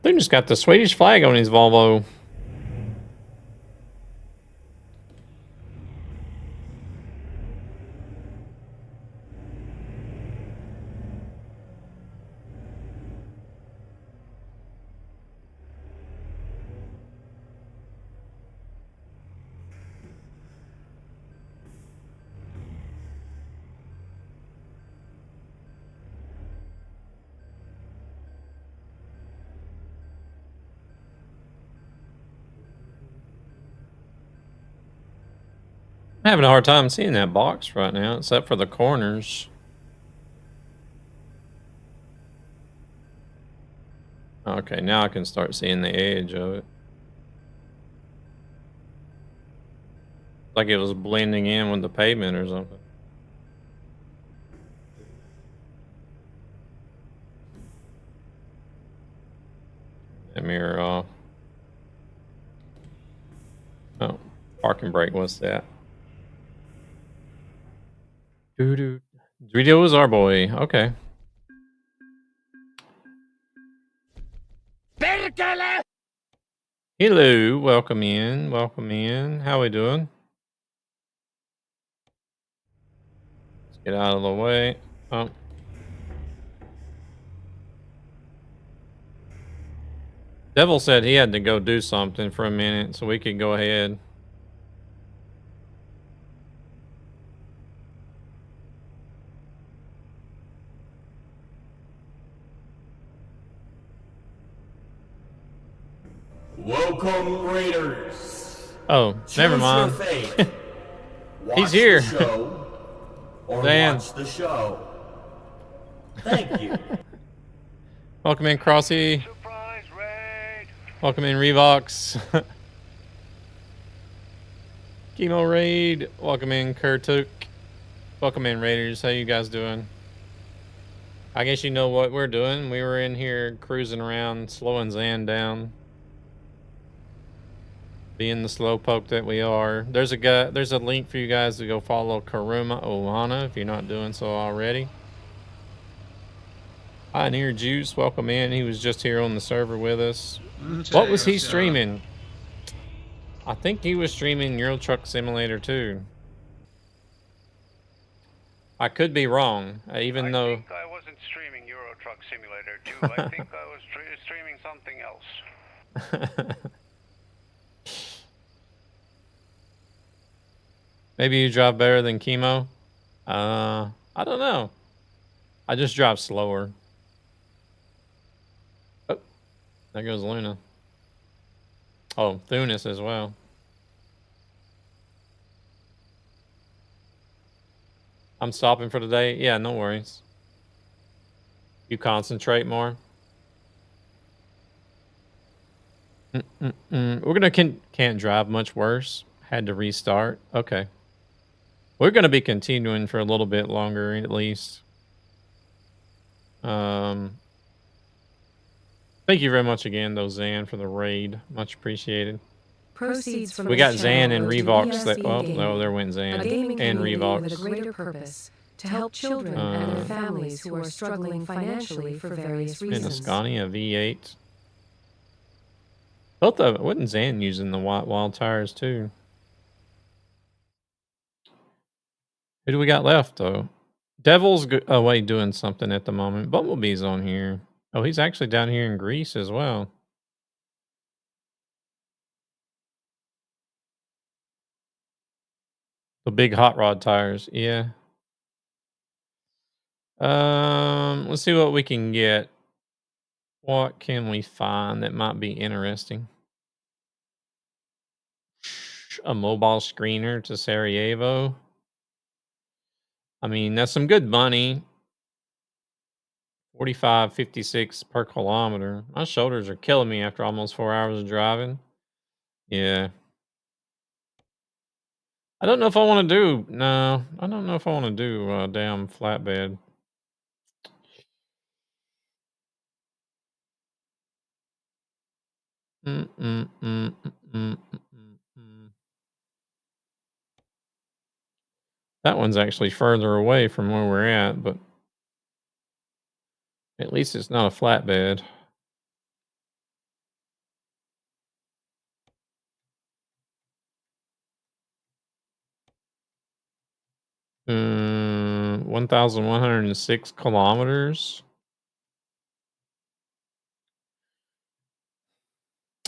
Speaker 1: They just got the Swedish flag on his Volvo. I'm having a hard time seeing that box right now, except for the corners. Okay, now I can start seeing the edge of it. Like it was blending in with the pavement or something. That mirror off. Oh, parking brake, what's that? Doo-doo. Dorito is our boy. Okay. Hello, welcome in. Welcome in. How we doing? Let's get out of the way. Oh. Devil said he had to go do something for a minute, so we could go ahead.
Speaker 10: Welcome, Raiders.
Speaker 1: Oh, never mind. He's here.
Speaker 10: The show or
Speaker 1: Dan.
Speaker 10: watch the show. Thank you.
Speaker 1: Welcome in, Crossy.
Speaker 7: Surprise raid.
Speaker 1: Welcome in, Revox. Chemo Raid. Welcome in, Kurtuk. Welcome in, Raiders. How you guys doing? I guess you know what we're doing. We were in here cruising around, slowing Zan down. Being the slowpoke that we are. There's a link for you guys to go follow Karuma Ohana if you're not doing so already. Pioneer Juice, welcome in. He was just here on the server with us. What was he streaming? I think he was streaming Euro Truck Simulator 2. I could be wrong, even though...
Speaker 7: I think I wasn't streaming Euro Truck Simulator 2. I think I was streaming something else.
Speaker 1: Maybe you drive better than Chemo? I don't know. I just drive slower. Oh, there goes Luna. Oh, Thunis as well. As I'm stopping for today. Yeah, no worries. You concentrate more. We're gonna can't drive much worse. Had to restart. Okay. We're gonna be continuing for a little bit longer at least. Thank you very much again, though, Zan, for the raid. Much appreciated.
Speaker 4: Proceeds from
Speaker 1: We
Speaker 4: this
Speaker 1: got Zan and
Speaker 4: channel go to
Speaker 1: Revox. That,
Speaker 4: ESB
Speaker 1: oh,
Speaker 4: Gaming,
Speaker 1: no, there went Zan.
Speaker 4: a gaming
Speaker 1: And
Speaker 4: community with a
Speaker 1: Revox.
Speaker 4: greater purpose to help children and their families who are struggling financially for various
Speaker 1: And a
Speaker 4: reasons.
Speaker 1: Scania V8. Both of it. Wasn't Zan using the wild tires, too? Who do we got left, though? Devil's away doing something at the moment. Bumblebee's on here. Oh, he's actually down here in Greece as well. The big hot rod tires, yeah. Let's see what we can get. What can we find that might be interesting? A mobile screener to Sarajevo. I mean, that's some good money. 45.56 per kilometer. My shoulders are killing me after almost 4 hours of driving. Yeah. I don't know if I want to do. No, I don't know if I want to do a damn flatbed. That one's actually further away from where we're at, but at least it's not a flatbed. Mm, 1,106 kilometers.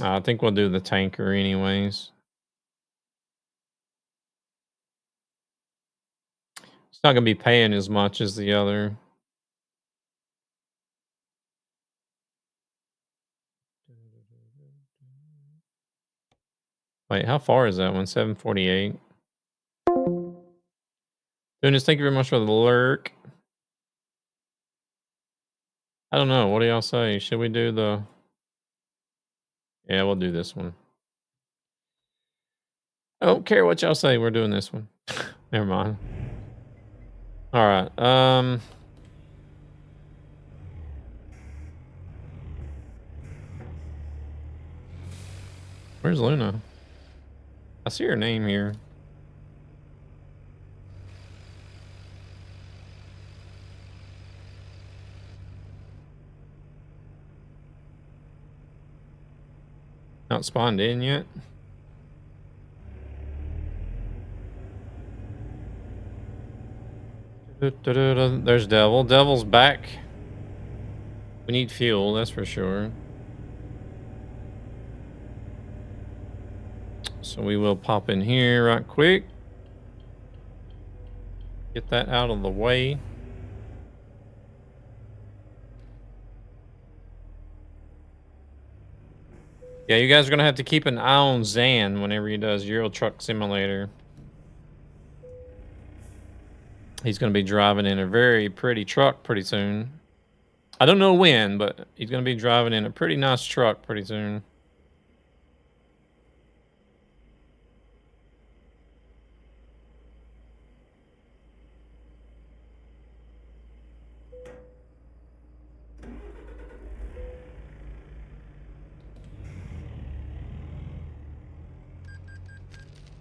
Speaker 1: I think we'll do the tanker anyways. It's not going to be paying as much as the other. Wait, how far is that one? 748. Dunis, thank you very much for the lurk. I don't know. What do y'all say? Should we do the... Yeah, we'll do this one. I don't care what y'all say. We're doing this one. Never mind. All right. Where's Luna? I see her name here. Not spawned in yet. There's Devil. Devil's back. We need fuel, that's for sure. So we will pop in here right quick. Get that out of the way. Yeah, you guys are going to have to keep an eye on Zan whenever he does Euro Truck Simulator. He's going to be driving in a very pretty truck pretty soon. I don't know when, but he's going to be driving in a pretty nice truck pretty soon.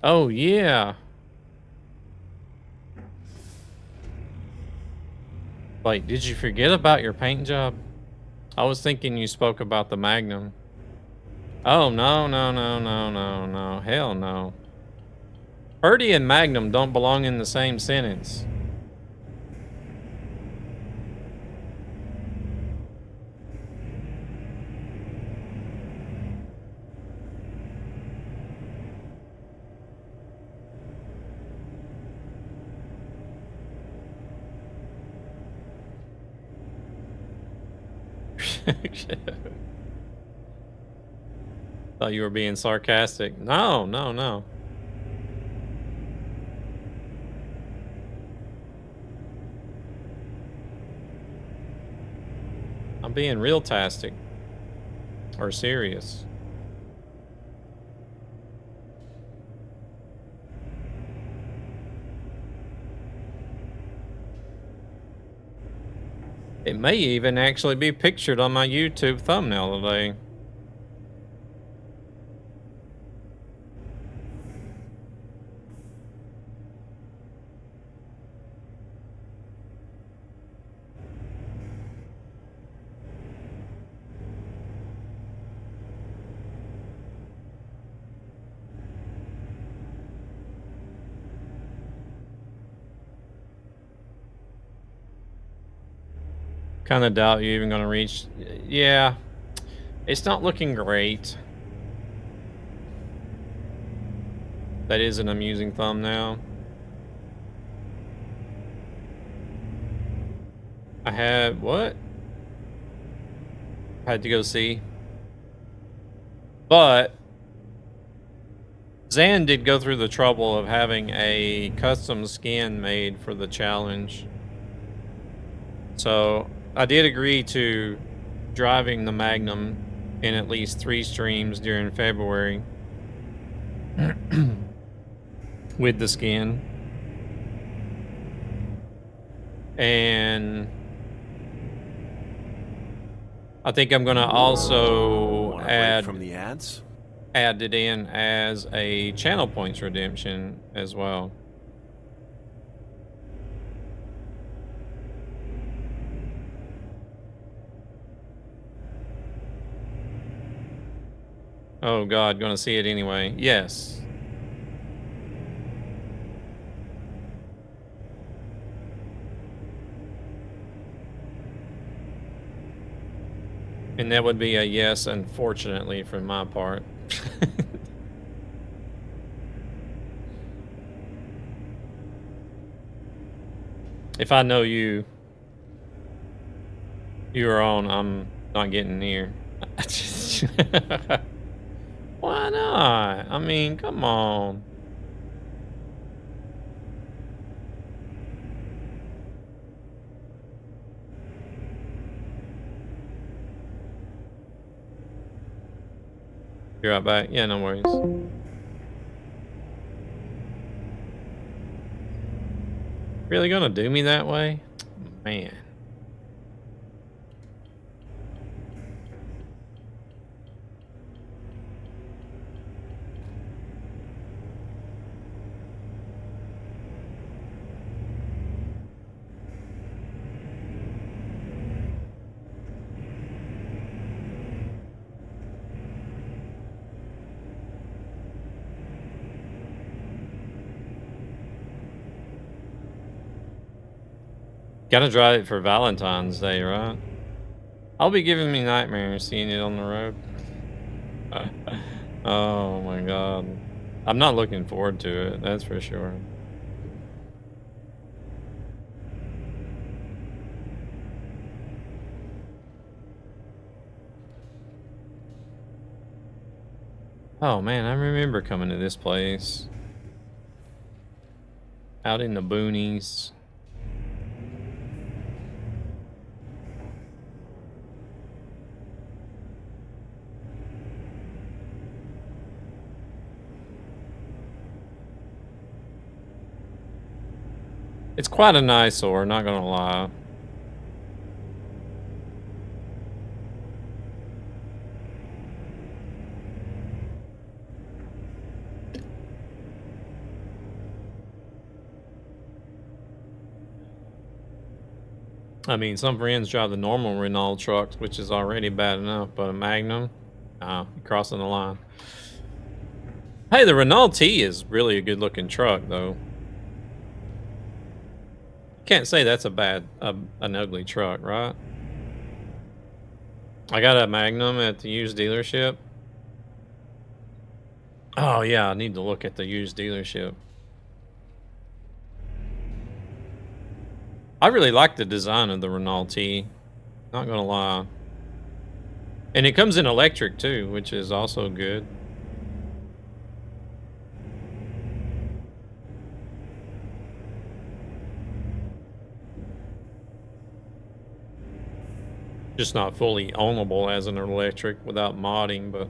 Speaker 1: Oh, yeah. Wait, did you forget about your paint job? I was thinking you spoke about the Magnum. Oh, no, no, no, no, no, no. Hell no. Purdy and Magnum don't belong in the same sentence. Thought you were being sarcastic. No, no, no. I'm being real tastic. Or serious. It may even actually be pictured on my YouTube thumbnail today. Kind of doubt you're even going to reach. Yeah, it's not looking great. That is an amusing thumbnail. I had what? I had to go see. But Zan did go through the trouble of having a custom skin made for the challenge. So I did agree to driving the Magnum in at least 3 streams during February with the skin. And I think I'm gonna also add
Speaker 3: from the ads.
Speaker 1: Add it in as a channel points redemption as well. Oh God, gonna see it anyway. Yes. And that would be a yes, unfortunately, from my part. If I know you are on, I'm not getting near. Why not? I mean, come on. You're right back. Yeah, no worries. Really gonna do me that way? Man. Gotta drive it for Valentine's Day, right? I'll be giving me nightmares seeing it on the road. Oh my God. I'm not looking forward to it, that's for sure. Oh man, I remember coming to this place. Out in the boonies. It's quite an eyesore, not gonna lie. I mean, some friends drive the normal Renault trucks, which is already bad enough, but a Magnum? You're crossing the line. Hey, the Renault T is really a good looking truck, though. Can't say that's a bad, an ugly truck, right? I got a Magnum at the used dealership. Oh yeah, I need to look at the used dealership. I really like the design of the Renault T, not gonna lie. And it comes in electric too, which is also good. Just not fully ownable as an electric without modding, but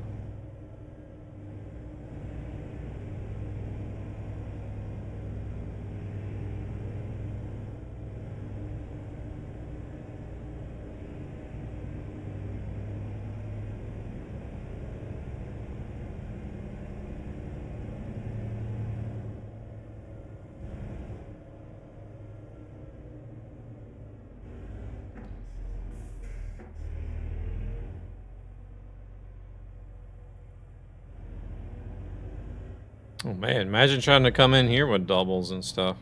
Speaker 1: oh man, imagine trying to come in here with doubles and stuff.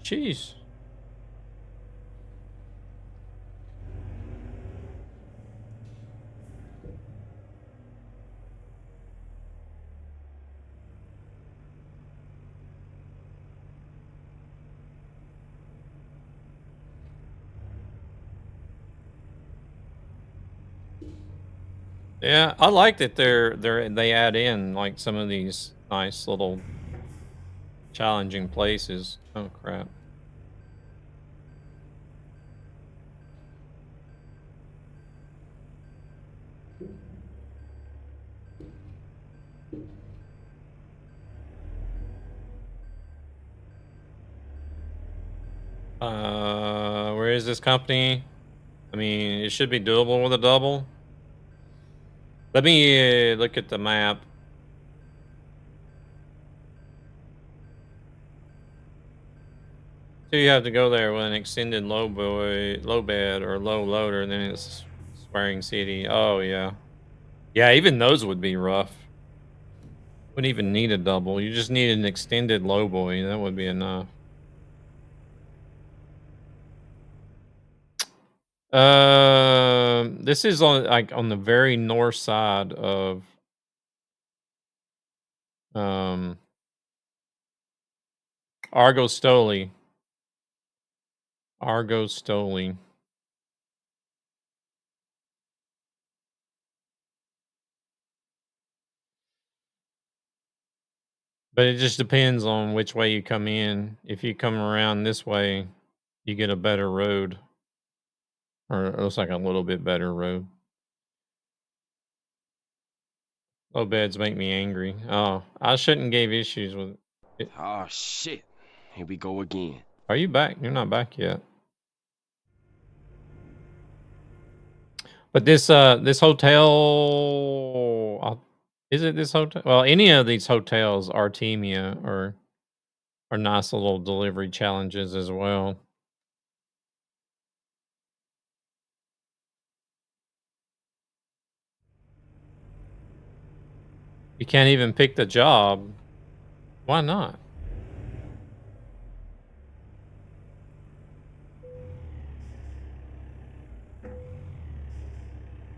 Speaker 1: Jeez. Yeah, I like that they add in like some of these nice little challenging places. Oh crap. Where is this company? I mean, it should be doable with a double. Let me look at the map. So you have to go there with an extended low bed or low loader, and then it's Swearing City. Oh yeah, yeah. Even those would be rough. Wouldn't even need a double. You just need an extended low boy. That would be enough. This is on the very north side of Argostoli. Argostoli. But it just depends on which way you come in. If you come around this way, you get a better road. Or it looks like a little bit better road. Low beds make me angry. Oh, I shouldn't give issues with it.
Speaker 2: Oh shit. Here we go again.
Speaker 1: Are you back? You're not back yet. But this hotel, is it this hotel? Well, any of these hotels, Artemia, are nice little delivery challenges as well. You can't even pick the job. Why not?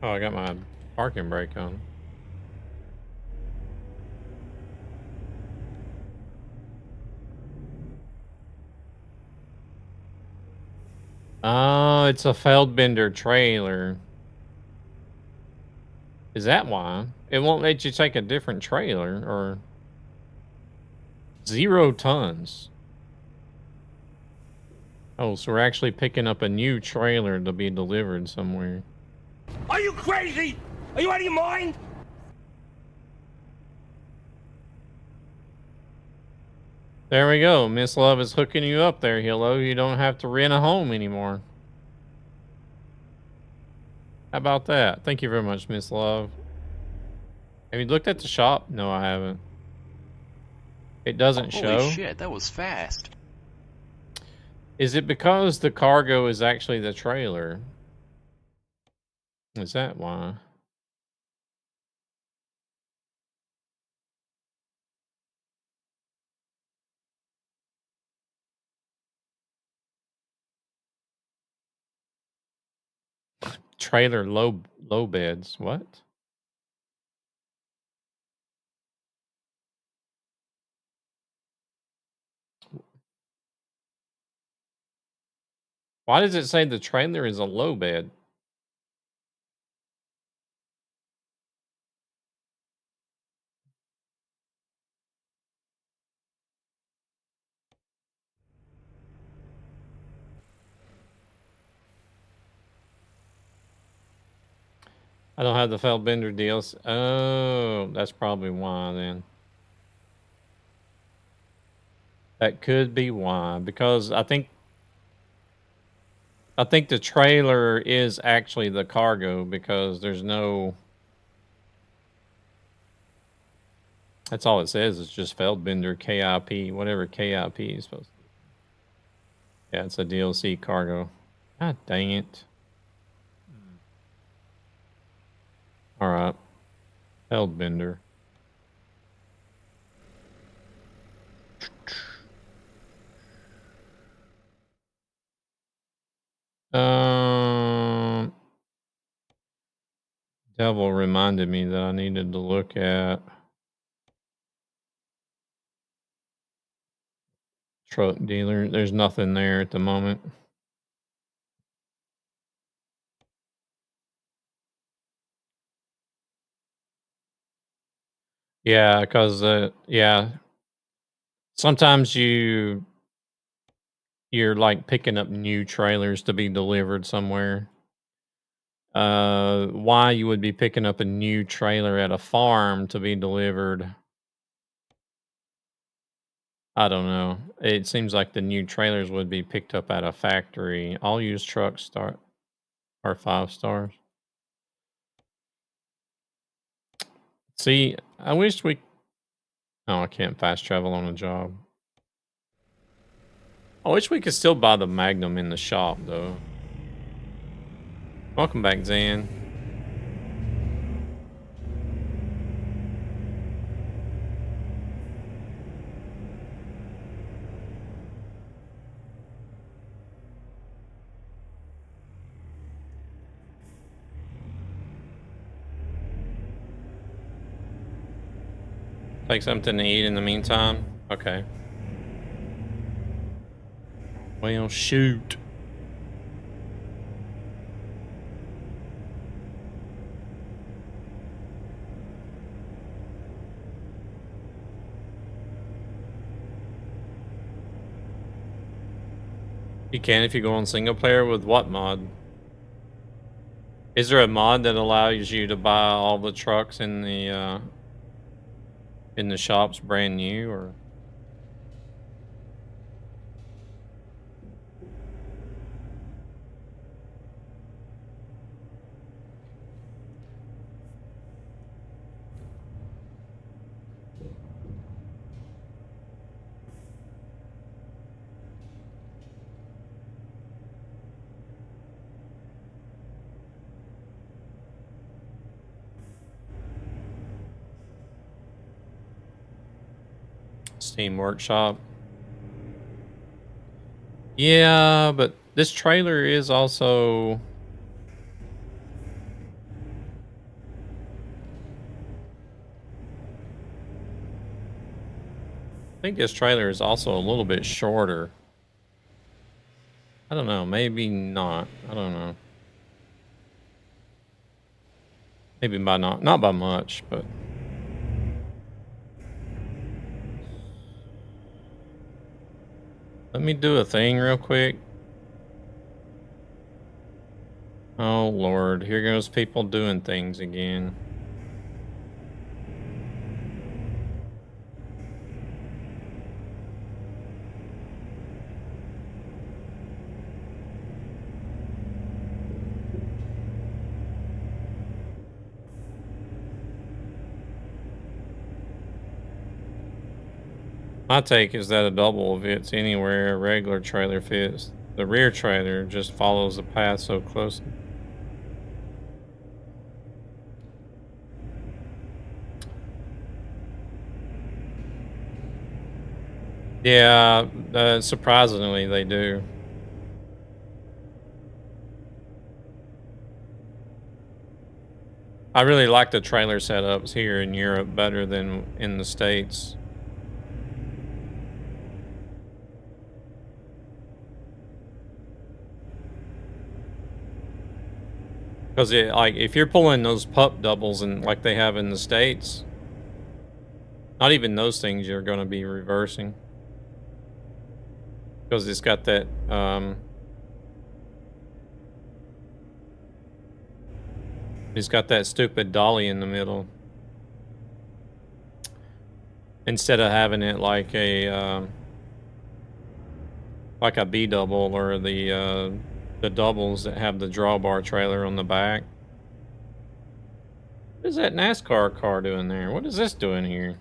Speaker 1: Oh, I got my parking brake on. Oh, it's a Feldbender trailer. Is that why? It won't let you take a different trailer or 0 tons. Oh, so we're actually picking up a new trailer to be delivered somewhere.
Speaker 10: Are you crazy? Are you out of your mind?
Speaker 1: There we go. Miss Love is hooking you up there, Hello. You don't have to rent a home anymore. How about that? Thank you very much, Miss Love. Have you looked at the shop? No, I haven't. It doesn't show.
Speaker 2: Holy shit, that was fast.
Speaker 1: Is it because the cargo is actually the trailer? Is that why? Trailer low beds. What? Why does it say the trailer is a low bed? I don't have the Feldbender DLC. Oh, that's probably why then. That could be why, because I think the trailer is actually the cargo because there's no. That's all it says. It's just Feldbender KIP, whatever KIP is supposed to be. Yeah, it's a DLC cargo. God dang it. All right. Feldbender. Devil reminded me that I needed to look at truck dealer. There's nothing there at the moment. Yeah, because yeah, sometimes you're like picking up new trailers to be delivered somewhere. Why you would be picking up a new trailer at a farm to be delivered? I don't know. It seems like the new trailers would be picked up at a factory. All used trucks are 5 stars. See, I wish we. Oh, I can't fast travel on a job. I wish we could still buy the Magnum in the shop, though. Welcome back, Zan. Take something to eat in the meantime? Okay. Well, shoot. You can if you go on single player with what mod? Is there a mod that allows you to buy all the trucks in the shops brand new, or? Steam Workshop. Yeah, but this trailer is also. I think this trailer is also a little bit shorter. I don't know. Maybe not. I don't know. Maybe by not by much, but. Let me do a thing real quick. Oh, Lord. Here goes people doing things again. My take is that a double fits anywhere a regular trailer fits. The rear trailer just follows the path so closely. Yeah, surprisingly they do. I really like the trailer setups here in Europe better than in the States. Because like if you're pulling those pup doubles and like they have in the States, not even those things you're going to be reversing. Because it's got that He's got that stupid dolly in the middle. Instead of having it like a B double or the doubles that have the drawbar trailer on the back. What is that NASCAR car doing there? What is this doing here?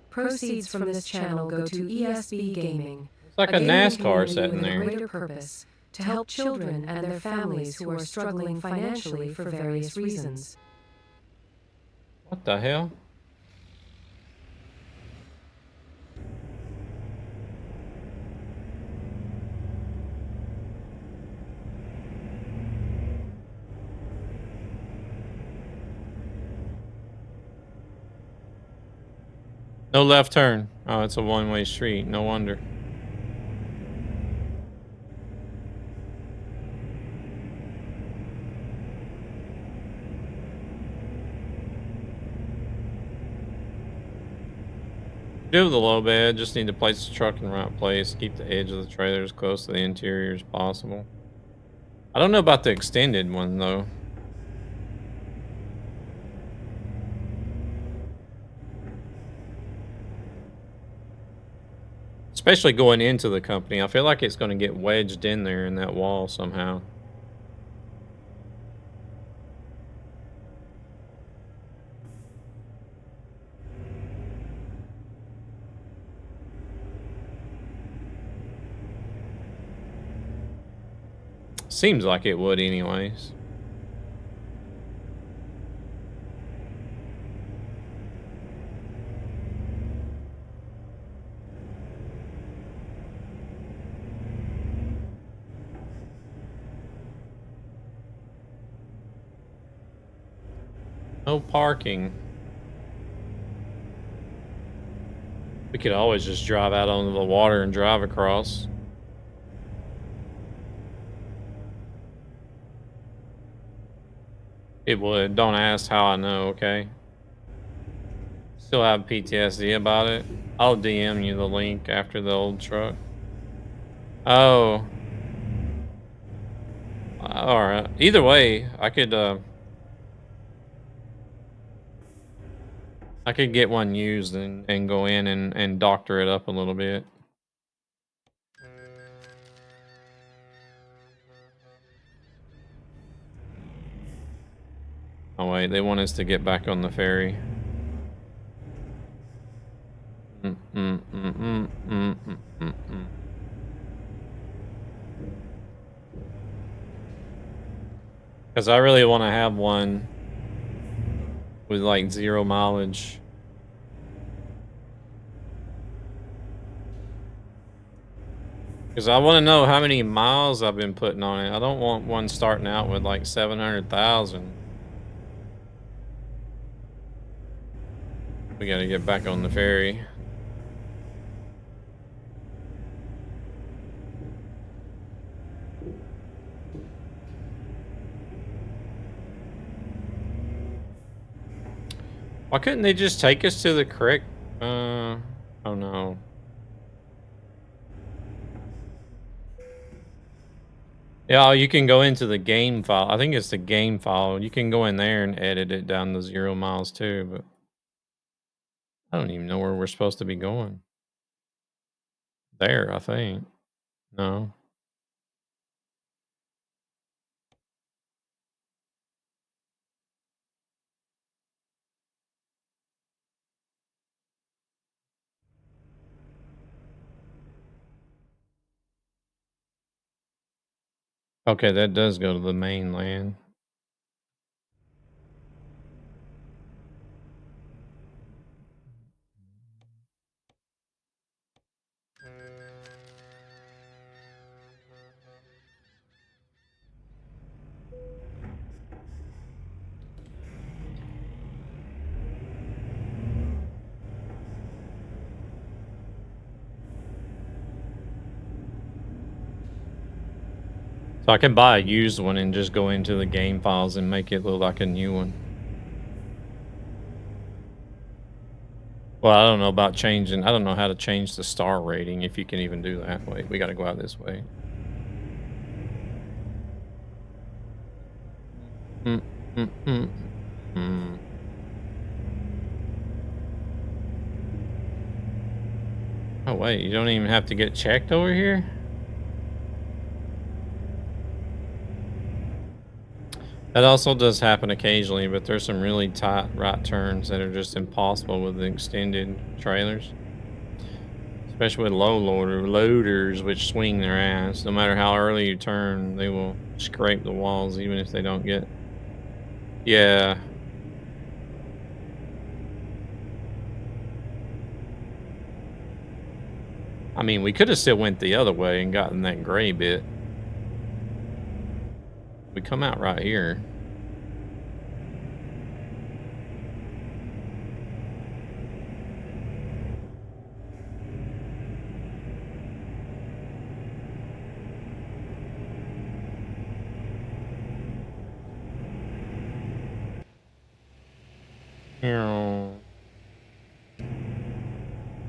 Speaker 4: Proceeds from this channel go to ESB Gaming.
Speaker 1: It's like a NASCAR sitting
Speaker 4: with
Speaker 1: there.
Speaker 4: a greater purpose to help children and their families who are struggling financially for various reasons.
Speaker 1: What the hell? No left turn. Oh, it's a one-way street. No wonder. Do with the low bed, just need to place the truck in the right place, keep the edge of the trailer as close to the interior as possible. I don't know about the extended one though. Especially going into the company. I feel like it's going to get wedged in there in that wall somehow. Seems like it would anyways. No parking. We could always just drive out onto the water and drive across. It would. Don't ask how I know, okay? Still have PTSD about it. I'll DM you the link after the old truck. Oh. Alright. Either way, I could get one used and go in and doctor it up a little bit. Oh wait, they want us to get back on the ferry. Because I really want to have one with like 0 mileage. Because I want to know how many miles I've been putting on it. I don't want one starting out with like 700,000. We gotta get back on the ferry. Why couldn't they just take us to the correct? Oh no. Yeah, you can go into the game file. I think it's the game file. You can go in there and edit it down to 0 miles too, but I don't even know where we're supposed to be going. There, I think. No. Okay, that does go to the mainland. So I can buy a used one and just go into the game files and make it look like a new one. Well, I don't know about changing. I don't know how to change the star rating, if you can even do that. Wait, we got to go out this way. Oh wait, you don't even have to get checked over here? That also does happen occasionally, but there's some really tight right turns that are just impossible with the extended trailers. Especially with loaders, which swing their ass. No matter how early you turn, they will scrape the walls even if they don't get... Yeah. I mean, we could have still went the other way and gotten that gray bit. We come out right here.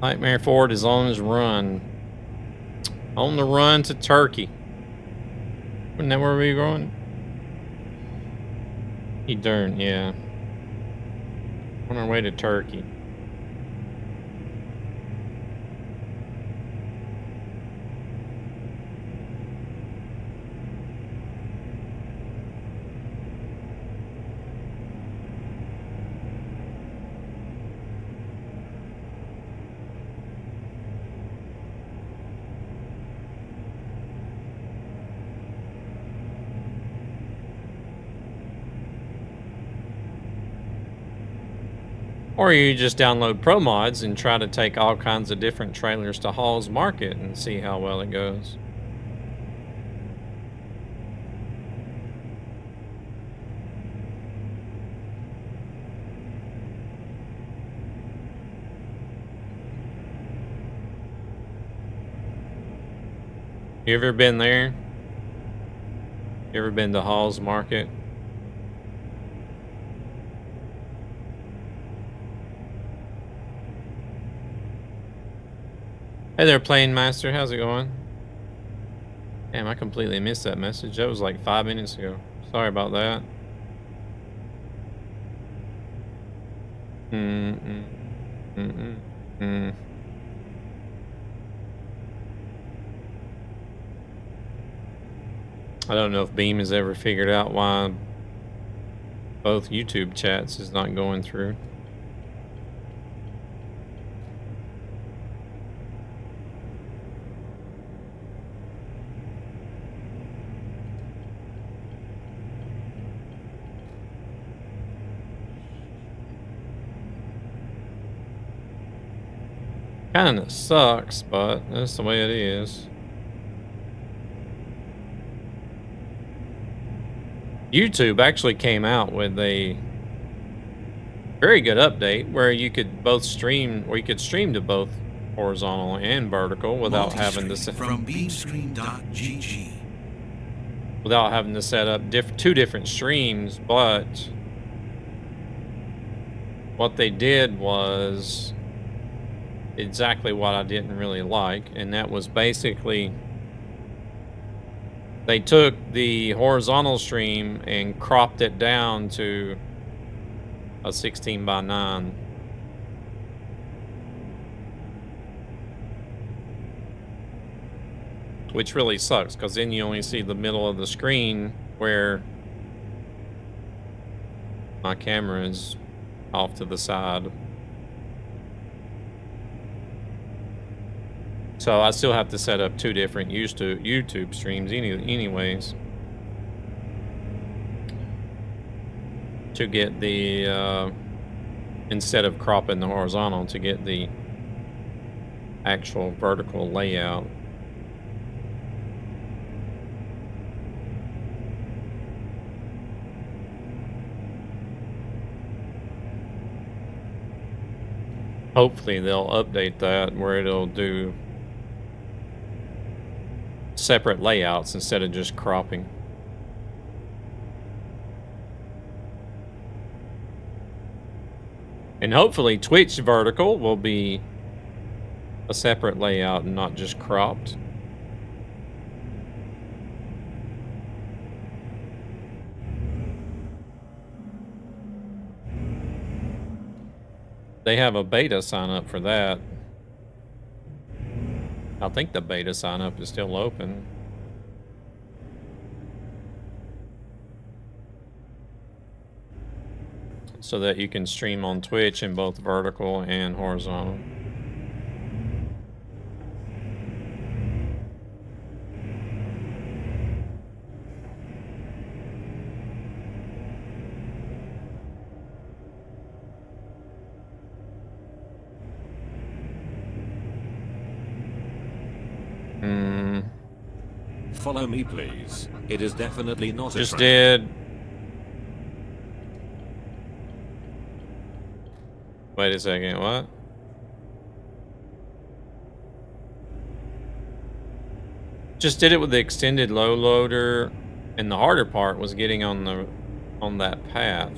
Speaker 1: Nightmare Ford is on his run. On the run to Turkey. Isn't that where we were going? Darn, yeah. On our way to Turkey. Or you just download Pro Mods and try to take all kinds of different trailers to Hall's Market and see how well it goes. You ever been there? You ever been to Hall's Market? Hey there, Plane Master. How's it going? Damn, I completely missed that message. That was like 5 minutes ago. Sorry about that. I don't know if Beam has ever figured out why both YouTube chats is not going through. Kinda sucks, but that's the way it is. YouTube actually came out with a very good update where you could both stream, or you could stream to both horizontal and vertical without having to set
Speaker 3: from beamstream.gg.
Speaker 1: Without having to set up two different streams. But what they did was exactly what I didn't really like, and that was basically they took the horizontal stream and cropped it down to a 16:9. Which really sucks, because then you only see the middle of the screen where my camera is off to the side. So I still have to set up two different YouTube streams anyways. To get the, instead of cropping the horizontal, to get the actual vertical layout. Hopefully they'll update that where it'll do separate layouts instead of just cropping. And hopefully Twitch vertical will be a separate layout and not just cropped. They have a beta sign up for that. I think the beta sign up is still open. So that you can stream on Twitch in both vertical and horizontal.
Speaker 9: Follow me, please. It is definitely not a
Speaker 1: Just
Speaker 9: trap.
Speaker 1: did. Wait a second, what? Just did it with the extended low loader, and the harder part was getting on that path.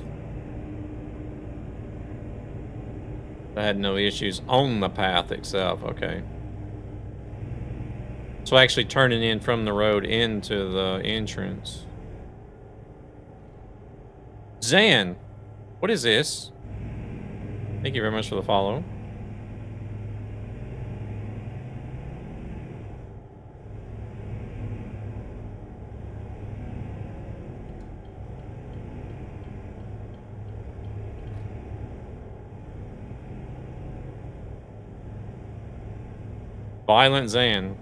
Speaker 1: I had no issues on the path itself, okay. So actually turning in from the road into the entrance. Zan, what is this? Thank you very much for the follow. Violent Zan.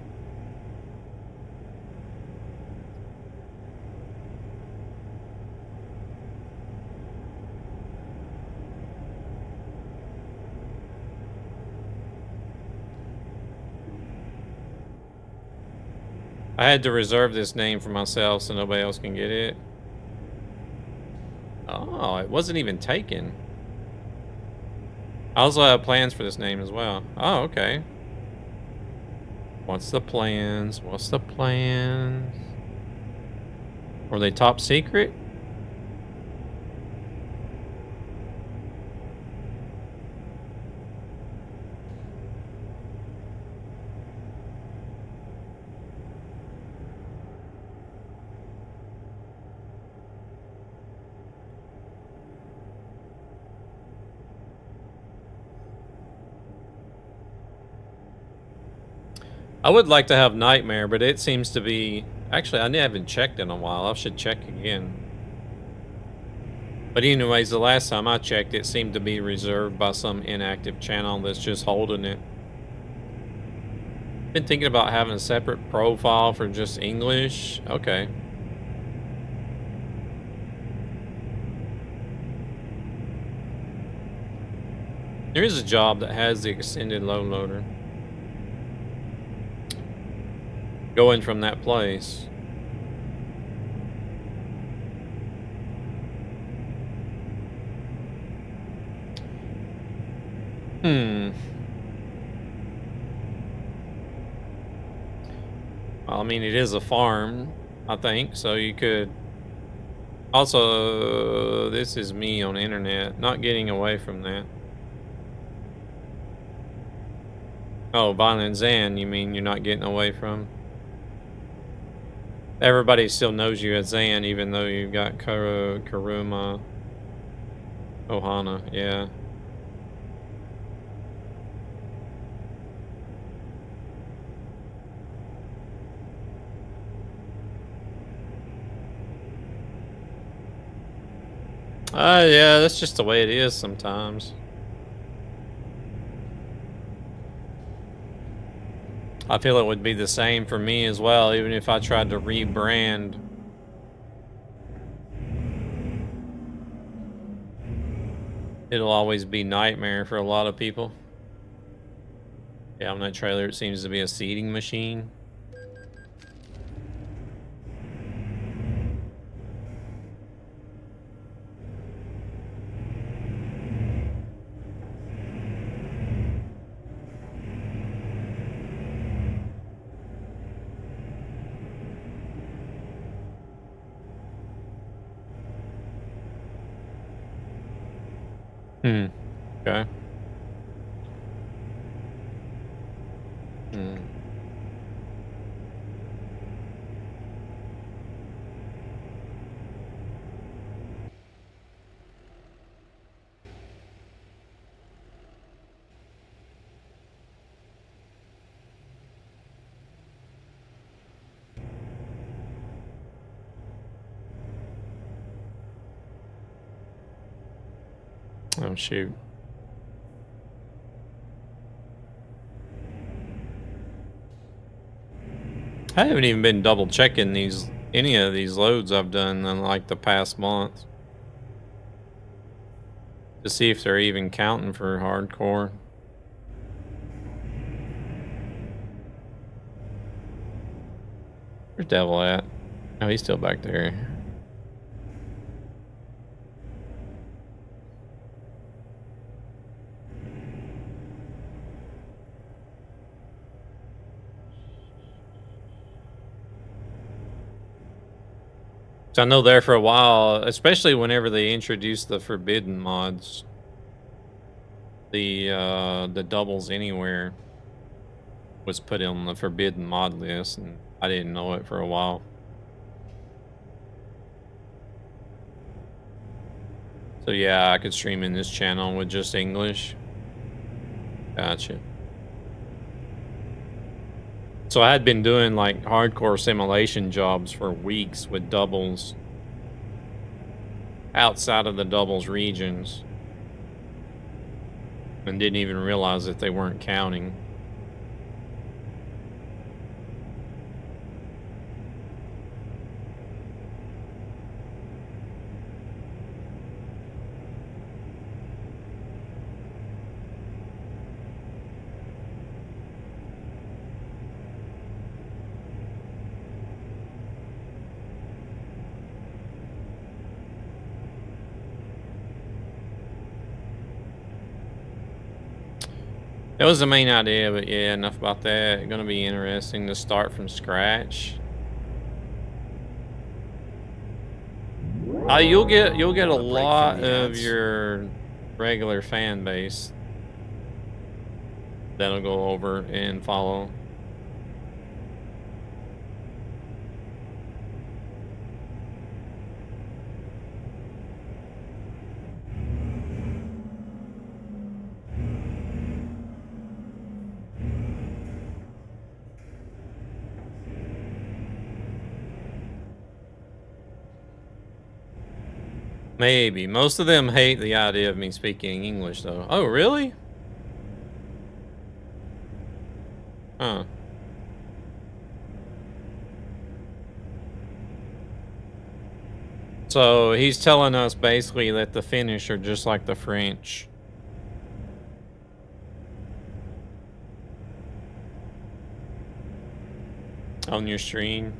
Speaker 1: I had to reserve this name for myself so nobody else can get it. Oh, it wasn't even taken. I also have plans for this name as well. Oh, okay. What's the plans? What's the plans? Were they top secret? I would like to have Nightmare, but it seems to be... Actually, I haven't checked in a while. I should check again. But anyways, the last time I checked, it seemed to be reserved by some inactive channel that's just holding it. Been thinking about having a separate profile for just English. Okay. There is a job that has the extended low loader. Going from that place. Well, I mean, it is a farm, I think, so you could... Also, this is me on the internet, not getting away from that. Oh, Violent Zan, you mean you're not getting away from? Everybody still knows you as Zan, even though you've got Karuma Ohana, yeah. Yeah, that's just the way it is sometimes. I feel it would be the same for me as well, even if I tried to rebrand. It'll always be Nightmare for a lot of people. Yeah, on that trailer it seems to be a seeding machine. Okay. Oh, shoot. I haven't even been double checking any of these loads I've done in like the past month to see if they're even counting for hardcore. Where's Devil at? Oh, he's still back there. So I know there for a while, especially whenever they introduced the forbidden mods, the doubles anywhere was put on the forbidden mod list, and I didn't know it for a while. So yeah, I could stream in this channel with just English. Gotcha. So I had been doing like hardcore simulation jobs for weeks with doubles outside of the doubles regions and didn't even realize that they weren't counting. That was the main idea, but yeah, enough about that. It's gonna be interesting to start from scratch. You'll get a lot of your regular fan base that'll go over and follow. Maybe. Most of them hate the idea of me speaking English, though. Oh, really? Huh. So he's telling us basically that the Finnish are just like the French. On your stream.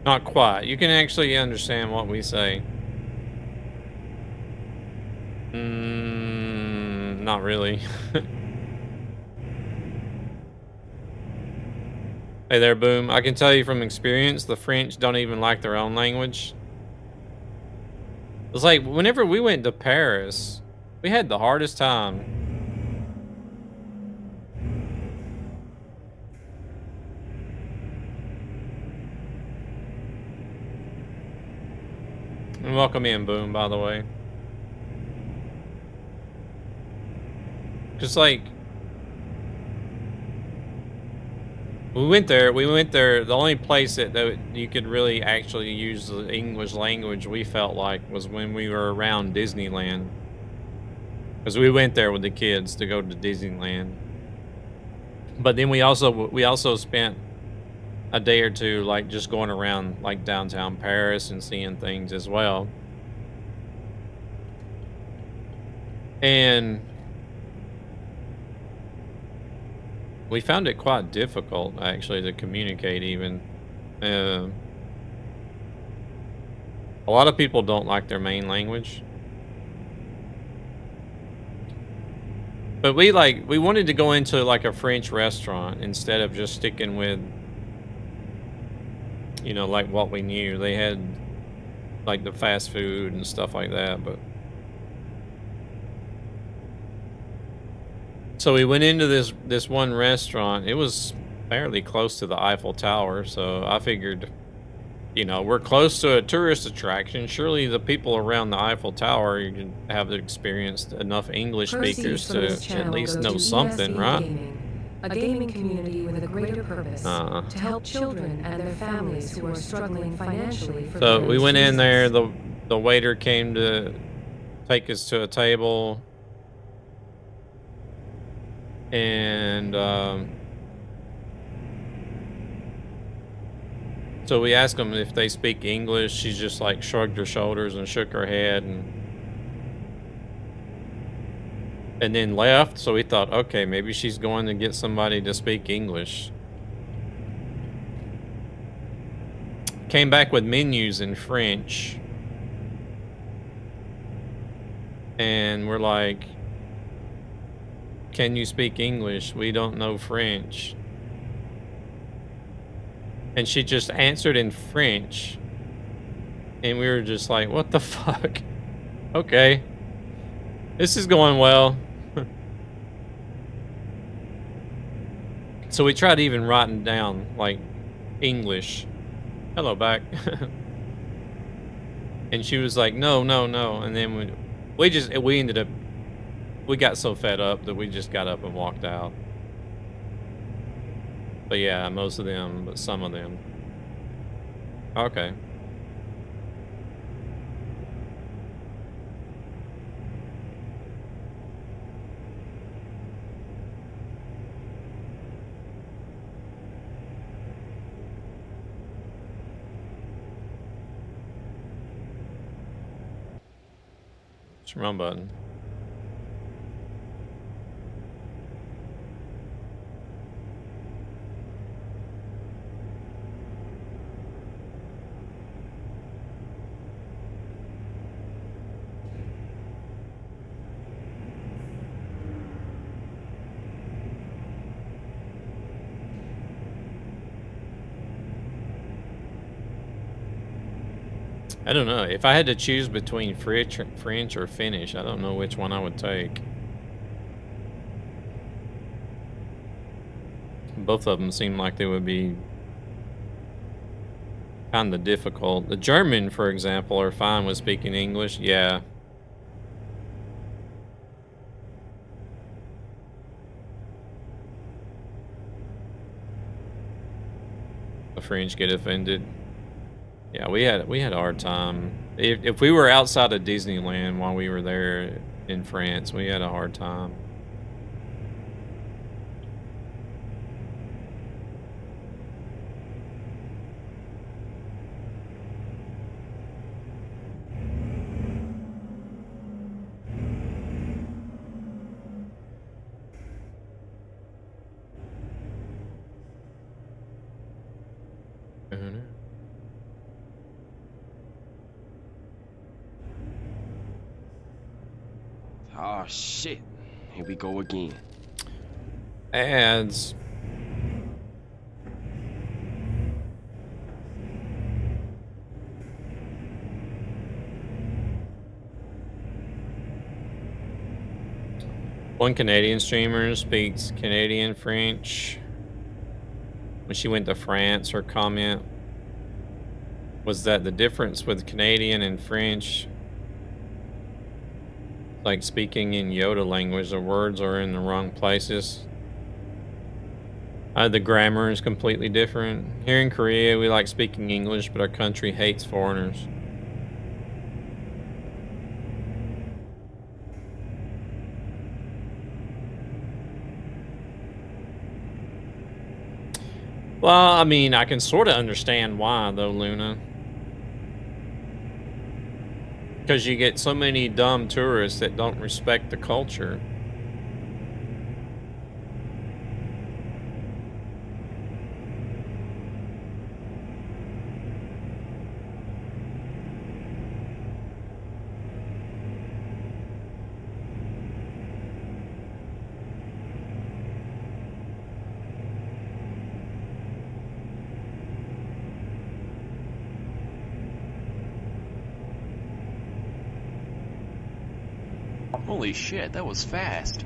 Speaker 1: Not quite. You can actually understand what we say. Not really. Hey there, Boom. I can tell you from experience, the French don't even like their own language. It's like, whenever we went to Paris, we had the hardest time. And welcome in, Boom, by the way. Just like, we went there, the only place that you could really actually use the English language, we felt like, was when we were around Disneyland. Because we went there with the kids to go to Disneyland. But then we also spent a day or two like just going around like downtown Paris and seeing things as well. And we found it quite difficult actually to communicate even. A lot of people don't like their main language. But we wanted to go into like a French restaurant instead of just sticking with, you know, like what we knew. They had like the fast food and stuff like that, but so we went into this one restaurant. It was fairly close to the Eiffel Tower, so I figured you know, we're close to a tourist attraction. Surely the people around the Eiffel Tower you can have experienced enough English speakers to at least know something, right?
Speaker 4: Gaming, a gaming community with a greater purpose to help children and their families who are struggling financially for
Speaker 1: So we went in there,
Speaker 4: reasons.
Speaker 1: the waiter came to take us to a table, and so we asked them if they speak English. She just like shrugged her shoulders and shook her head and then left. So we thought, okay, maybe she's going to get somebody to speak English. Came back with menus in French. And we're like, can you speak English? We don't know French. And she just answered in French. And we were just like, what the fuck? Okay. This is going well. So we tried even writing down, like, English. Hello, back. And she was like, no, no, no. And then we ended up, we got so fed up that we just got up and walked out. But yeah, most of them, but some of them. Okay. It's your run button. I don't know. If I had to choose between French or Finnish, I don't know which one I would take. Both of them seem like they would be kind of difficult. The German, for example, are fine with speaking English. Yeah. The French get offended. Yeah, we had a hard time. If we were outside of Disneyland while we were there in France, we had a hard time.
Speaker 2: Oh shit. Here we go again.
Speaker 1: Ads. One Canadian streamer speaks Canadian French. When she went to France, her comment was that the difference with Canadian and French, like speaking in Yoda language, the words are in the wrong places. The grammar is completely different. Here in Korea, we like speaking English, but our country hates foreigners. Well, I mean, I can sort of understand why, though, Luna. Because you get so many dumb tourists that don't respect the culture.
Speaker 11: Holy shit, that was fast.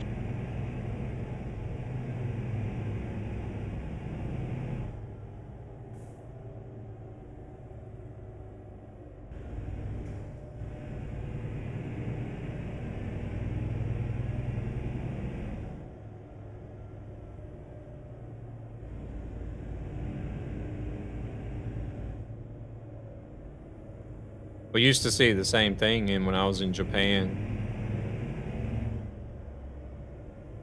Speaker 1: We used to see the same thing when I was in Japan.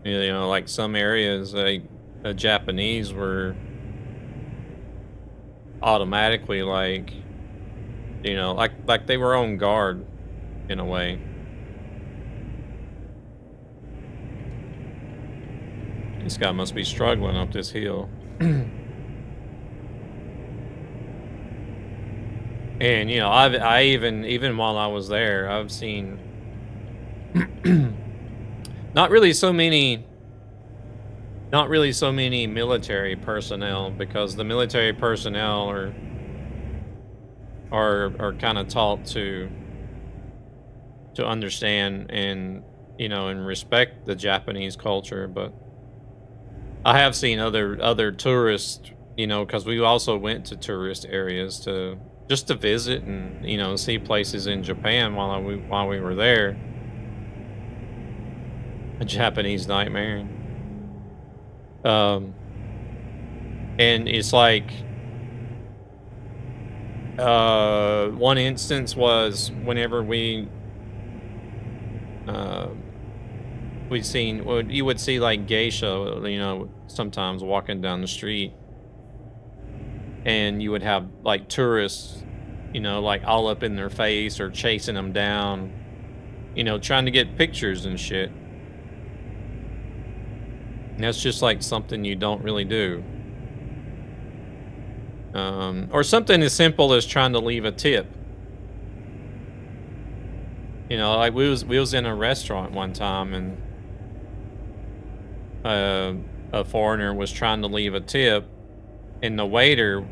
Speaker 1: You know, like some areas, like the Japanese were automatically like, you know, like they were on guard in a way. This guy must be struggling up this hill. And you know, I even while I was there, I've seen not really so many military personnel, because the military personnel are kind of taught to understand and, you know, and respect the Japanese culture. But I have seen other tourists, you know, because we also went to tourist areas to just to visit and, you know, see places in Japan while we were there. A Japanese nightmare. And it's like, one instance was whenever you would see like geisha, you know, sometimes walking down the street, and you would have like tourists, you know, like all up in their face or chasing them down, you know, trying to get pictures and shit. And that's just like something you don't really do. Or something as simple as trying to leave a tip. You know, like we was in a restaurant one time, and a foreigner was trying to leave a tip, and the waiter,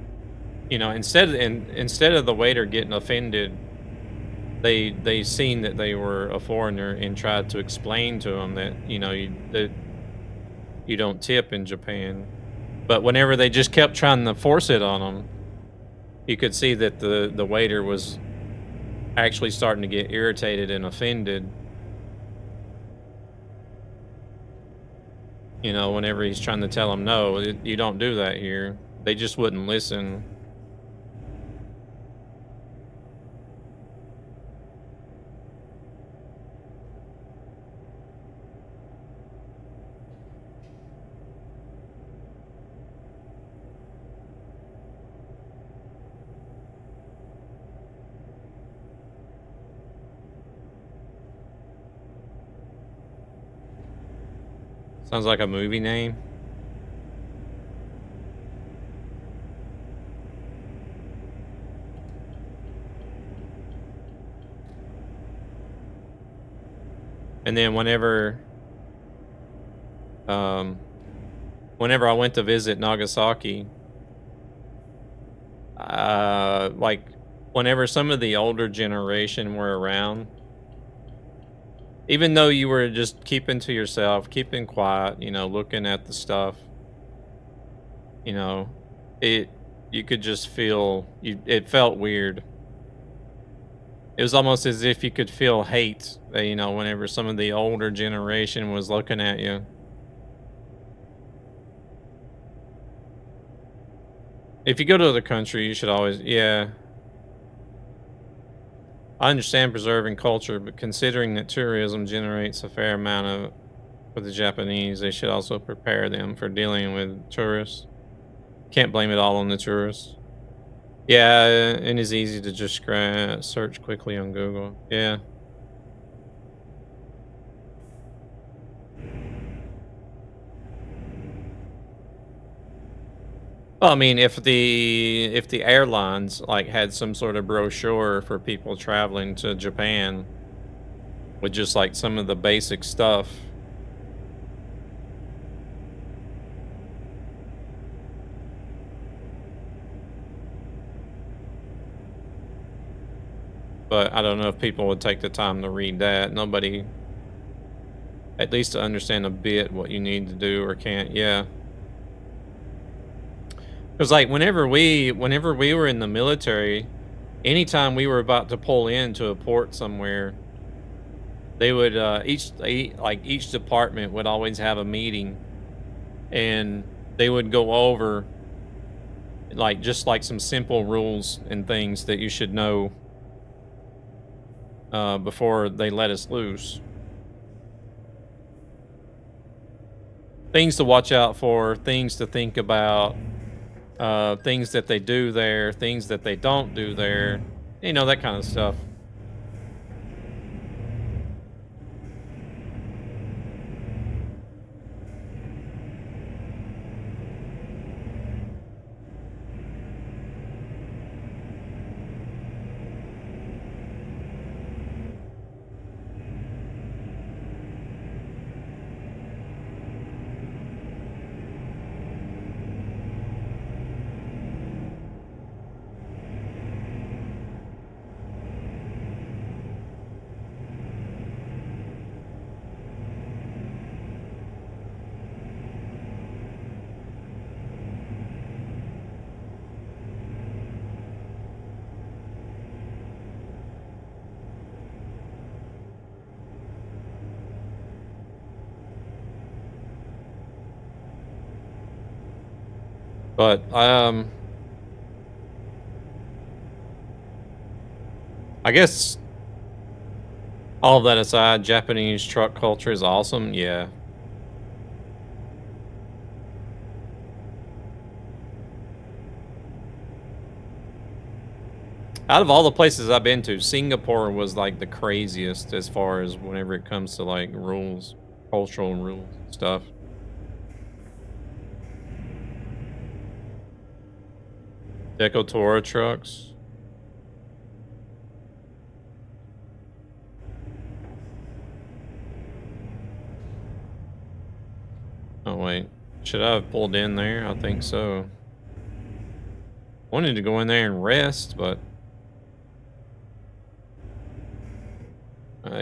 Speaker 1: you know, instead of the waiter getting offended, they seen that they were a foreigner and tried to explain to them that, you know, you don't tip in Japan. But whenever they just kept trying to force it on them, you could see that the waiter was actually starting to get irritated and offended. You know, whenever he's trying to tell them, no, you don't do that here. They just wouldn't listen. Sounds like a movie name. And then whenever I went to visit Nagasaki, like whenever some of the older generation were around, even though you were just keeping to yourself, keeping quiet, you know, looking at the stuff, you know, you could just feel, it felt weird. It was almost as if you could feel hate, you know, whenever some of the older generation was looking at you. If you go to the country, you should always, yeah. I understand preserving culture, but considering that tourism generates a fair amount for the Japanese, they should also prepare them for dealing with tourists. Can't blame it all on the tourists. Yeah, it is easy to just search quickly on Google. Yeah. Well, I mean, if the airlines like had some sort of brochure for people traveling to Japan with just like some of the basic stuff. But I don't know if people would take the time to read that. Nobody, at least to understand a bit what you need to do or can't. Yeah. Because like whenever we were in the military, anytime we were about to pull into a port somewhere, they would each department would always have a meeting, and they would go over like just like some simple rules and things that you should know before they let us loose. Things to watch out for, things to think about, things that they do there, things that they don't do there, you know, that kind of stuff. But I guess all of that aside, Japanese truck culture is awesome. Yeah. Out of all the places I've been to, Singapore was like the craziest as far as whenever it comes to like rules, cultural rules stuff. Deco Toro trucks. Oh wait, should I have pulled in there? I think so. Wanted to go in there and rest, but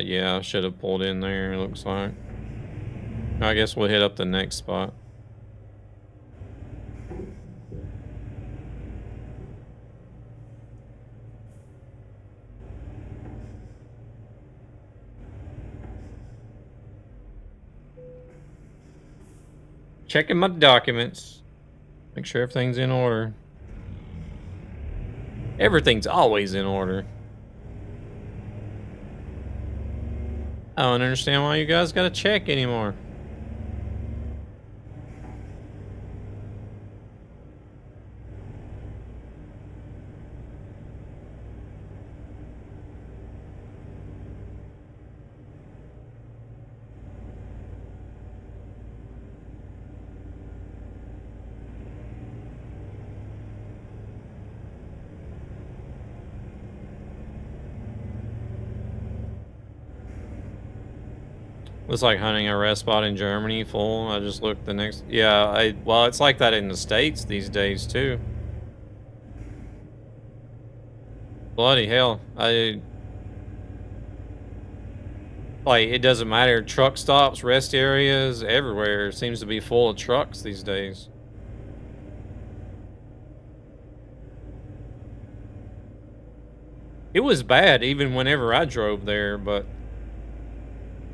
Speaker 1: yeah, I should have pulled in there, it looks like. I guess we'll hit up the next spot. Checking my documents. Make sure everything's in order. Everything's always in order. I don't understand why you guys gotta check anymore. Looks like hunting a rest spot in Germany full. I just looked the next. Yeah, well, it's like that in the States these days too. Bloody hell. Like, it doesn't matter. Truck stops, rest areas, everywhere seems to be full of trucks these days. It was bad even whenever I drove there, but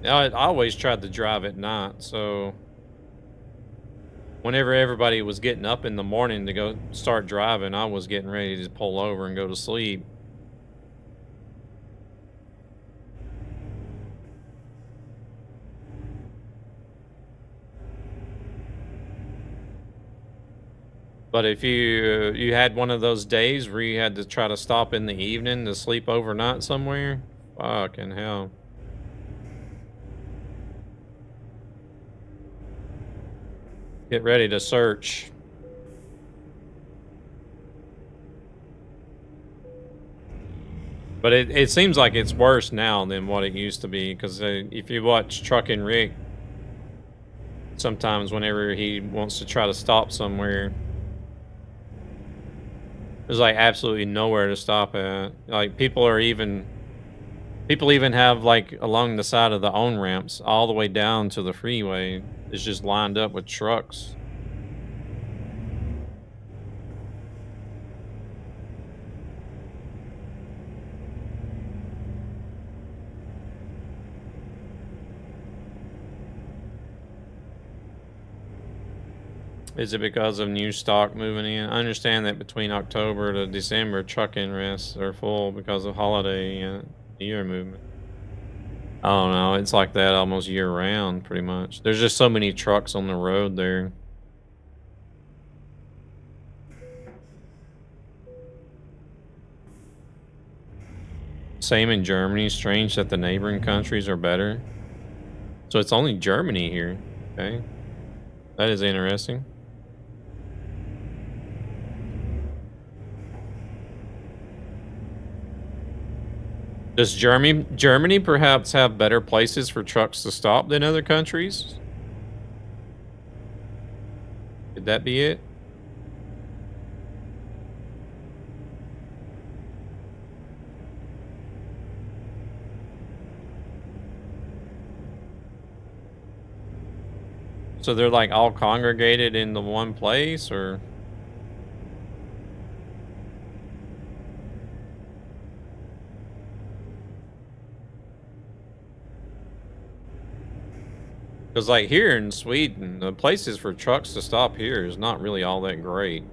Speaker 1: I always tried to drive at night, so whenever everybody was getting up in the morning to go start driving, I was getting ready to pull over and go to sleep. But if you had one of those days where you had to try to stop in the evening to sleep overnight somewhere, fucking hell. Get ready to search. But it seems like it's worse now than what it used to be, because if you watch Truckin' Rick, sometimes whenever he wants to try to stop somewhere, there's like absolutely nowhere to stop at. Like people even have like along the side of the on-ramps all the way down to the freeway is just lined up with trucks. Is it because of new stock moving in? I understand that between October to December, truck-in rests are full because of holiday. Year movement. I don't know. It's like that almost year round, pretty much. There's just so many trucks on the road there. Same in Germany. Strange that the neighboring countries are better. So it's only Germany here. Okay. That is interesting. Does Germany perhaps have better places for trucks to stop than other countries? Could that be it? So they're like all congregated in the one place, or? Because like here in Sweden, the places for trucks to stop here is not really all that great.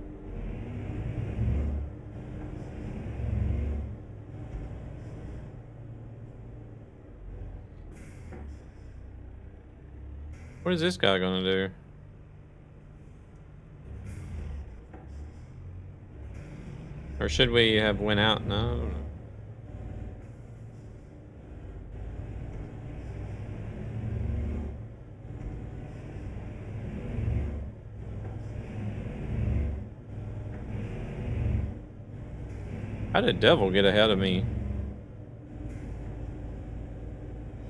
Speaker 1: What is this guy gonna do? Or should we have went out? No. How did Devil get ahead of me?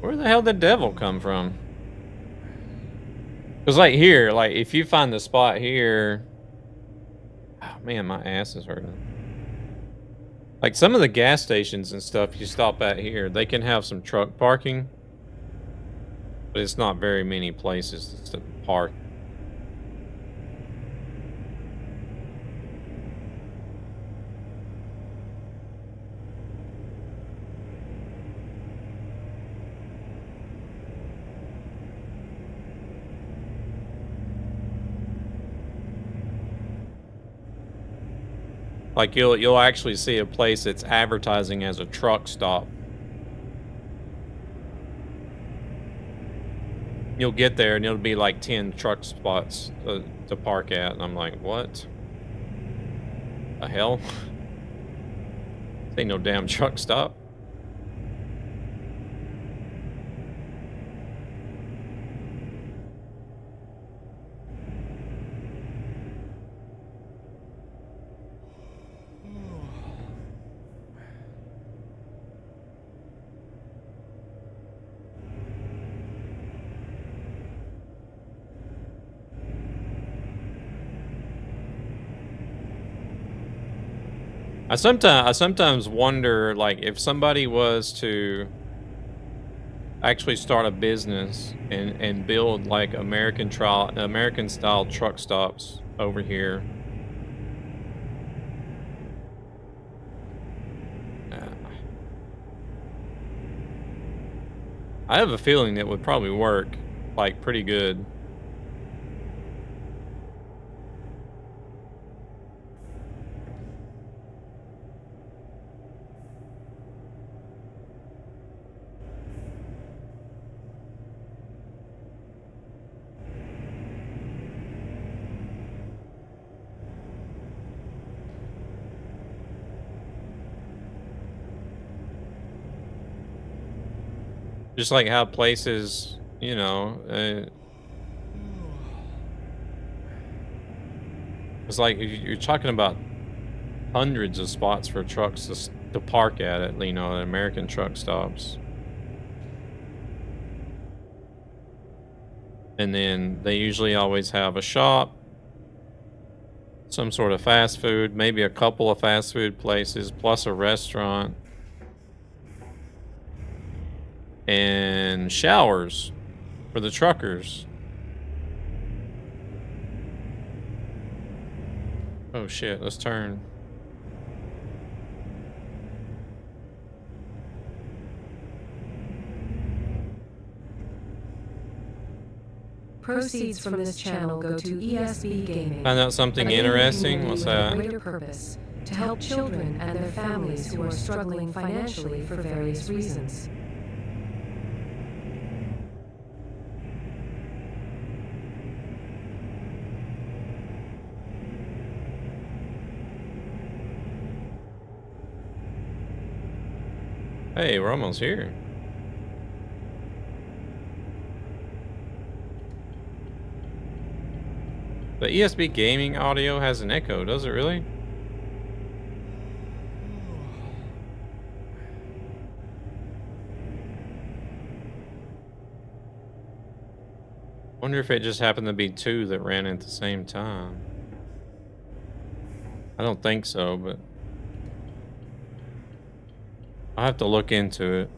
Speaker 1: Where the hell did Devil come from? Because like here, like if you find the spot here... Oh man, my ass is hurting. Like some of the gas stations and stuff you stop at here, they can have some truck parking. But it's not very many places to park. Like you'll actually see a place that's advertising as a truck stop. You'll get there and it'll be like 10 truck spots to park at, and I'm like, what the hell? This ain't no damn truck stop. I sometimes wonder, like, if somebody was to actually start a business and build like American style truck stops over here. I have a feeling it would probably work like pretty good. Just like how places, you know, it's like you're talking about hundreds of spots for trucks to park at, you know, at American truck stops. And then they usually always have a shop, some sort of fast food, maybe a couple of fast food places, plus a restaurant. And showers for the truckers. Oh shit, let's turn.
Speaker 4: Proceeds from this channel go to ESB Gaming.
Speaker 1: Find out something interesting. What's that?
Speaker 4: Greater purpose to to help children and their families who are struggling financially for various reasons.
Speaker 1: Hey, we're almost here. The ESB gaming audio has an echo, does it really? Wonder if it just happened to be two that ran at the same time. I don't think so, but I'll have to look into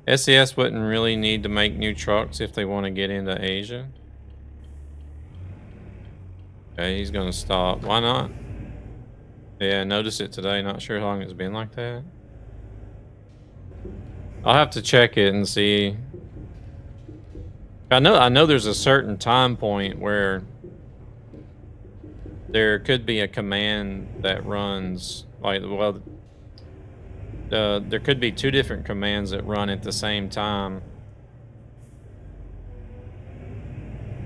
Speaker 1: it. SES wouldn't really need to make new trucks if they want to get into Asia. Okay, he's gonna stop. Why not? Yeah, notice it today. Not sure how long it's been like that. I'll have to check it and see. I know there's a certain time point where there could be a command that runs like, well, there could be two different commands that run at the same time.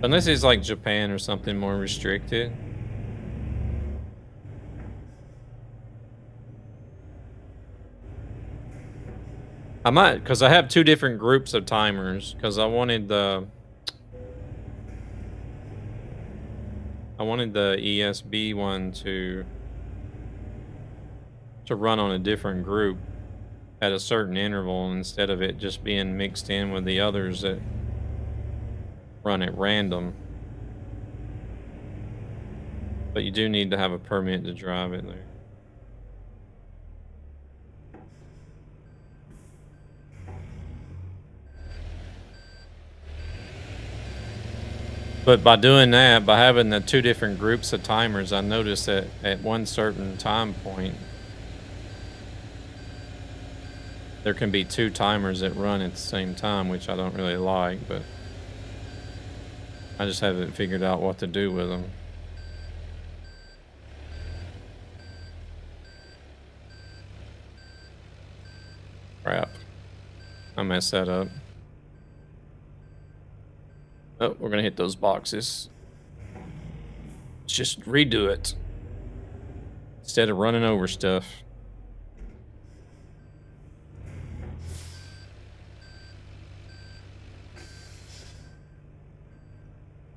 Speaker 1: Unless it's like Japan or something more restricted. I might, because I have two different groups of timers, because I wanted the ESB one to run on a different group at a certain interval instead of it just being mixed in with the others that run at random. But you do need to have a permit to drive it there. But by doing that, by having the two different groups of timers, I noticed that at one certain time point, there can be two timers that run at the same time, which I don't really like, but I just haven't figured out what to do with them. Crap. I messed that up. Oh, we're gonna hit those boxes. Let's just redo it instead of running over stuff.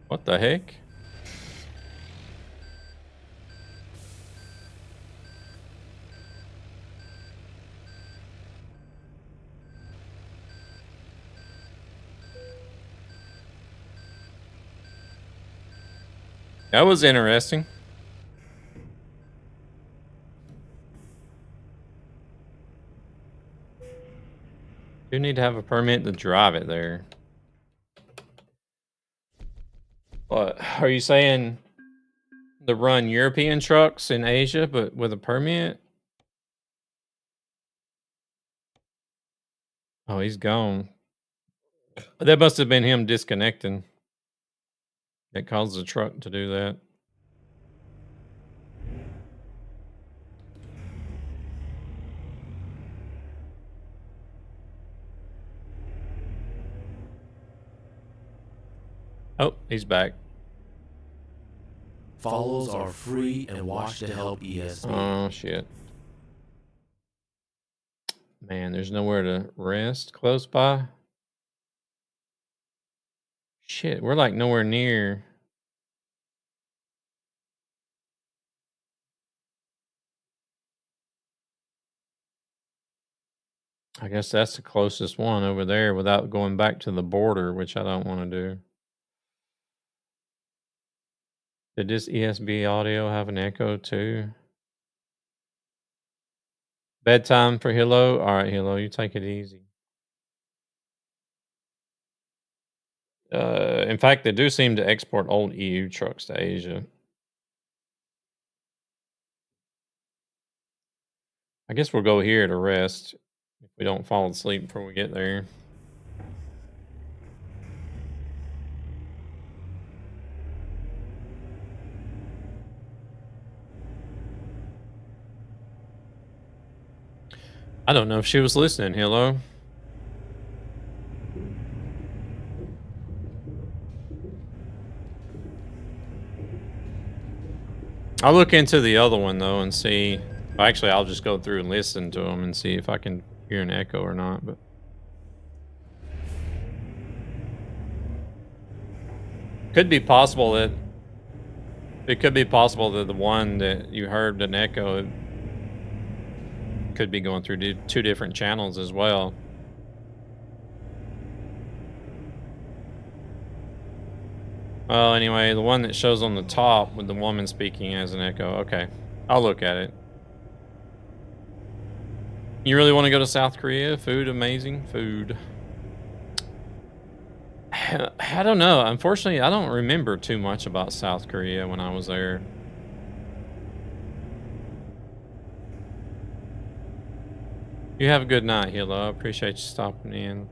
Speaker 1: What the heck? That was interesting. You need to have a permit to drive it there. What are you saying? To run European trucks in Asia, but with a permit? Oh, he's gone. That must have been him disconnecting. It caused the truck to do that. Oh, he's back.
Speaker 3: Follows are free and watch to help ESB.
Speaker 1: Oh, shit. Man, there's nowhere to rest close by. Shit, we're like nowhere near. I guess that's the closest one over there without going back to the border, which I don't want to do. Did this ESB audio have an echo too? Bedtime for Hilo? All right, Hilo, you take it easy. In fact, they do seem to export old EU trucks to Asia. I guess we'll go here to rest if we don't fall asleep before we get there. I don't know if she was listening. Hello? I'll look into the other one, though, and see. Actually, I'll just go through and listen to them and see if I can hear an echo or not, but... Could be possible that... It could be possible that the one that you heard an echo could be going through two different channels as well. Well, anyway, the one that shows on the top with the woman speaking as an echo. Okay, I'll look at it. You really want to go to South Korea? Food, amazing food. I don't know. Unfortunately, I don't remember too much about South Korea when I was there. You have a good night, Hilo. I appreciate you stopping in.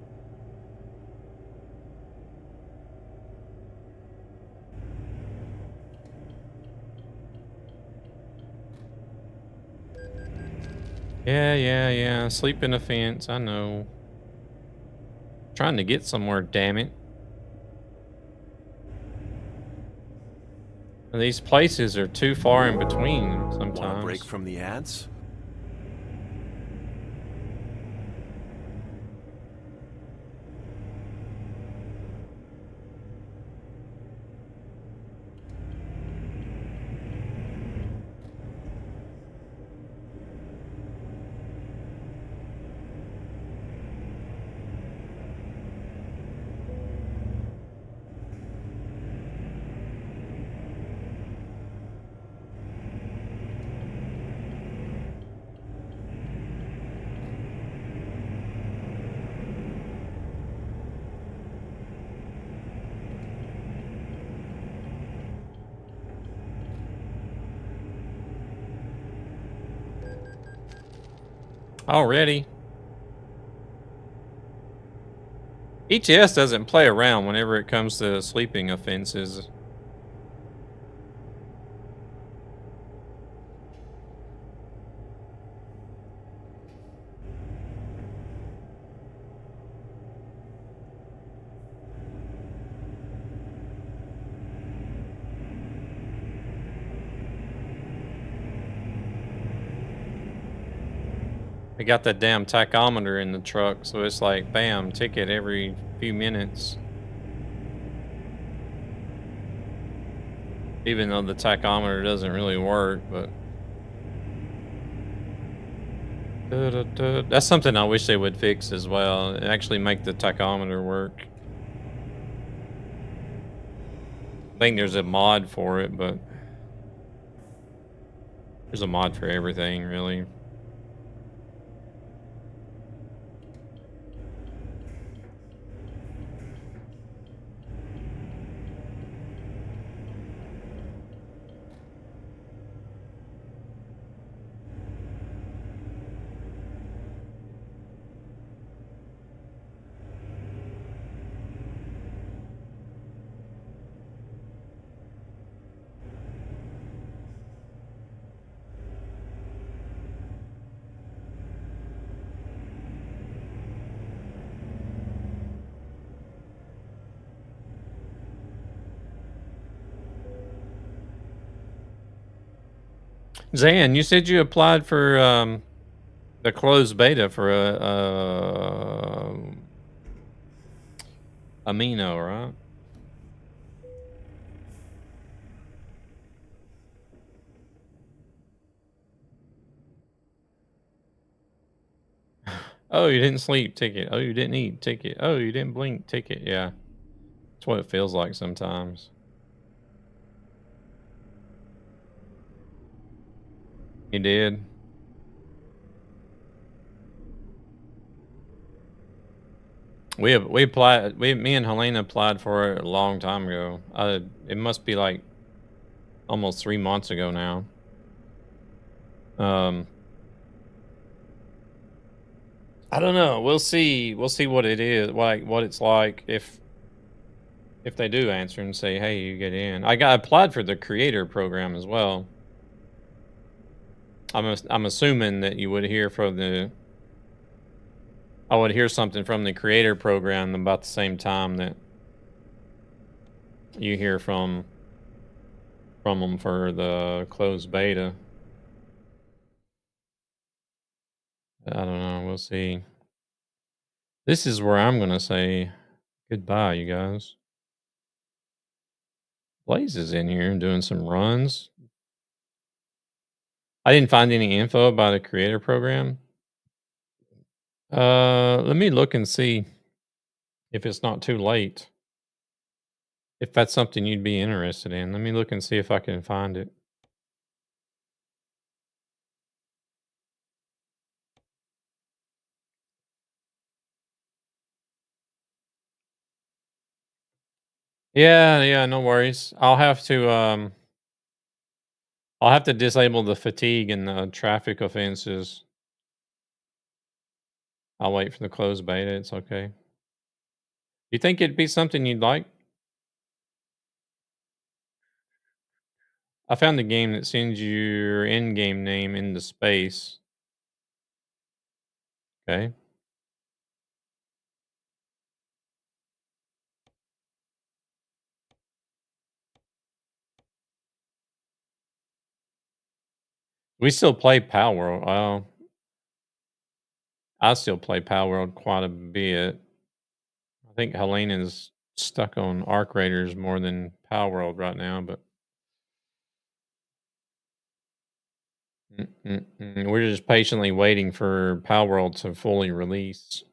Speaker 1: Yeah. Sleep in a fence. I know. Trying to get somewhere, damn it. These places are too far in between sometimes.
Speaker 3: Want a break from the ads?
Speaker 1: Already. ETS doesn't play around whenever it comes to sleeping offenses. They got that damn tachometer in the truck, so it's like, bam, ticket every few minutes. Even though the tachometer doesn't really work, but... That's something I wish they would fix as well. Actually make the tachometer work. I think there's a mod for it, but... There's a mod for everything, really. Zan, you said you applied for the closed beta for a Amino, right? Oh, you didn't sleep, ticket. Oh, you didn't eat, ticket. Oh, you didn't blink, ticket. Yeah, that's what it feels like sometimes. You did. Me and Helena applied for it a long time ago. It must be like almost 3 months ago now. I don't know. We'll see what it is, what it's like if they do answer and say, "Hey, you get in." I applied for the creator program as well. I'm assuming that you would hear from the I would hear something from the creator program about the same time that you hear from them for the closed beta. I don't know. We'll see. This is where I'm going to say goodbye, you guys. Blaze is in here doing some runs. I didn't find any info about a creator program. Let me look and see if it's not too late. If that's something you'd be interested in. Let me look and see if I can find it. Yeah, no worries. I'll have to disable the fatigue and the traffic offenses. I'll wait for the closed beta. It's okay. You think it'd be something you'd like? I found a game that sends your in-game name into space. Okay. We still play Power World. I still play Power World quite a bit. I think Helena's stuck on Arc Raiders more than Power World right now, but we're just patiently waiting for Power World to fully release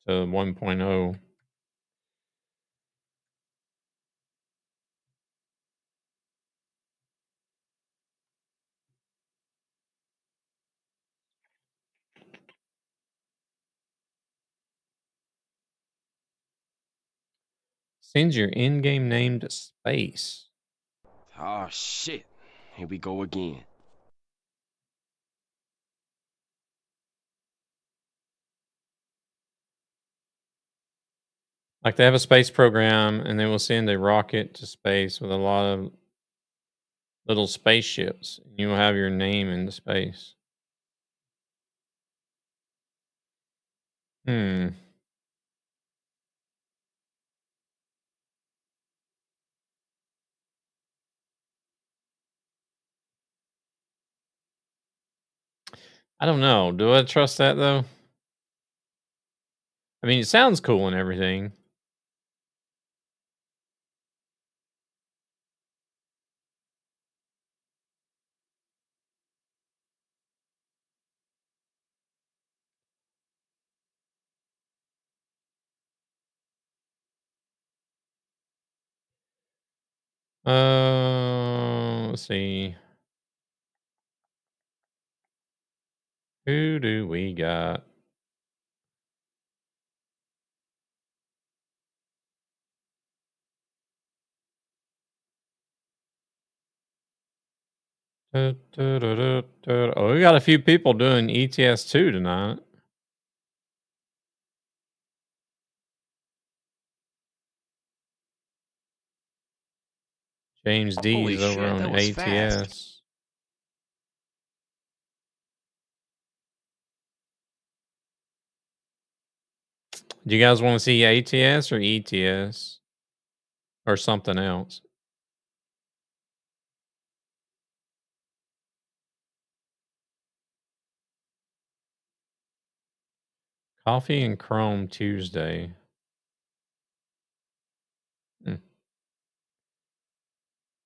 Speaker 1: to 1.0. Sends your in-game name to space.
Speaker 2: Oh shit. Here we go again.
Speaker 1: Like they have a space program and they will send a rocket to space with a lot of little spaceships. You will have your name in the space. I don't know. Do I trust that though? I mean, it sounds cool and everything. Let's see. Who do we got? Oh, we got a few people doing ETS2 tonight. James
Speaker 11: Holy
Speaker 1: D's over
Speaker 11: shit,
Speaker 1: on
Speaker 11: that was fast.
Speaker 1: ATS. Do you guys want to see ATS or ETS or something else? Coffee and Chrome Tuesday.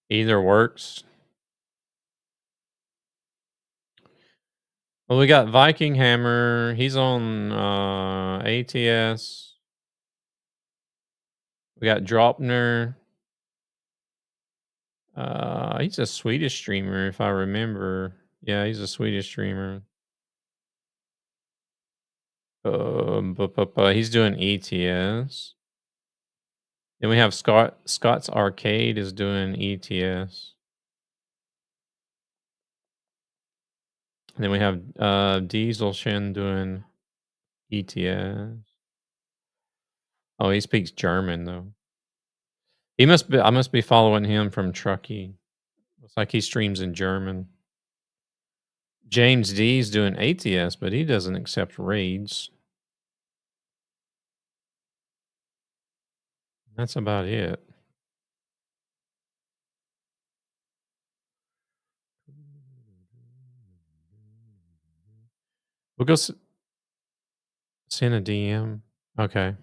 Speaker 1: Either works. Well, we got Viking Hammer. He's on ATS. We got Dropner. He's a Swedish streamer, if I remember. Yeah, he's a Swedish streamer. He's doing ETS. Then we have Scott's Arcade is doing ETS. And then we have Diesel Shin doing ETS. Oh, he speaks German though. I must be following him from Truckee. Looks like he streams in German. James D's doing ATS, but he doesn't accept raids. That's about it. We'll go send a DM. Okay.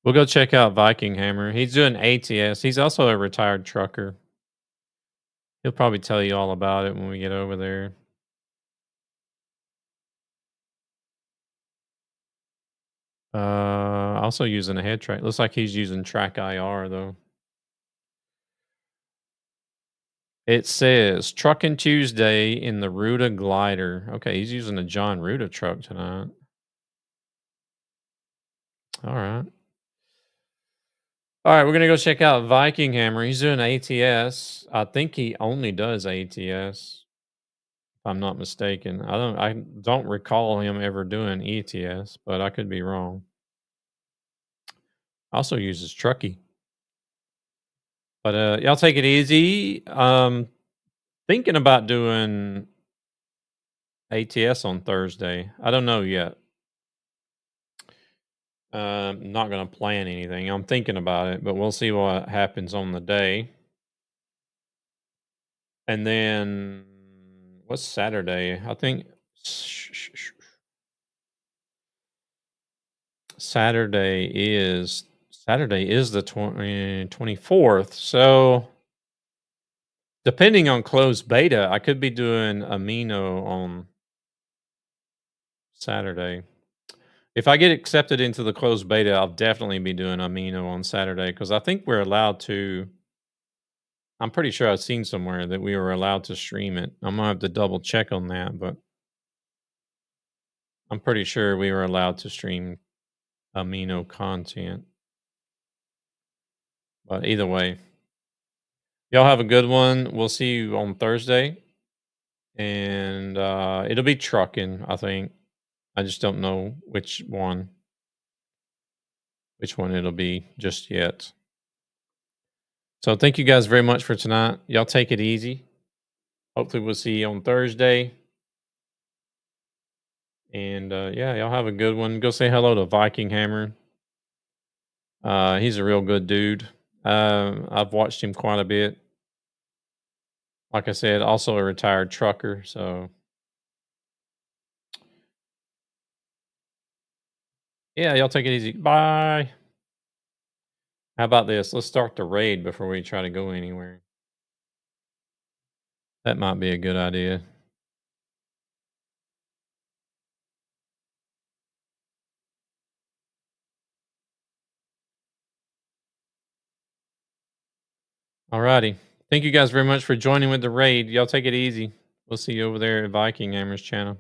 Speaker 1: We'll go check out Viking Hammer. He's doing ATS. He's also a retired trucker. He'll probably tell you all about it when we get over there. Also using a head track. Looks like he's using Track IR though. It says Trucking Tuesday in the Ruta glider. Okay, he's using a John Ruta truck tonight. All right. All right, we're gonna go check out Viking Hammer. He's doing ATS. I think he only does ATS, if I'm not mistaken. I don't recall him ever doing ETS, but I could be wrong. Also uses Truckee. But y'all take it easy. Thinking about doing ATS on Thursday. I don't know yet. Not gonna plan anything. I'm thinking about it, but we'll see what happens on the day. And then what's Saturday? I think Saturday is the 24th. So depending on closed beta, I could be doing Amino on Saturday. If I get accepted into the closed beta, I'll definitely be doing Amino on Saturday because I think we're allowed to. I'm pretty sure I've seen somewhere that we were allowed to stream it. I'm gonna have to double check on that, but I'm pretty sure we were allowed to stream Amino content. But either way, y'all have a good one. We'll see you on Thursday, and it'll be trucking. I think. I just don't know which one it'll be just yet. So thank you guys very much for tonight. Y'all take it easy. Hopefully we'll see you on Thursday. And yeah, y'all have a good one. Go say hello to Viking Hammer. He's a real good dude. I've watched him quite a bit. Like I said, also a retired trucker. So yeah, y'all take it easy. Bye. How about this? Let's start the raid before we try to go anywhere. That might be a good idea. Alrighty. Thank you guys very much for joining with the raid. Y'all take it easy. We'll see you over there at Viking Hammer's channel.